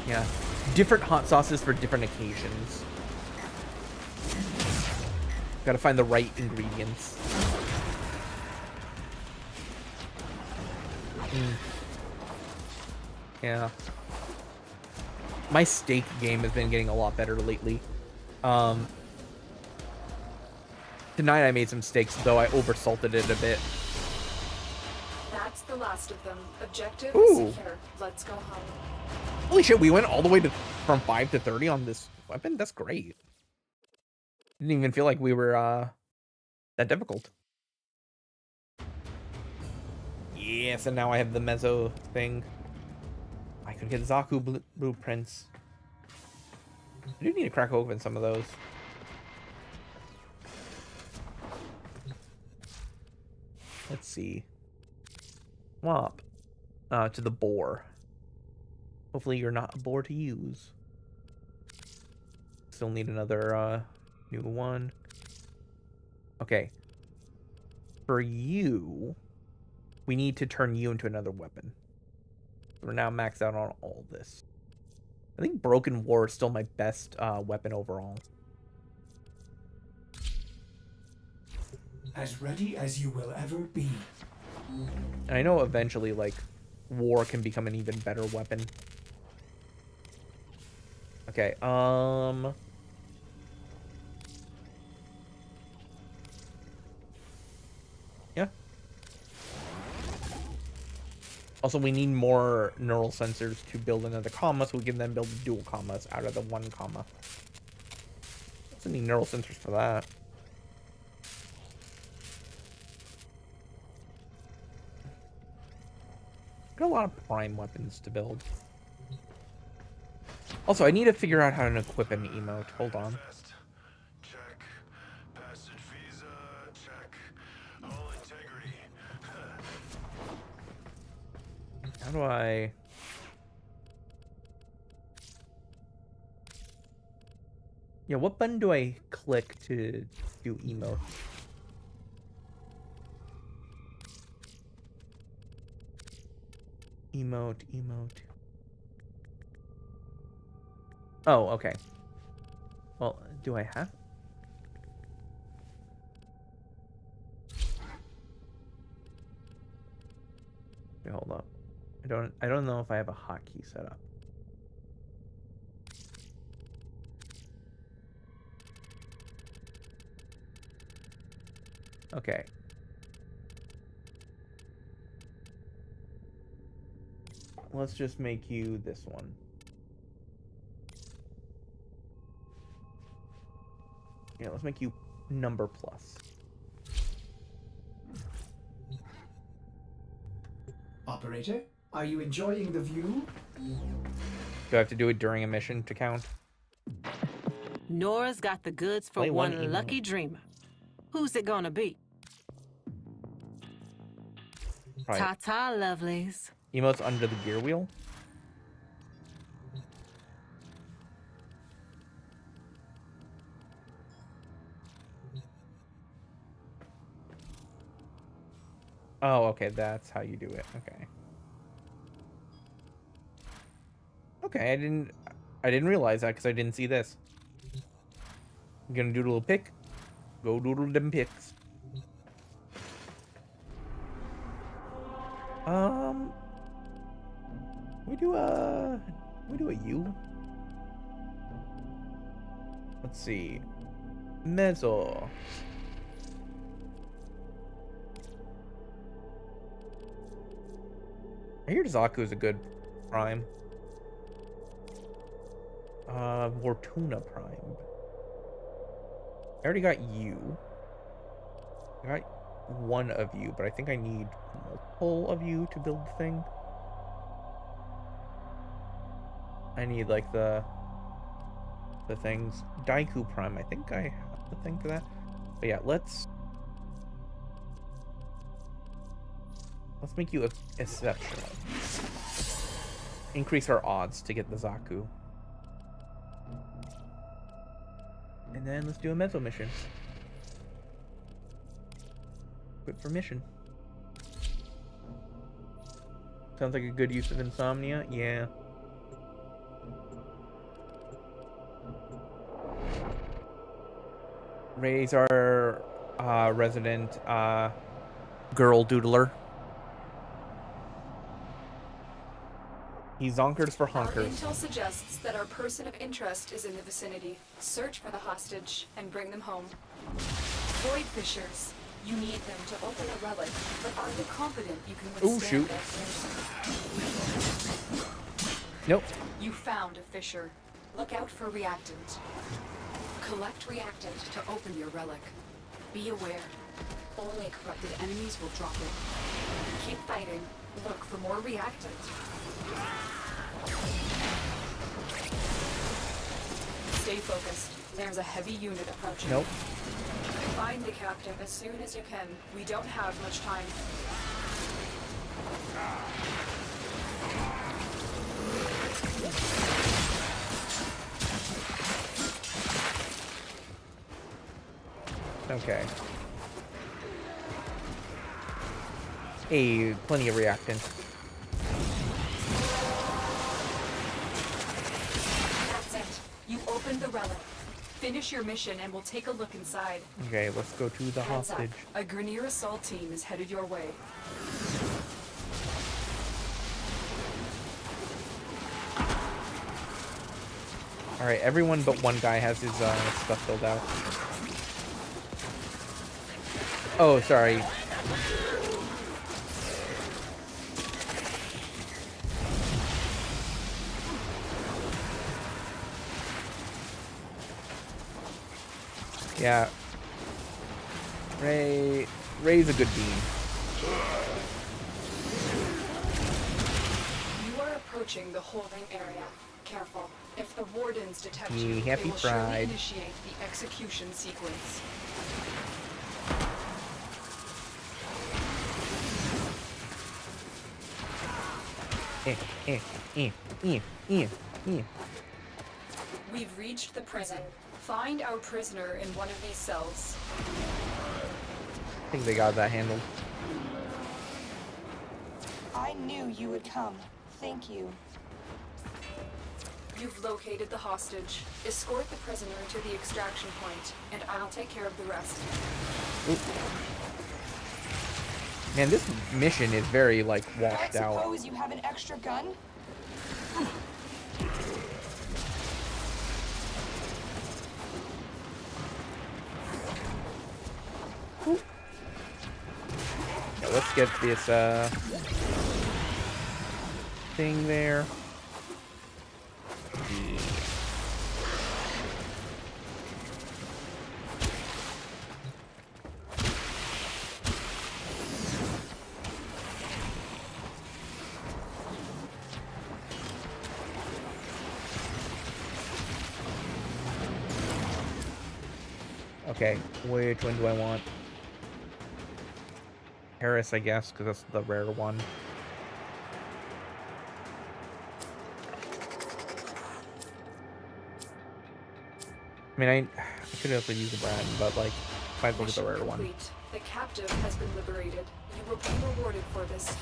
Yeah, different hot sauces for different occasions. Gotta find the right ingredients. Yeah. My steak game has been getting a lot better lately. Tonight I made some steaks, though I oversalted it a bit. That's the last of them. Objective Ooh. secure. Let's go home. Holy shit, we went all the way to from 5 to 30 on this weapon? That's great. Didn't even feel like we were that difficult. Yes, and now I have the Mezzo thing. I could get Zaku blueprints. I do need to crack open some of those. Let's see. Swap to the boar. Hopefully you're not a boar to use. Still need another new one. Okay. For you, we need to turn you into another weapon. We're now maxed out on all this. I think Broken War is still my best weapon overall. As ready as you will ever be. And I know eventually, like, War can become an even better weapon. Okay, yeah. Also, we need more neural sensors to build another comma, so we can then build dual commas out of the one comma. Also need neural sensors for that. Got a lot of prime weapons to build. Also, I need to figure out how to equip an emote. Hold on. Check. Passage visa. Check. Hull integrity. How do I... Yeah, what button do I click to do emote? Emote. Oh, okay. Well, do I have? Okay, hold up. I don't know if I have a hotkey set up. Okay. Let's just make you this one. Yeah, let's make you number plus. Operator, are you enjoying the view? Do I have to do it during a mission to count? Nora's got the goods for Play one one email. lucky dreamer. Who's it gonna be? Right. Ta-ta, lovelies. Emotes under the gear wheel? Oh, okay, that's how you do it. Okay. Okay, I didn't realize that because I didn't see this. I'm gonna doodle a pic. Go doodle them pics. We do a U. Let's see. Mezzo. I hear Zaku is a good prime. Fortuna prime. I already got you. I got one of you, but I think I need multiple of you to build the thing. I need like the things. Daiku prime. I think I have the thing for that. But yeah, let's Let's make you exceptional. Increase our odds to get the Zaku. And then let's do a Mezzo mission. Quit for mission. Sounds like a good use of insomnia. Yeah. Ray's our resident girl doodler. He zonkers for Our honkers. intel suggests that our person of interest is in the vicinity. Search for the hostage and bring them home. Void fissures. You need them to open a relic, but are you confident you can withstand shoot. that? Nope. You found a fissure. Look out for reactant. Collect reactant to open your relic. Be aware. Only corrupted enemies will drop it. Keep fighting. Look for more reactant. Stay focused. There's a heavy unit approaching. Nope. Find the captain as soon as you can. We don't have much time. Okay. Hey, plenty of reactant. That's it. You opened the relic. Finish your mission and we'll take a look inside. Okay, let's go to the Heads up. hostage. A Grenier assault team is headed your way. Alright, everyone but one guy has his stuff filled out. Oh, sorry. Yeah. Ray's a good bean. You are approaching the holding area. Careful. If the wardens detect Ye you, happy they will surely pride. initiate the execution sequence. We've reached the prison. Find our prisoner in one of these cells. I think they got that handled. I knew you would come. Thank you. You've located the hostage. Escort the prisoner to the extraction point, and I'll take care of the rest. Man, this mission is very, like, I washed out. suppose you have an extra gun? Yeah, let's get this, thing there. Yeah. Okay, which one do I want? Harris, I guess, because that's the rare one. I mean, I could also use the brand, but like, might as well get the Mission rare one. complete. The captive has been liberated. You will be rewarded for this.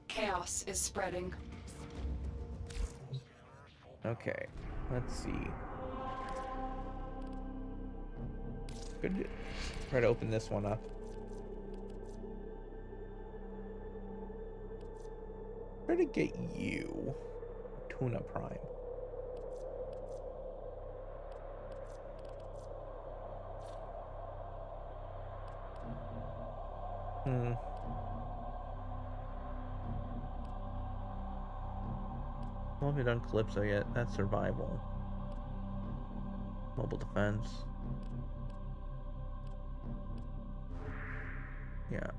Chaos is spreading. Okay, let's see. Could try to open this one up. Try to get you, Tuna Prime. Well, I haven't done Calypso yet. That's survival. Mobile defense. Yeah.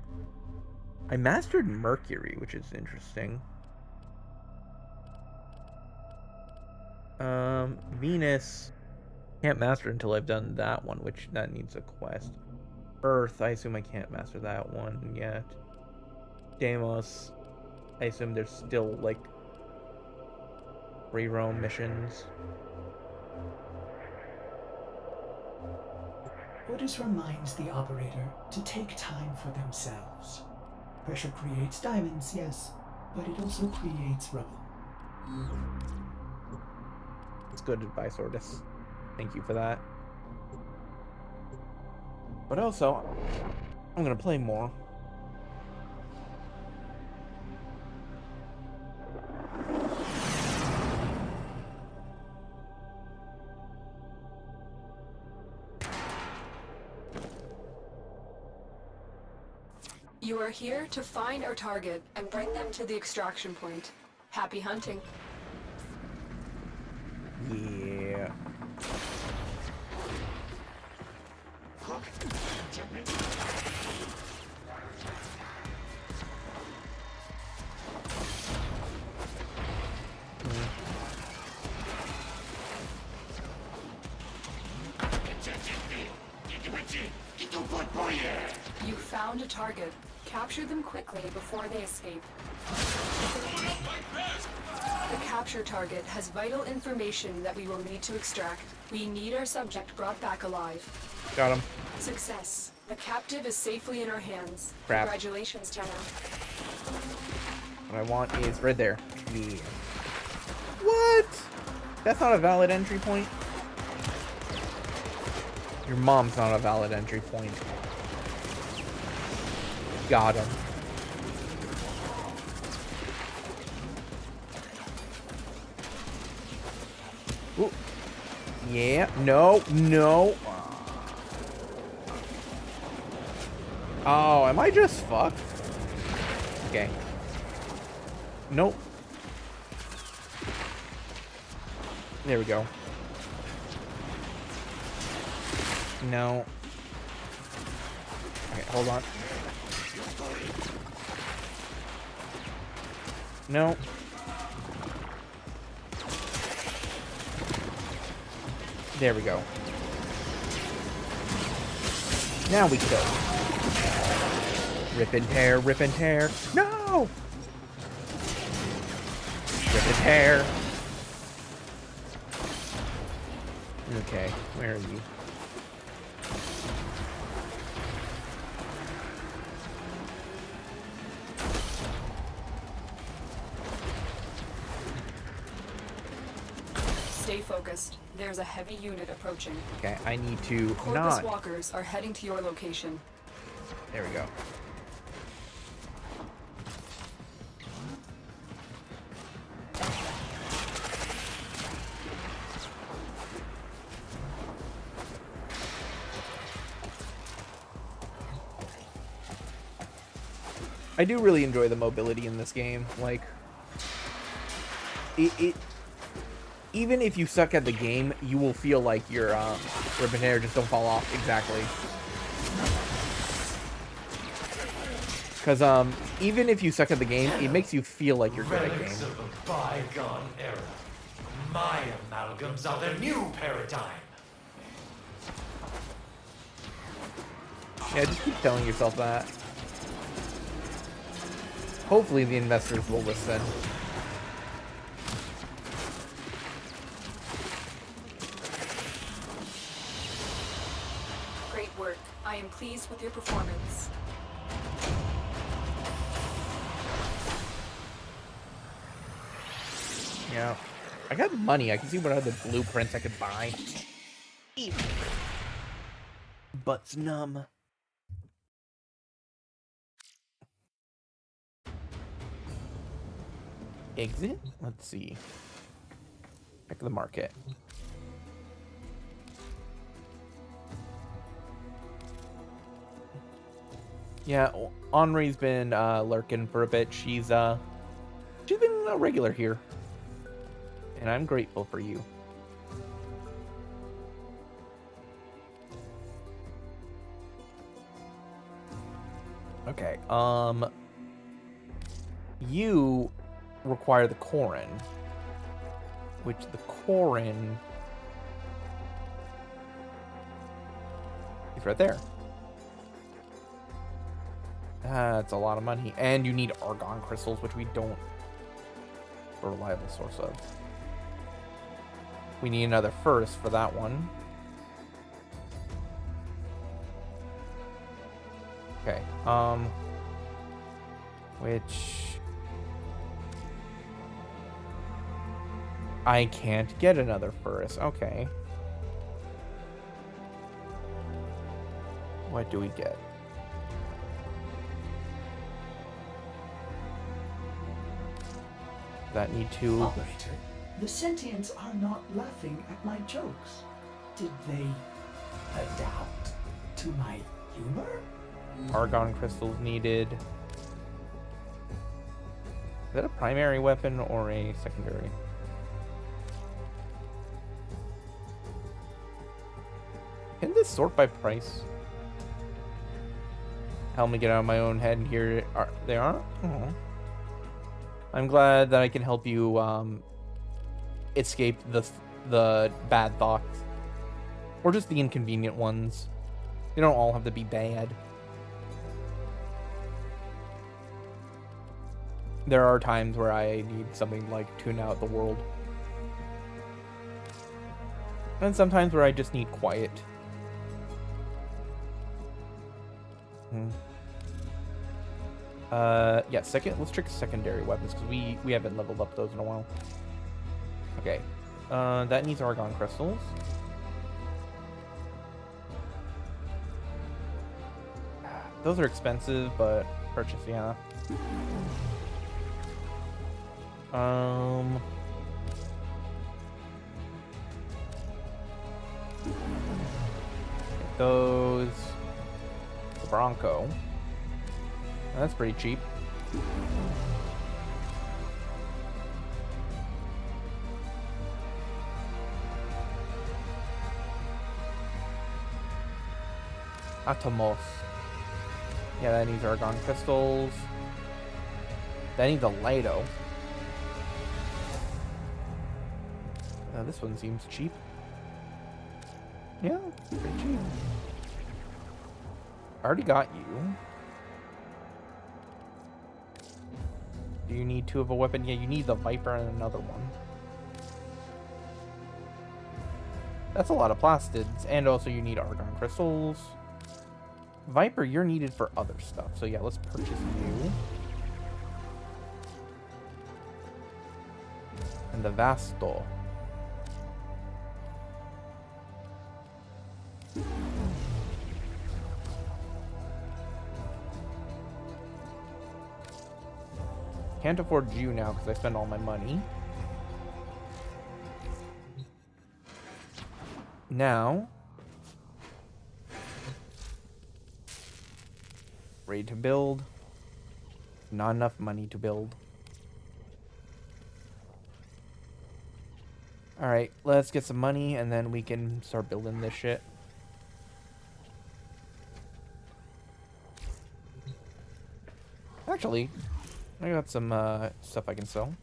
I mastered Mercury, which is interesting. Venus. Can't master it until I've done that one, which that needs a quest. Earth, I assume I can't master that one yet. Deimos, I assume there's still, like, free roam missions. Orders reminds the operator to take time for themselves. Pressure creates diamonds, yes, but it also creates rubble. It's good advice, Ordis. Thank you for that. But also, I'm gonna play more. You are here to find our target and bring them to the extraction point. Happy hunting. Yeah. You found a target. Capture them quickly before they escape. The capture target has vital information that we will need to extract. We need our subject brought back alive. Got him. Success. The captive is safely in our hands. Crap. Congratulations, Tenno. What I want is right there. Yeah. What? That's not a valid entry point? Your mom's not a valid entry point. Got him. Ooh. Yeah. No. No. Oh, am I just fucked? Okay. Nope. There we go. No. Okay, hold on. No. There we go. Now we kill. Rip and tear, rip and tear. No! Rip and tear. Okay, where are you? Stay focused. There's a heavy unit approaching. Okay, I need to Corpus not. walkers are heading to your location. There we go. I do really enjoy the mobility in this game. Like, it even if you suck at the game, you will feel like your ribbon hair just don't fall off exactly. Because even if you suck at the game, it makes you feel like you're good at Relics game. of a bygone era. My amalgams are the new paradigm. Yeah, just keep telling yourself that. Hopefully the investors will listen. Great work. I am pleased with your performance. Yeah. I got money. I can see what other blueprints I could buy. Butt's numb. Exit? Let's see. Check the market. Yeah, Henri's been lurking for a bit. She's been a regular here. And I'm grateful for you. Okay, you require the Corin, which the Corin is right there. That's a lot of money. And you need argon crystals, which we don't have a reliable source of. We need another furnace for that one. Okay, which I can't get another furnace. Okay. What do we get? That need to... Operator, the sentients are not laughing at my jokes. Did they adapt to my humor? Argon crystals needed. Is that a primary weapon or a secondary? Can this sort by price? Help me get out of my own head, and here they are. Oh. I'm glad that I can help you escape the bad thoughts, or just the inconvenient ones. They don't all have to be bad. There are times where I need something like tune out the world, and sometimes where I just need quiet. Yeah, let's check secondary weapons, because we haven't leveled up those in a while. Okay. That needs argon crystals. Those are expensive, but purchase, yeah. Get those. The Bronco. That's pretty cheap. Atomos. Yeah, that needs argon crystals. That needs a Lido. This one seems cheap. Yeah, pretty cheap. I already got you. Do you need two of a weapon? Yeah, you need the Viper and another one. That's a lot of plastids. And also you need argon crystals. Viper, you're needed for other stuff. So yeah, let's purchase you. And the Vasto. Can't afford you now because I spend all my money. Now, ready to build. Not enough money to build. Alright, let's get some money and then we can start building this shit. Actually, I got some stuff I can sell.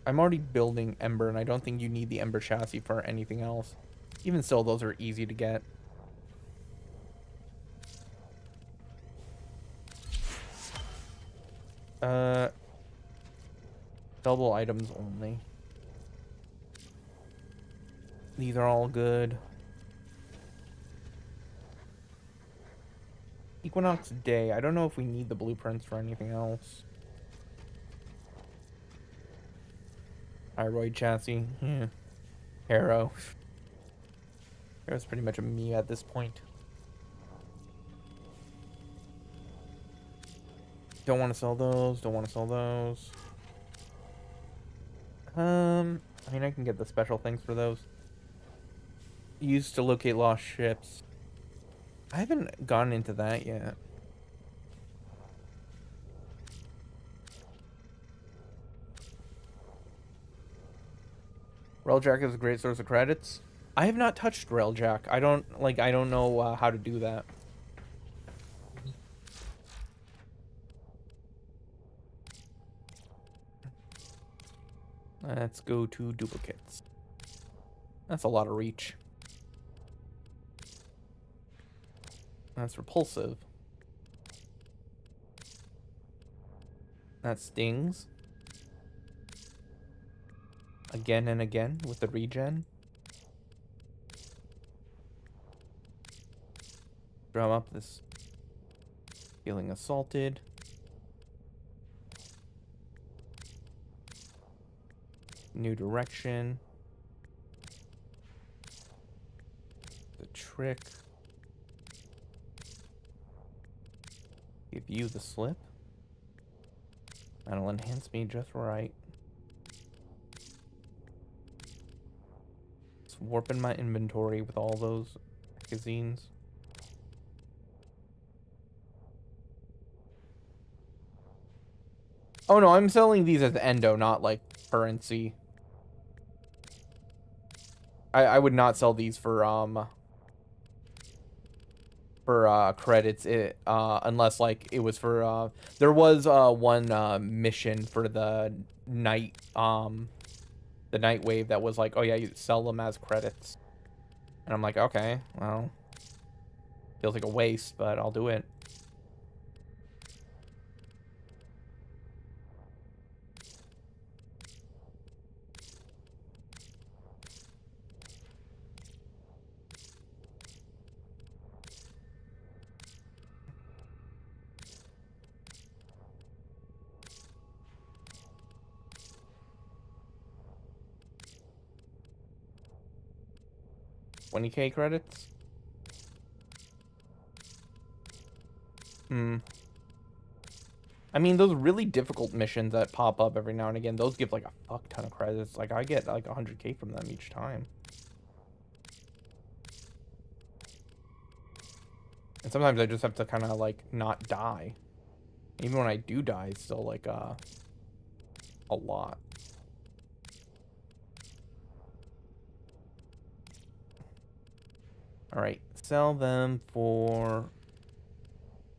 I'm already building Ember, and I don't think you need the Ember chassis for anything else. Even still, those are easy to get. Double items only. These are all good. Equinox Day. I don't know if we need the blueprints for anything else. Thyroid chassis. Yeah. Harrow. Harrow's pretty much a me at this point. Don't want to sell those. Don't want to sell those. I mean, I can get the special things for those. Used to locate lost ships. I haven't gone into that yet. Railjack is a great source of credits. I have not touched Railjack. I don't know how to do that. Let's go to duplicates. That's a lot of reach. That's repulsive. That stings. Again and again with the regen. Drum up this. Feeling assaulted. New direction. The trick. Give you the slip. That'll enhance me just right. Just warping my inventory with all those magazines. Oh no, I'm selling these as endo, not like currency. I would not sell these for credits unless like it was for there was one mission for the night wave that was like, oh yeah, you sell them as credits. And I'm like, okay, well, feels like a waste, but I'll do it. $20K credits? I mean, those really difficult missions that pop up every now and again, those give like a fuck ton of credits. Like, I get like 100K from them each time. And sometimes I just have to kind of like not die. Even when I do die, it's still like a lot. All right, sell them for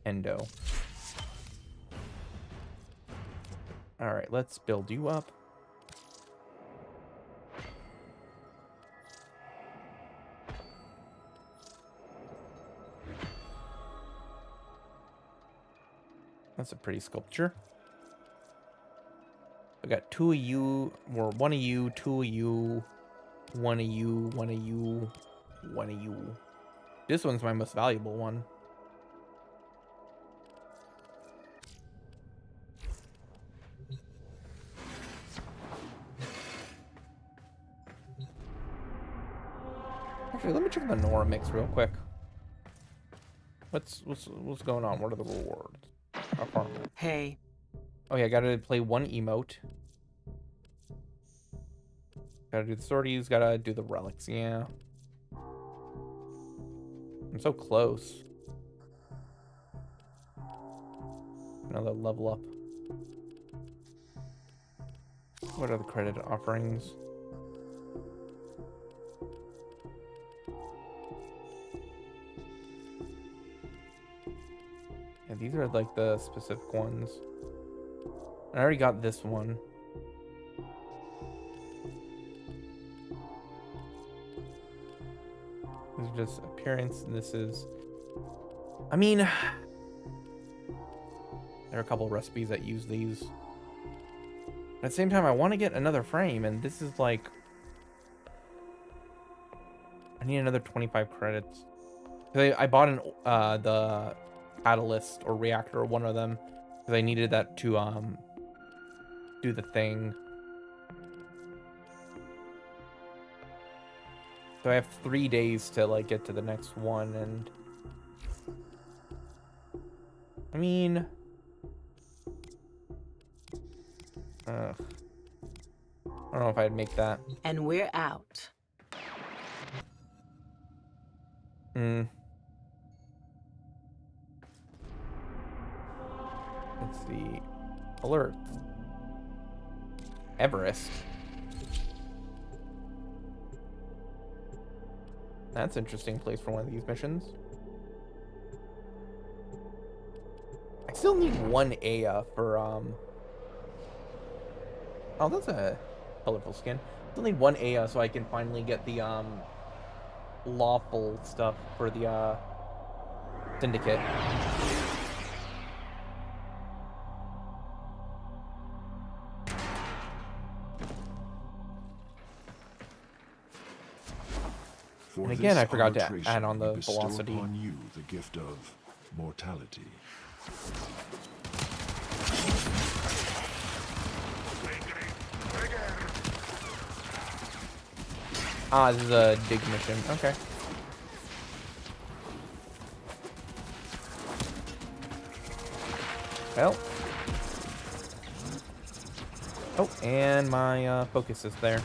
endo. All right, let's build you up. That's a pretty sculpture. I got 2 of you, or 1 of you, 2 of you, 1 of you, 1 of you, 1 of you. This one's my most valuable one. Actually, let me check the Nora mix real quick. What's going on? What are the rewards? How far? Hey. Oh yeah, gotta play 1 emote. Gotta do the sorties, gotta do the relics, yeah. I'm so close. Another level up. What are the credit offerings? Yeah, these are like the specific ones. I already got this one. This is just appearance, and this is... I mean... There are a couple recipes that use these. At the same time, I want to get another frame, and this is like... I need another 25 credits. I bought the catalyst or reactor, or one of them, because I needed that to do the thing. So I have 3 days to like get to the next one, and I mean, I don't know if I'd make that. And we're out. Hmm. Let's see. Alert. Everest. That's an interesting place for one of these missions. I still need one Aya for, Oh, that's a colorful skin. Still need one Aya so I can finally get the, lawful stuff for the, Syndicate. For And again, this I forgot to arbitration, add on the we bestow velocity. upon you the gift of mortality. Ah, this is a dig mission. Okay. Well. Oh, and my focus is there.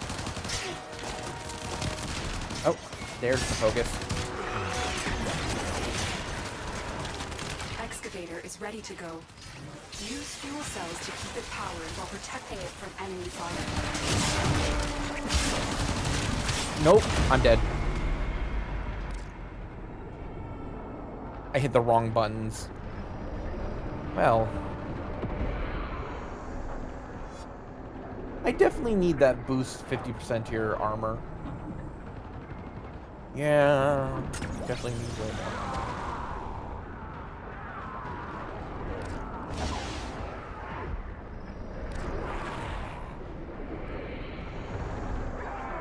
Oh, there's the focus. Excavator is ready to go. Use fuel cells to keep it powered while protecting it from enemy fire. Nope, I'm dead. I hit the wrong buttons. Well. I definitely need that boost 50% to your armor. Yeah, definitely need it.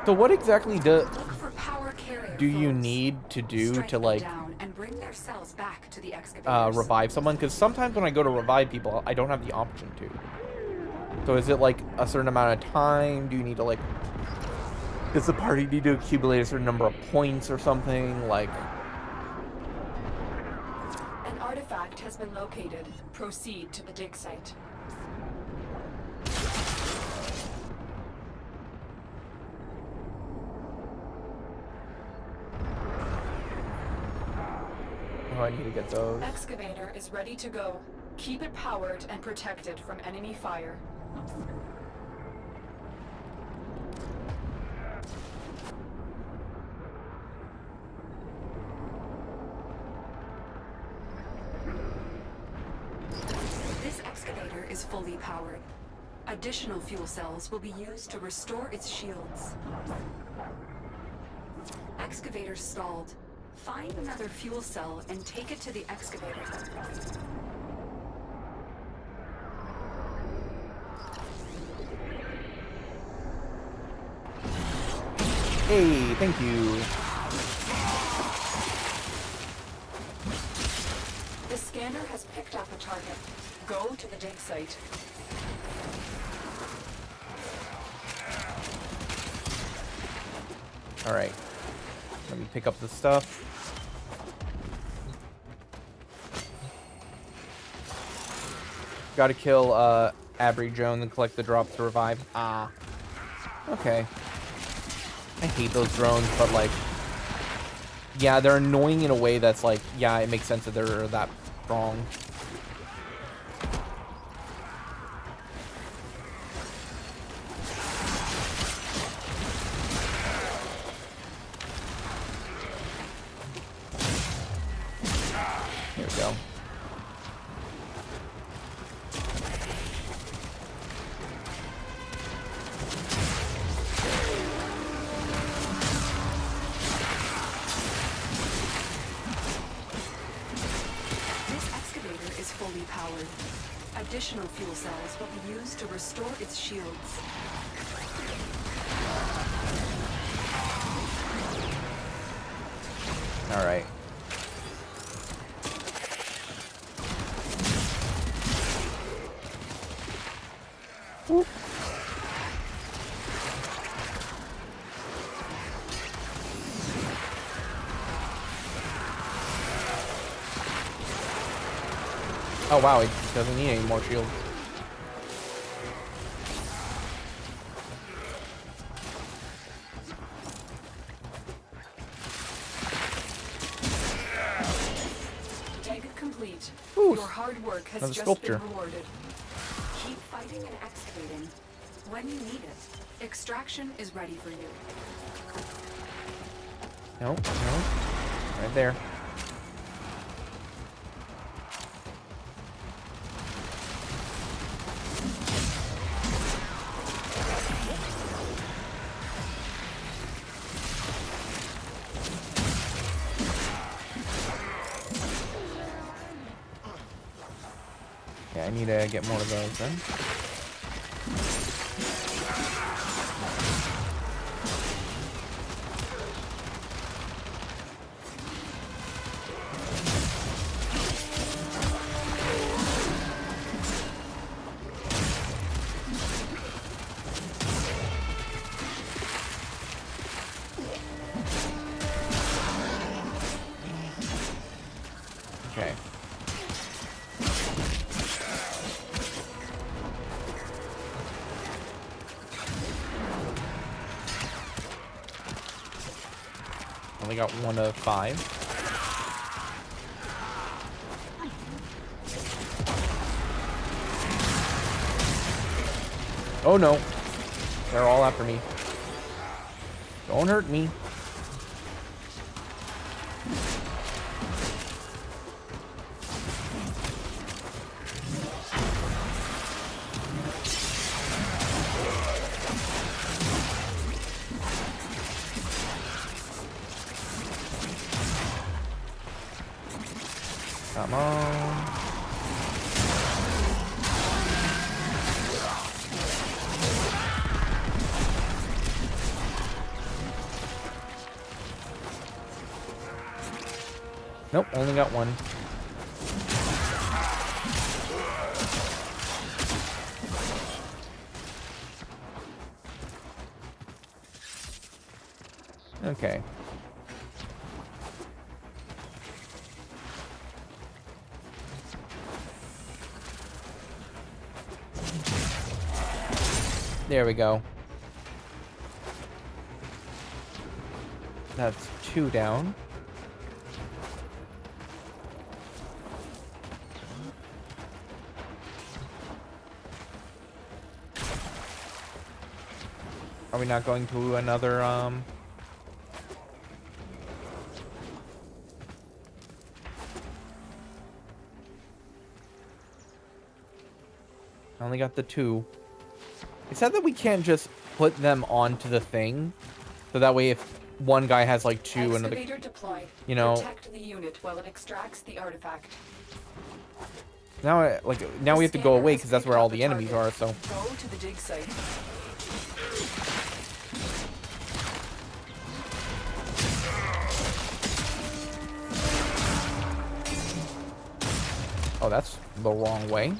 So what exactly Look for power carrier do you foes. need to do Strike to them like down and bring their cells back to the excavators. revive someone? Because sometimes when I go to revive people, I don't have the option to. So is it like a certain amount of time? Do you need to like... Does the party need to accumulate a certain number of points or something? Like... An artifact has been located. Proceed to the dig site. Oh, I need to get those. Excavator is ready to go. Keep it powered and protected from enemy fire. This excavator is fully powered. Additional fuel cells will be used to restore its shields. Excavator stalled. Find another fuel cell and take it to the excavator. Hey, thank you. The scanner has picked up a target. Go to the dig site. Alright. Let me pick up the stuff. Gotta kill, Abry Jones and collect the drop to revive. Ah. Okay. I hate those drones, but like... Yeah, they're annoying in a way that's like, yeah, it makes sense that they're that strong. Here we go. This excavator is fully powered. Additional fuel cells will be used to restore its shields. Alright. Whoop. Oh wow, it doesn't need any more shields. work has Another just sculpture. been rewarded. Keep fighting and excavating. When you need it. Extraction is ready for you. Nope, no. Right there. Okay, I need to get more of those then. Okay. Only got 1 of 5. Oh no. They're all after me. Don't hurt me. Come on. Nope, only got 1. Okay. There we go. That's 2 down. Are we not going to another, I only got the 2. It said that we can't just put them onto the thing, so that way if one guy has like 2, another, Excavator deployed. you know. Protect the unit while it extracts the artifact. Now, now we have to go away because that's where all the enemies are. So. Go to the dig site. Oh, that's the wrong way.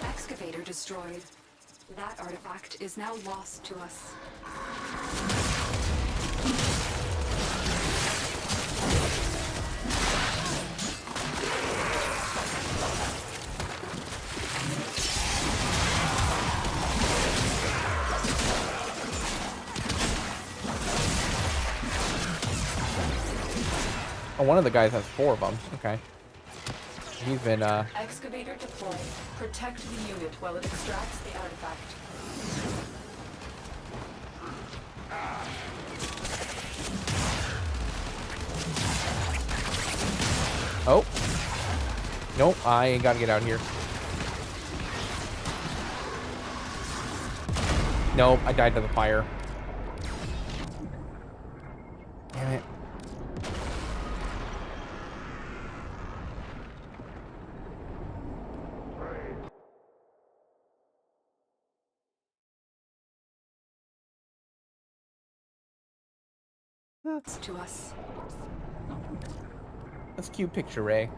Excavator destroyed. That artifact is now lost to us. Oh, one of the guys has 4 of them. Okay. He's been, Excavator deployed. Protect the unit while it extracts the artifact. Oh. Nope, I gotta get out of here. Nope, I died to the fire. Damn it. That's to us. That's a cute picture, Ray.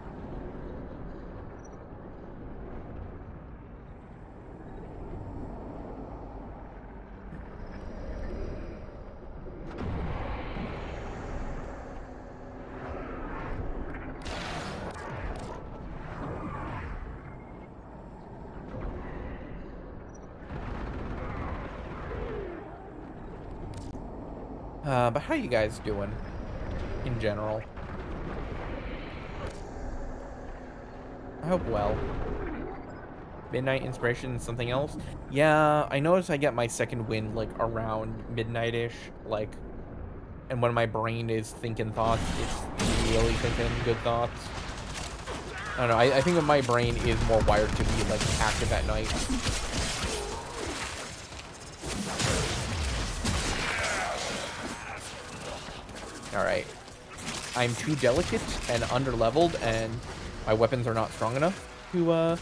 But how you guys doing in general? I hope well. Midnight inspiration and something else? Yeah, I notice I get my second wind like around midnight-ish, like, and when my brain is thinking thoughts, it's really thinking good thoughts. I don't know, I think that my brain is more wired to be like active at night. Alright. I'm too delicate and underleveled, and my weapons are not strong enough to,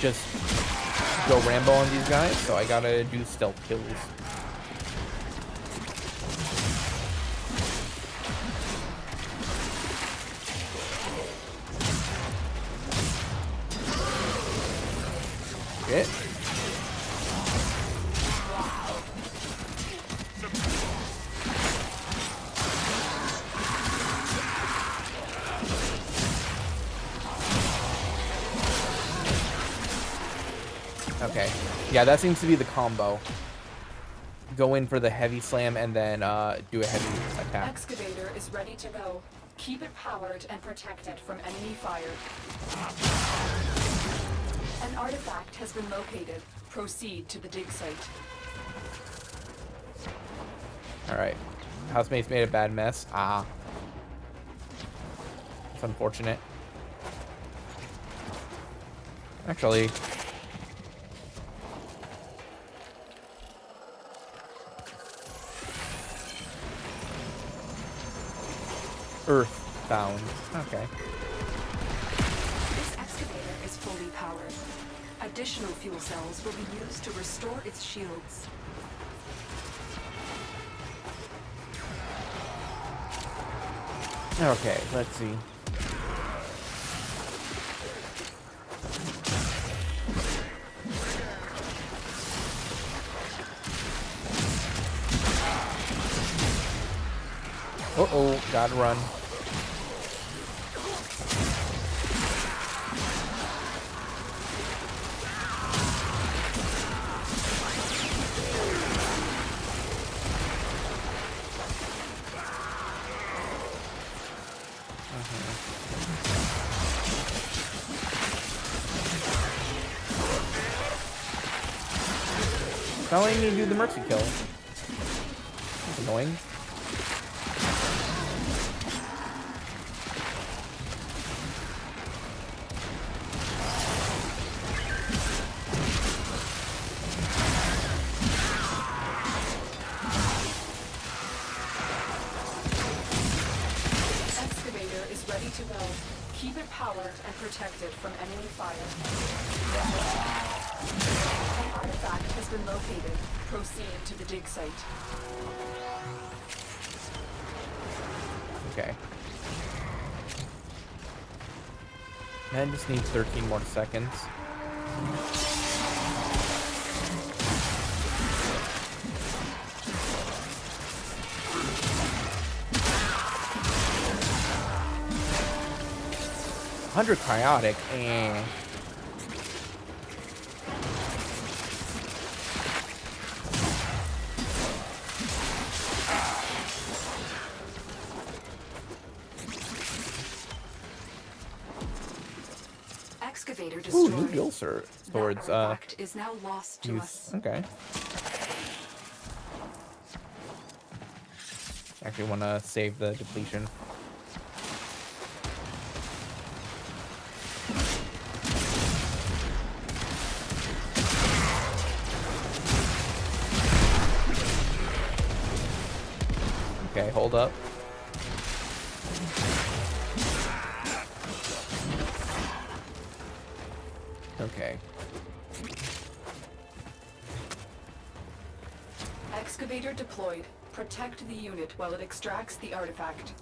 just go Rambo on these guys, so I gotta do stealth kills. Shit. Okay. Yeah, that seems to be the combo. Go in for the heavy slam and then do a heavy attack. Excavator is ready to go. Keep it powered and protected from enemy fire. An artifact has been located. Proceed to the dig site. Alright. Housemate's made a bad mess. Ah. It's unfortunate. Actually... Earthbound. Okay. This excavator is fully powered. Additional fuel cells will be used to restore its shields. Okay, let's see. Uh-oh, gotta run. It's not letting me do the mercy kill. That's annoying. Excavator is ready to go. Keep it powered and protected from enemy fire. An artifact has been located. Proceed to the dig site. Okay. Man just needs 13 more seconds. $100 cryotic, eh. Excavator destroyed. Ooh, new dual swords. That artifact is now lost to us. Okay. Actually want to save the depletion. Okay, hold up. Okay. Excavator deployed. Protect the unit while it extracts the artifact.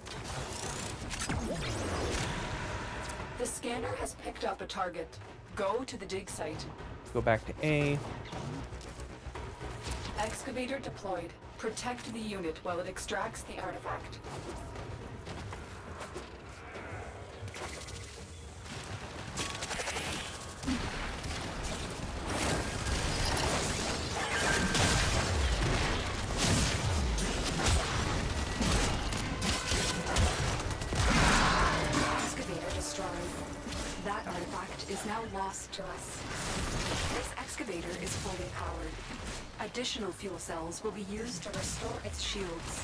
The scanner has picked up a target. Go to the dig site. Let's go back to A. Excavator deployed. Protect the unit while it extracts the artifact. now lost to us. This excavator is fully powered. Additional fuel cells will be used to restore its shields.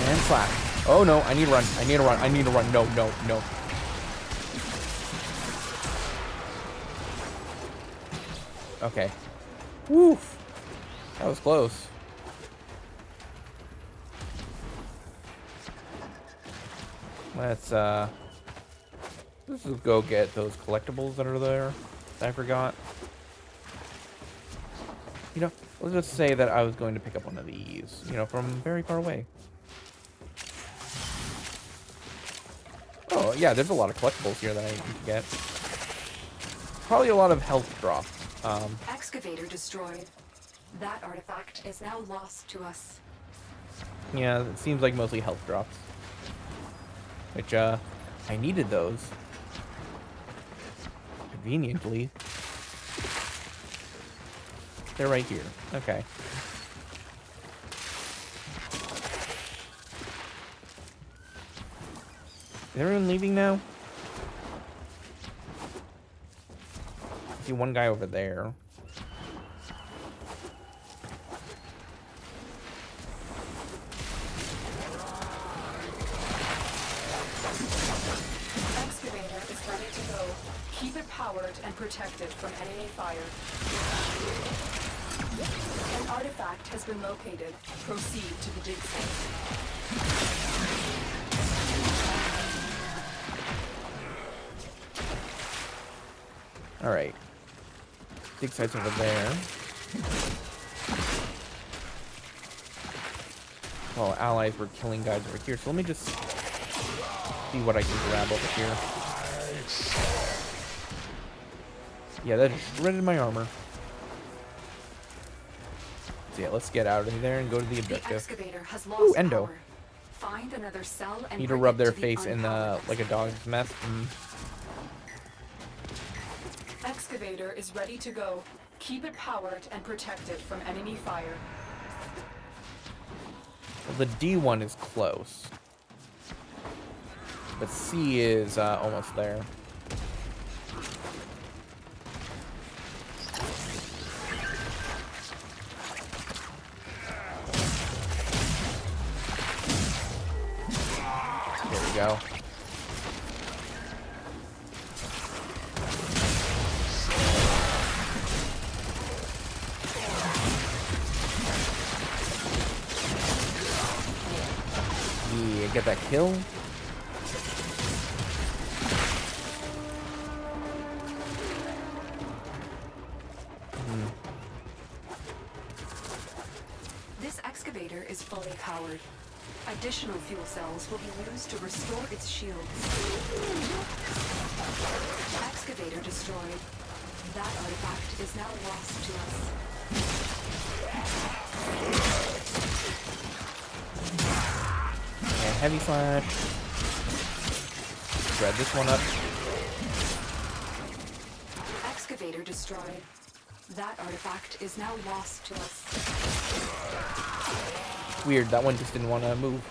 And slash. Oh no, I need to run. I need to run. I need to run. No, no, no. Okay. Woof. That was close. Let's just go get those collectibles that are there. I forgot. You know, let's just say that I was going to pick up one of these, you know, from very far away. Oh, yeah, there's a lot of collectibles here that I need to get. Probably a lot of health drops. Excavator destroyed. That artifact is now lost to us. Yeah, it seems like mostly health drops. Which, I needed those. Conveniently. They're right here. Okay. Is everyone leaving now? I see one guy over there. Excavator is ready to go. Keep it powered and protected from enemy fire. An artifact has been located. Proceed to the dig site. Alright. Dig site's over there. Oh, allies were killing guys over here, so let me just see what I can grab over here. Yeah, that just shredded my armor. So yeah, let's get out of there and go to the objective. The excavator has lost Ooh, endo. power. Find another cell and Need to bring rub it their to the face in unpowered like a dog's mess. Excavator is ready to go. Keep it powered and protected from enemy fire. Well, the D one is close. But C is almost there. There we go. Yeah, get that kill. This excavator is fully powered. Additional fuel cells will be used to restore its shields. Excavator destroyed. That artifact is now lost to us. And heavy slash. Shred this one up. Excavator destroyed. That artifact is now lost to us. Weird, that one just didn't want to move.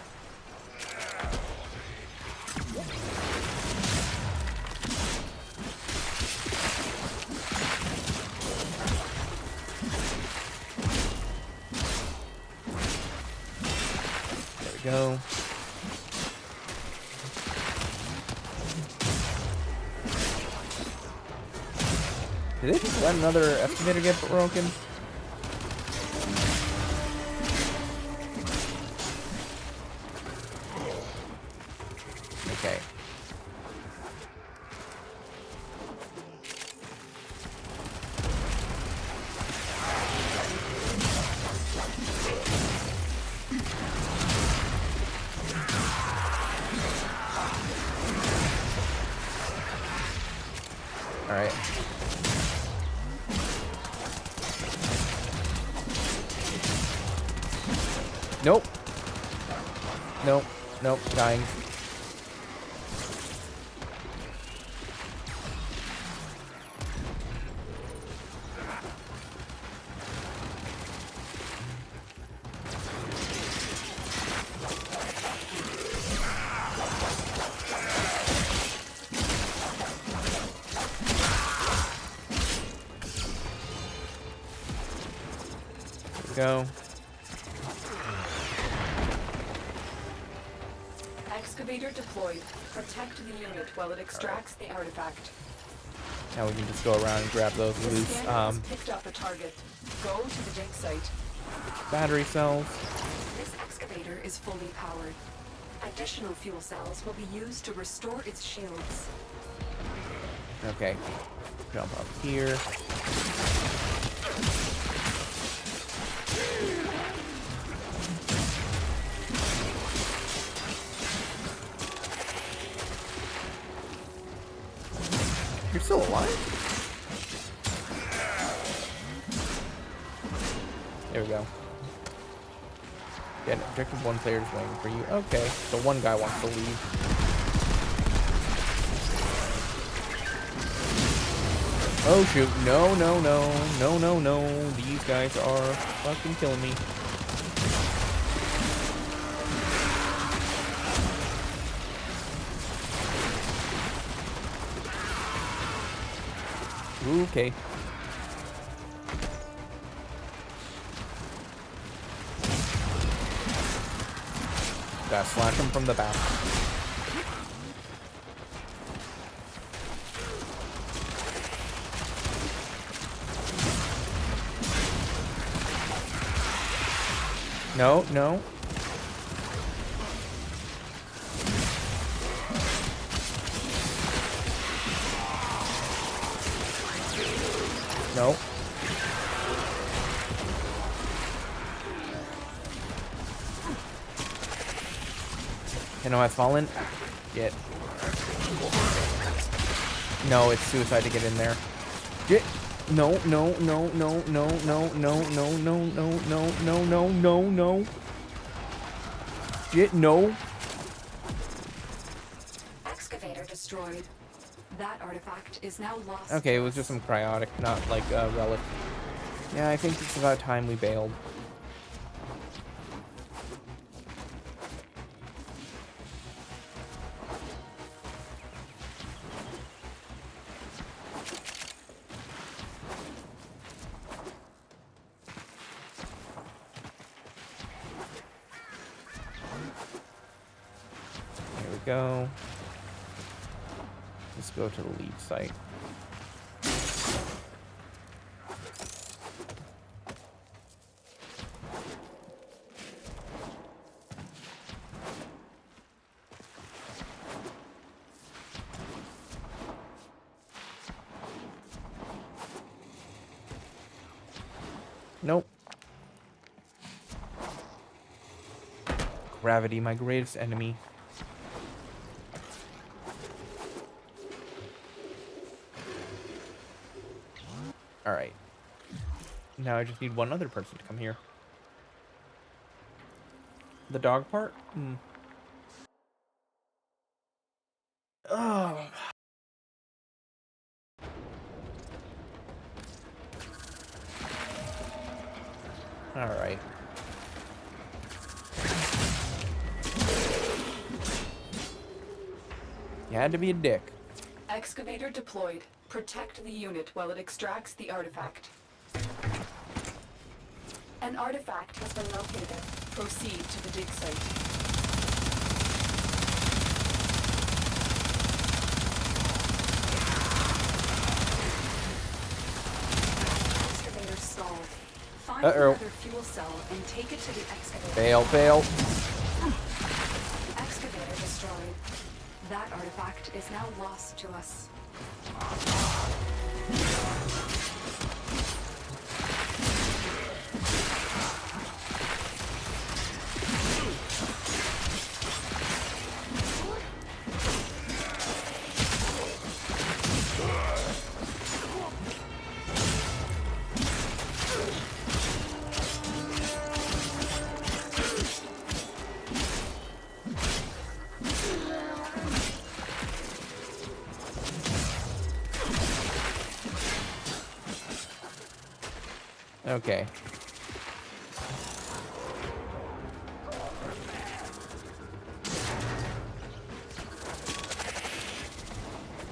There we go. Did they just let another excavator get broken? Okay. All right. Nope. Nope. Nope. Dying. go. Excavator deployed. Protect the unit while it extracts the artifact. Now we can just go around and grab those The loose scanner has picked up a target. Go to the dig site. battery cells. This excavator is fully powered. Additional fuel cells will be used to restore its shields. Okay. Jump up here. You're still alive? There we go. Yeah, objective 1 player's waiting for you. Okay, so one guy wants to leave. Oh shoot, no, no, no, no, no, no. These guys are fucking killing me. Okay. Gotta slash him from the back. No, no. No. Tenno has fallen. Get. No, it's suicide to get in there. Get. No, no, no, no, no, no, no, no, no, no, no, no, no, no, no. Get. No. Excavator destroyed. That artifact is now lost. Okay, it was just some cryotic, not like a relic. Yeah, I think it's about time we bailed. Here we go. Let's go to the lead site. Nope. Gravity, my greatest enemy. Alright. Now I just need one other person to come here. The dog part? Hmm. Oh. Alright. You had to be a dick. Excavator deployed. Protect the unit while it extracts the artifact. An artifact has been located. Proceed to the dig site. Excavator stalled. Find Uh-oh. another fuel cell and take it to the excavator. Fail, fail. Excavator destroyed. That artifact is now lost to us. Okay.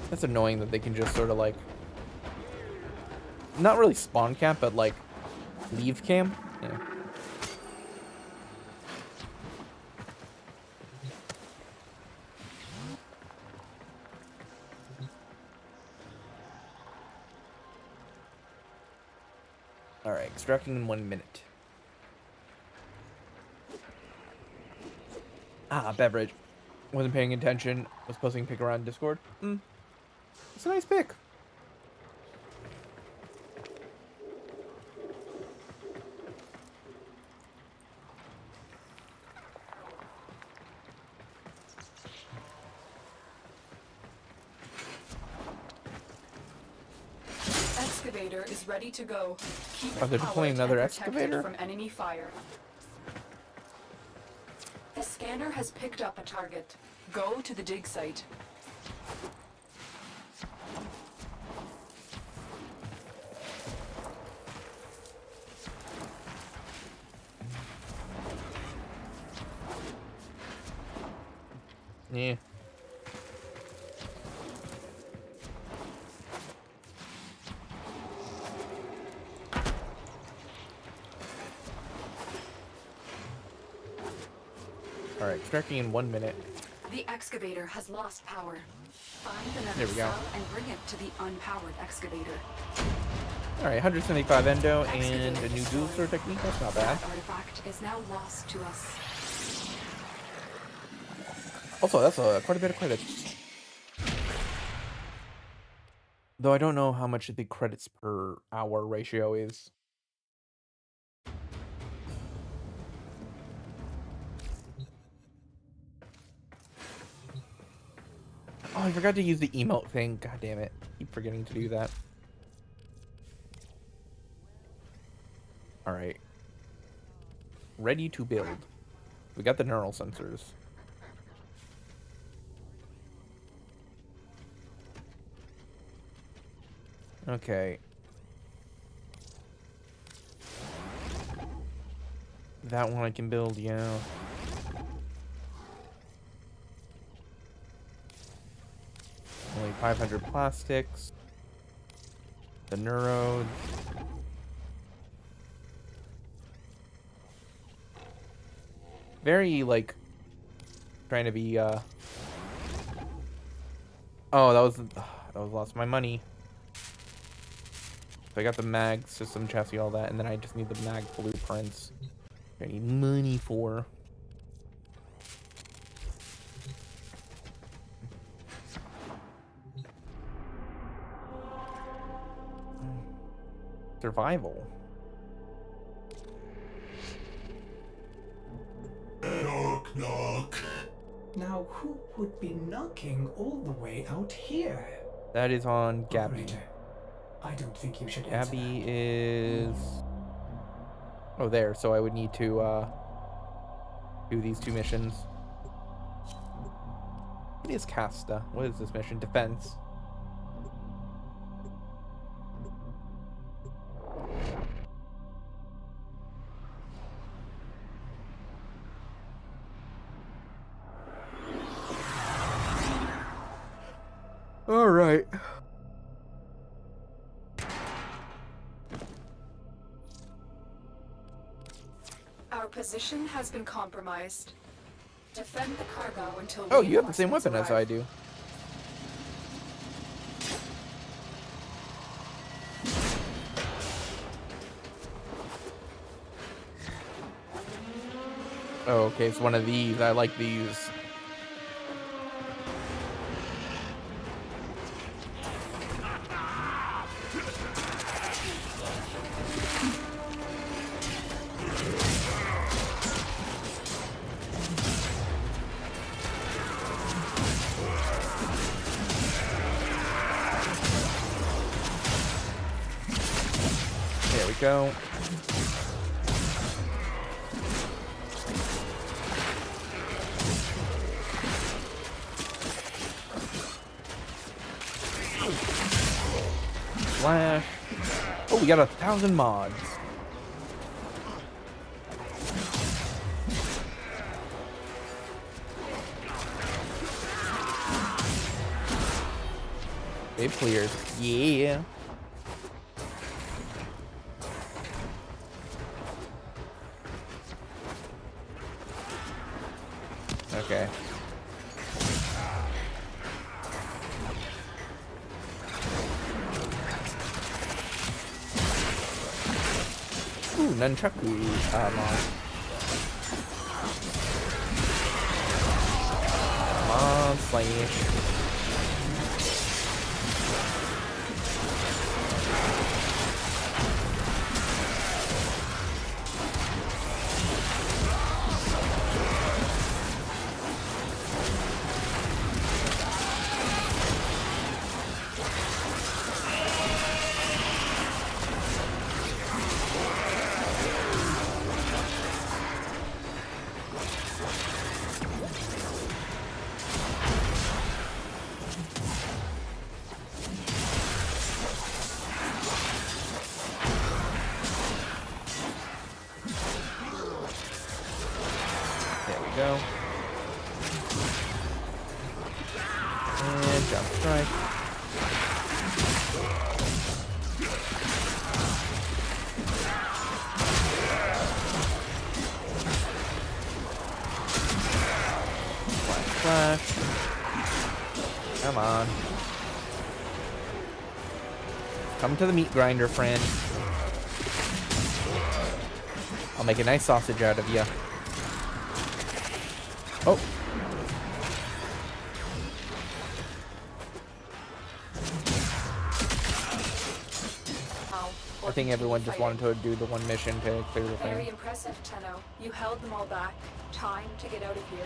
That's annoying that they can just sort of like, not really spawn camp, but like leave camp. Yeah. Alright, extracting in 1 minute. Ah, beverage. Wasn't paying attention. Was posting pick around Discord. It's a nice pick. Excavator is ready to go. Keep Are they it deploying powered another and protected excavator? from enemy fire. The scanner has picked up a target. Go to the dig site. Yeah. Alright, extracting in 1 minute. The excavator has lost power. Find There another we go. cell and bring it to the unpowered excavator. Alright, 175 endo and Excavator a new dual destroyed. sword technique. That's not bad. That artifact is now lost to us. Also, that's quite a bit of credits. Though I don't know how much the credits per hour ratio is. Oh, I forgot to use the emote thing. God damn it. Keep forgetting to do that. Alright. Ready to build. We got the neural sensors. Okay. That one I can build, yeah. Only 500 plastics. The neurodes. Very, like, trying to be, Oh, that was lost my money. So I got the mag system chassis, all that, and then I just need the mag blueprints. I need money for. Survival. Knock, knock. Now, who would be knocking all the way out here? That is on Gabby. Operator, I don't think you should answer Gabby is... Oh, there. So I would need to, do these 2 missions. What is Casta? What is this mission? Defense. Alright. Our position has been compromised. Defend the cargo until Oh, you have the same reinforcements weapon as I arrive. do. Oh, okay, it's one of these. I like these. There we go. Flash. Oh, we got 1,000 mods. They've cleared. Yeah. Okay. Ooh, nunchaku. Come on, slash. Go. And jump strike. Flash. Come on. Come to the meat grinder, friend. I'll make a nice sausage out of you. Oh. I think everyone just wanted to do the one mission to clear the thing. Very impressive, Tenno. You held them all back. Time to get out of here.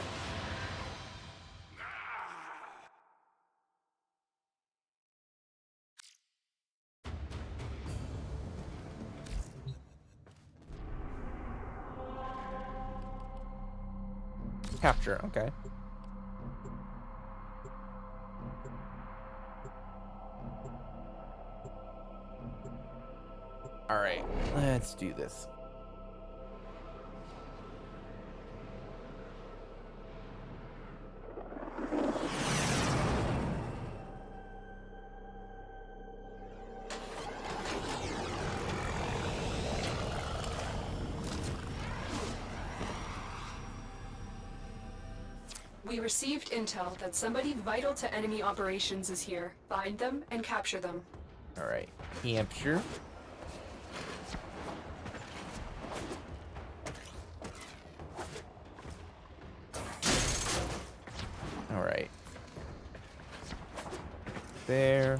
Capture, okay. Alright, let's do this. We received intel that somebody vital to enemy operations is here. Find them and capture them. Alright, capture. Alright. There.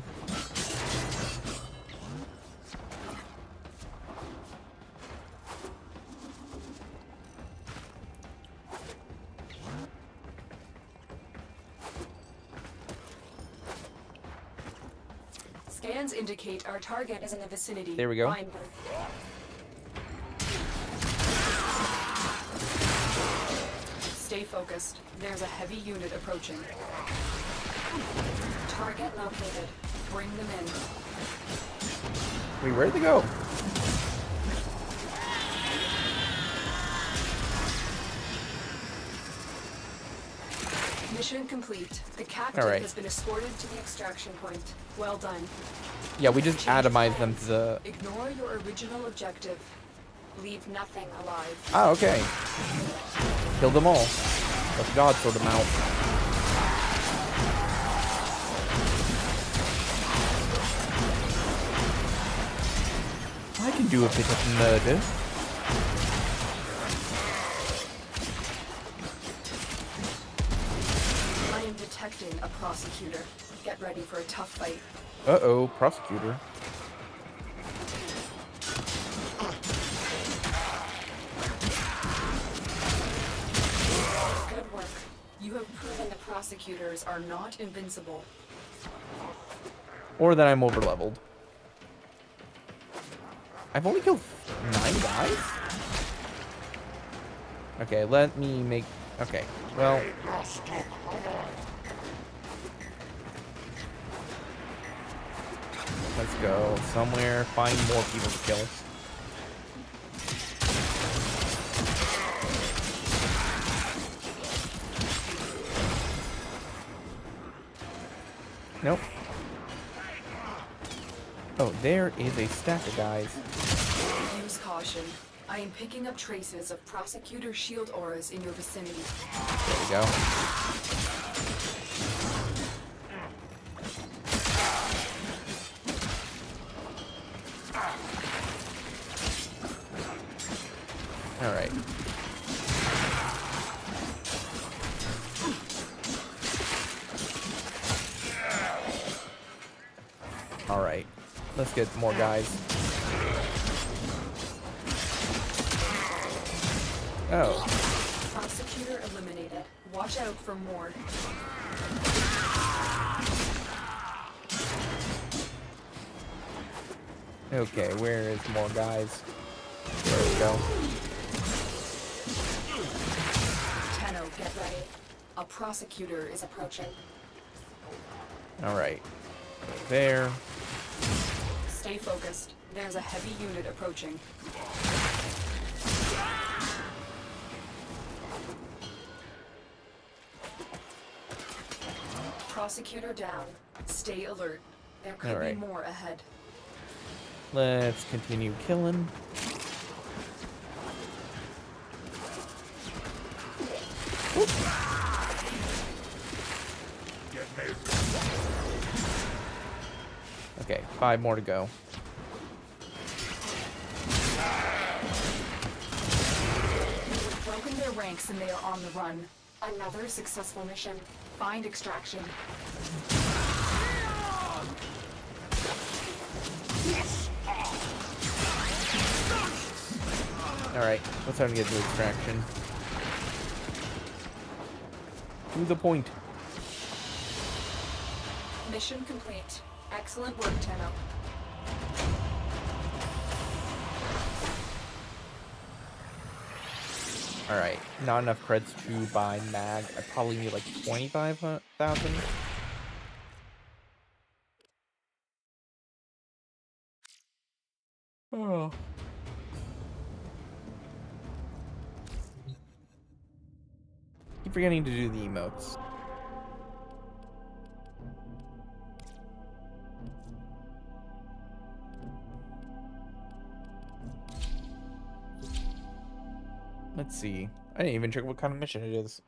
Scans indicate our target is in the vicinity. There we go. Find them. Stay focused. There's a heavy unit approaching. Target located. Bring them in. Wait, where'd they go? Mission complete. The captain Alright. has been escorted to the extraction point. Well done. Yeah, we just Change atomized them plans. to the... Ignore your original objective. Leave nothing alive. Ah, okay. Kill them all. Let God sort them out. I can do a bit of murder. I am detecting a prosecutor. Get ready for a tough fight. Uh-oh, prosecutor. Good work. You have proven the prosecutors are not invincible. Or that I'm overleveled. I've only killed 9 guys? Okay, let me make... Okay, well... Let's go somewhere, find more people to kill. Nope. Oh, there is a stack of guys. Use caution. I am picking up traces of prosecutor shield auras in your vicinity. There we go. Alright. Let's get more guys. Oh. Prosecutor eliminated. Watch out for more. Okay, where is more guys? There we go. Tenno, get ready. A prosecutor is approaching. Alright. There. Stay focused. There's a heavy unit approaching. Prosecutor down. Stay alert. There could Alright. be more ahead. Let's continue killing. Whoop. Okay, 5 more to go. We've broken their ranks and they are on the run. Another successful mission. Find extraction. Alright, let's try to get to extraction. To the point. Mission complete. Excellent work, Tenno. Alright, not enough creds to buy mag. I probably need like 25,000. Oh. Keep forgetting to do the emotes. Let's see. I didn't even check what kind of mission it is.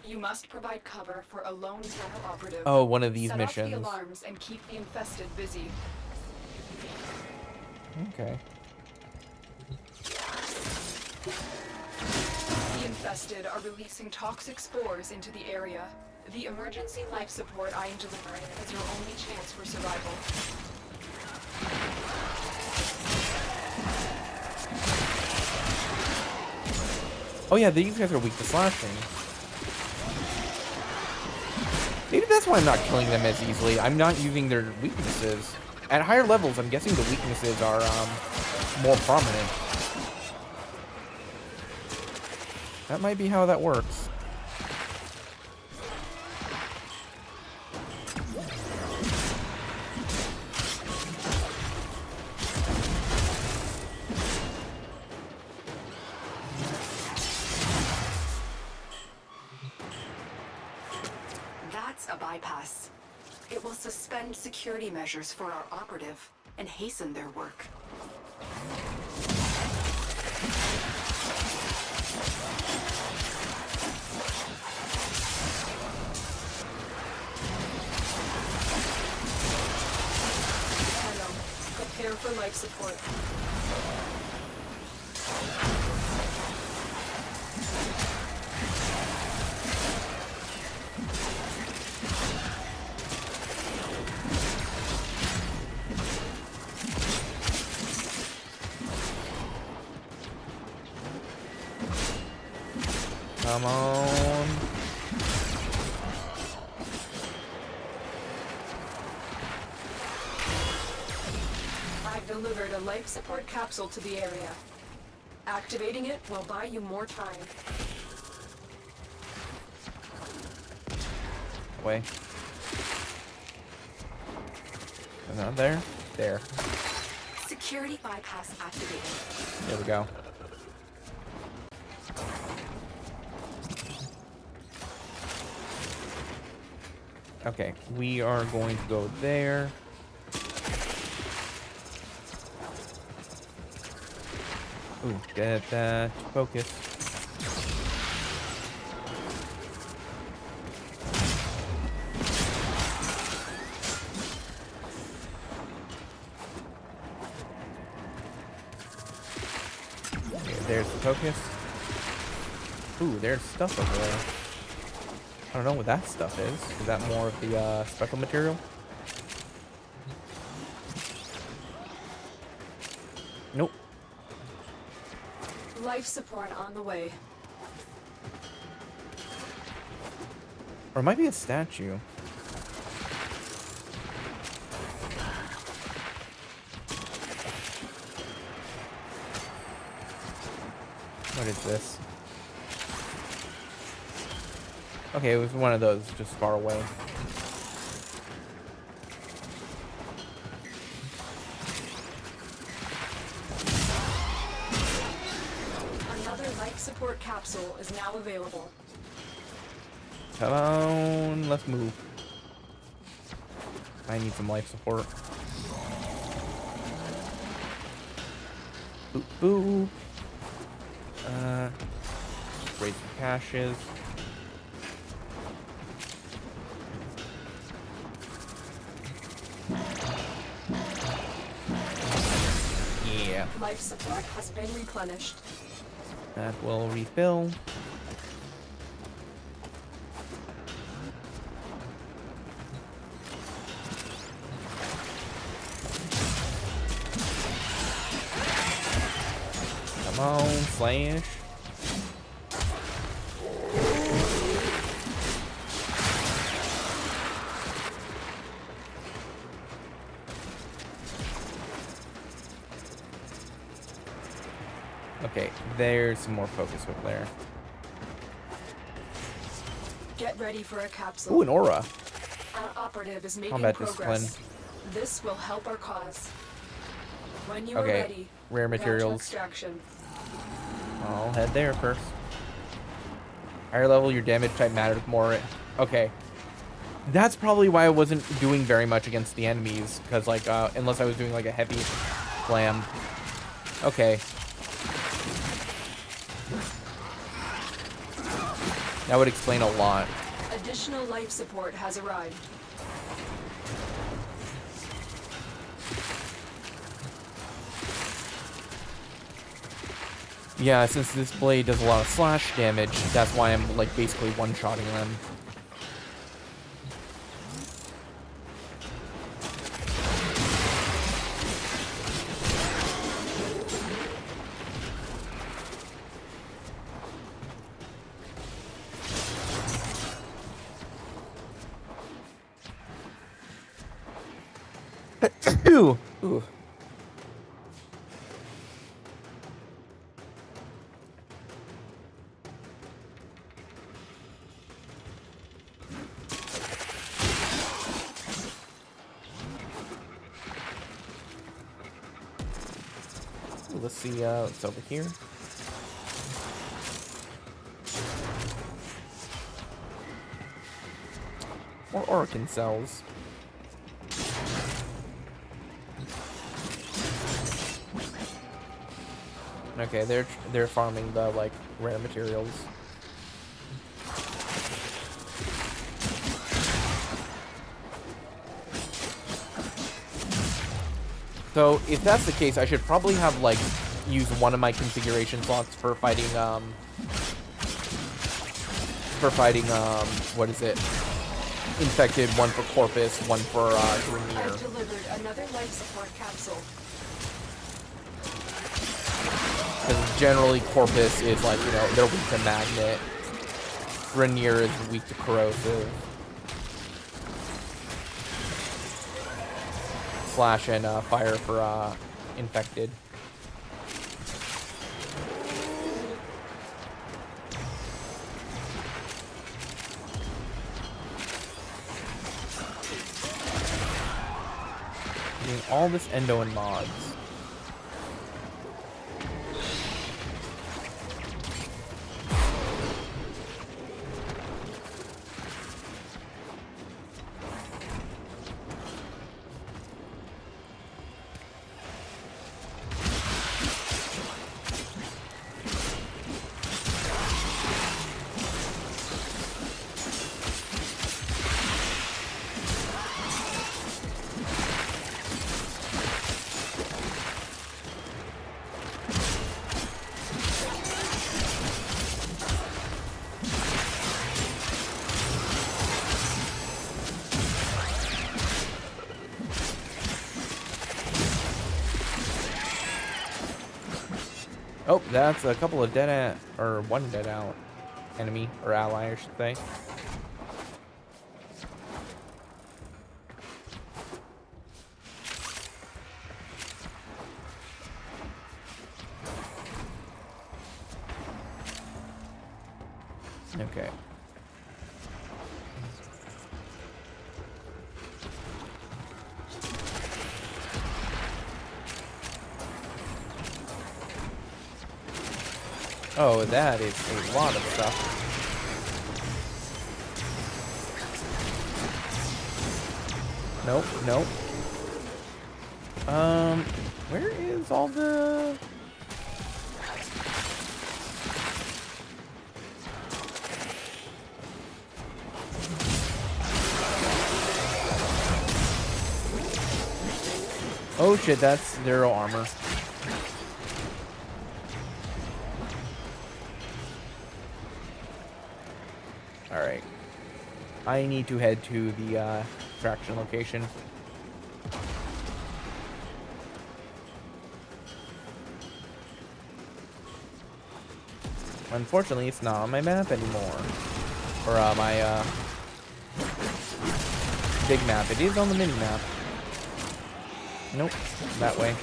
You must provide cover for a lone Tenno operative. Oh, one of these Set missions. off the alarms and keep the infested busy. Okay. The infested are releasing toxic spores into the area. The emergency life support I am delivering is your only chance for survival. Oh yeah, these guys are weak to slashing. Maybe that's why I'm not killing them as easily. I'm not using their weaknesses. At higher levels, I'm guessing the weaknesses are more prominent. That might be how that works. That's a bypass. It will suspend security measures for our operative and hasten their work. Tenno, prepare for life support. Come on. I've delivered a life support capsule to the area. Activating it will buy you more time. Away. Not there? There. Security bypass activated. There we go. Okay, we are going to go there. Ooh, get that focus. Okay, there's the focus. Ooh, there's stuff over there. I don't know what that stuff is. Is that more of the special material? Nope. Life support on the way. Or it might be a statue. What is this? Okay, it was one of those just far away. Another life support capsule is now available. Come on, let's move. I need some life support. Boop, boop. Raise the caches. Yeah. Life support has been replenished. That will refill. Come on, slash. Okay, there's some more focus over there. Get ready for a capsule. Ooh, an aura. Our operative is making Combat progress. discipline. This will help our cause. When you Okay, are ready, rare prepare to materials. extraction. I'll head there first. Higher level, your damage type matters more. Okay. That's probably why I wasn't doing very much against the enemies. Because, like, unless I was doing, like, a heavy slam. Okay. That would explain a lot. Additional life support has arrived. Yeah, since this blade does a lot of slash damage, that's why I'm, like, basically one-shotting them. Ooh. Ooh. Let's see what's over here. More Orakin cells. Okay, they're farming the, like, rare materials. So, if that's the case, I should probably have, like, use one of my configuration slots for fighting, what is it? Infected, one for Corpus, one for, Grenier. I've delivered another life support capsule. Because generally Corpus is, like, you know, they're weak to magnet. Grenier is weak to corrosive. Slash and fire for infected. Doing all this endo and mods. Oh, that's a couple of dead or one dead out enemy or ally, I should say. Okay. Oh, that is a lot of stuff. Nope, nope. Where is all the... Oh shit, that's zero armor. Alright. I need to head to the extraction location. Unfortunately, it's not on my map anymore. Or my big map. It is on the mini map. Nope, that way.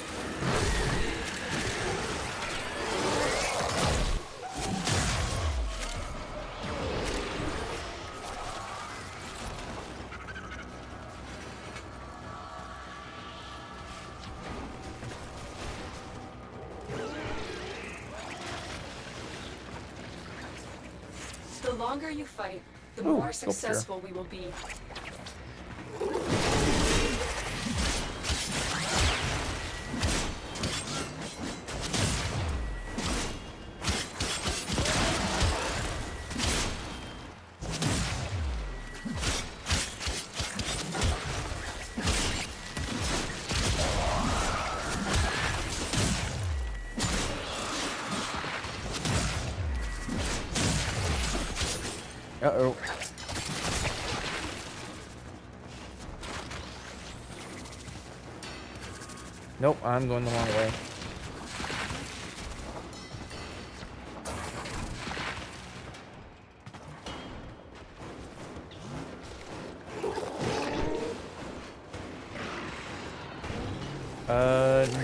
The longer you fight, the Ooh, more sculpture. successful we will be. Uh-oh. Nope, I'm going the wrong way.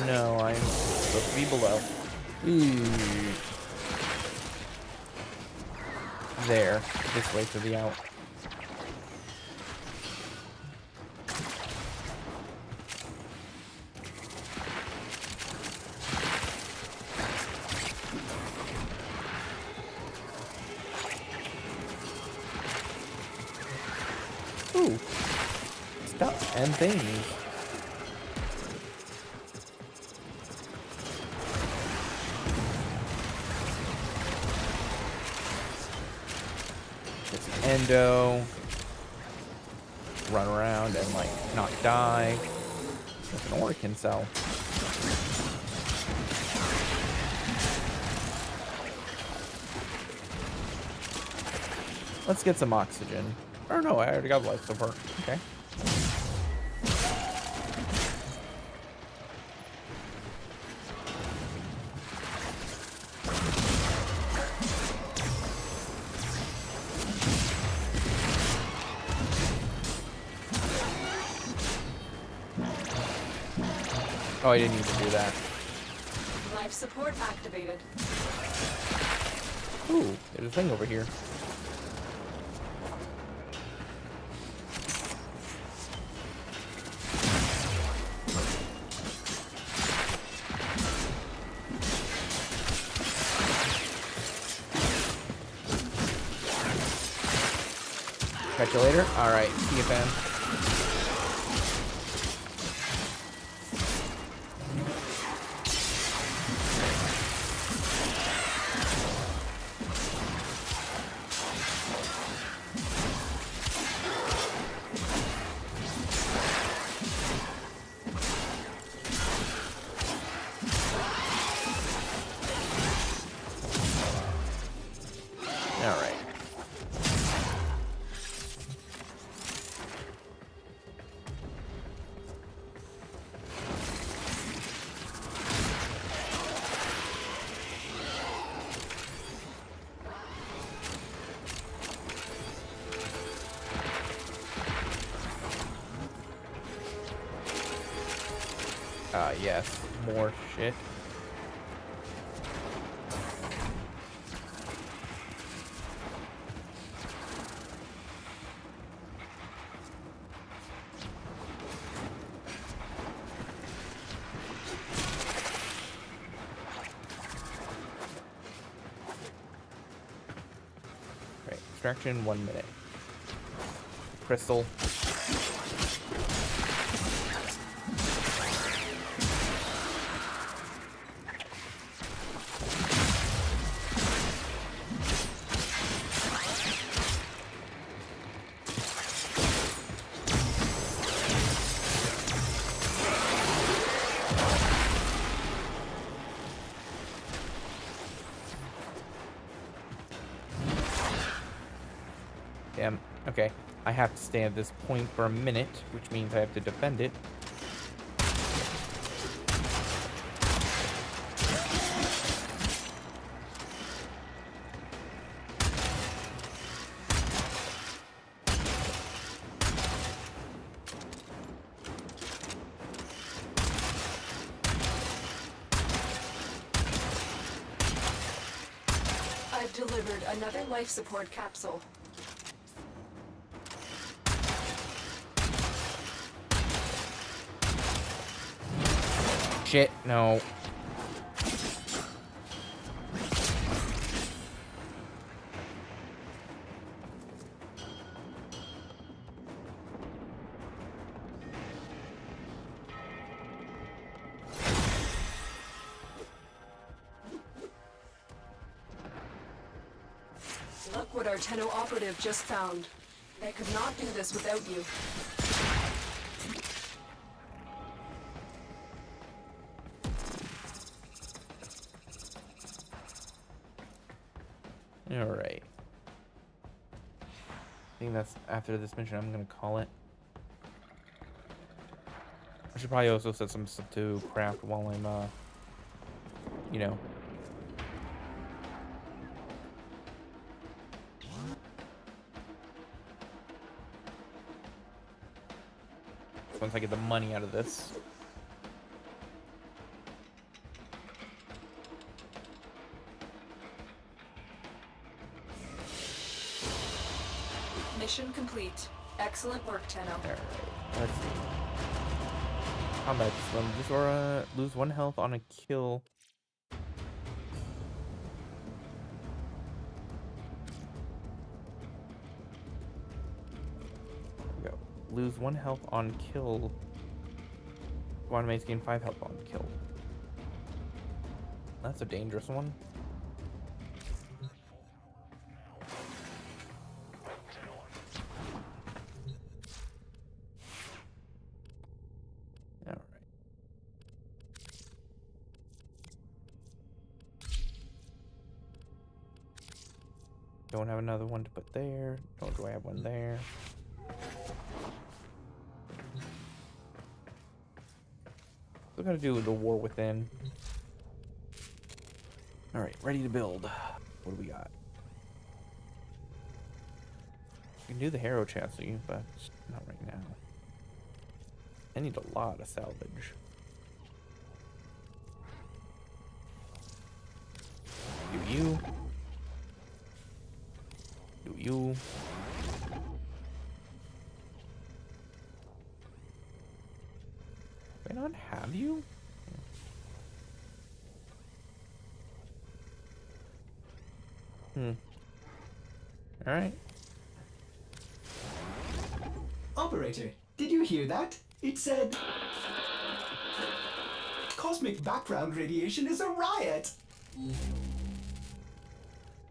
No, I'm supposed to be below. Ooh. There. This way to the out. Ooh. Stuff and things. Endo, run around and like not die. That's an Orkin cell. Let's get some oxygen. Oh no, I already got life support. Okay. Oh, I didn't even do that. Life support activated. Ooh, there's a thing over here. Catch you later. Alright, see you, fam. Yes. More shit. Right. Extraction, 1 minute. Crystal. Damn. Okay. I have to stay at this point for a minute, which means I have to defend it. I've delivered another life support capsule. Shit, no. Look what our Tenno operative just found. They could not do this without you. Alright. I think that's after this mission. I'm gonna call it. I should probably also set some stuff to craft while I'm, you know. Once I get the money out of this. Mission complete. Excellent work, Tenno. Alright, let's see. Combat slim. Just lose 1 health on a kill. There we go. Lose 1 health on kill. Squad mates gain 5 health on kill. That's a dangerous one. Don't have another one to put there. Nor do I have one there. Still gotta do the war within. Alright, ready to build. What do we got? We can do the Harrow chassis, but not right now. I need a lot of salvage. Do you? Do you? Do I not have you? Alright. Operator, did you hear that? It said... Cosmic background radiation is a riot!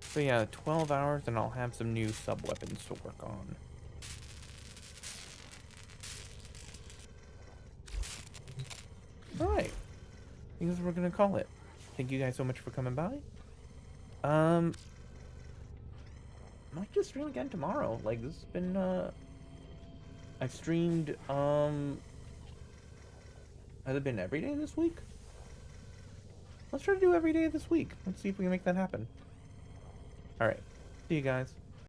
So yeah, 12 hours and I'll have some new sub-weapons to work on. Alright. I think that's what we're gonna call it. Thank you guys so much for coming by. Might just stream again tomorrow. Like, this has been, I streamed, has it been every day this week? Let's try to do every day this week. Let's see if we can make that happen. Alright. See you guys.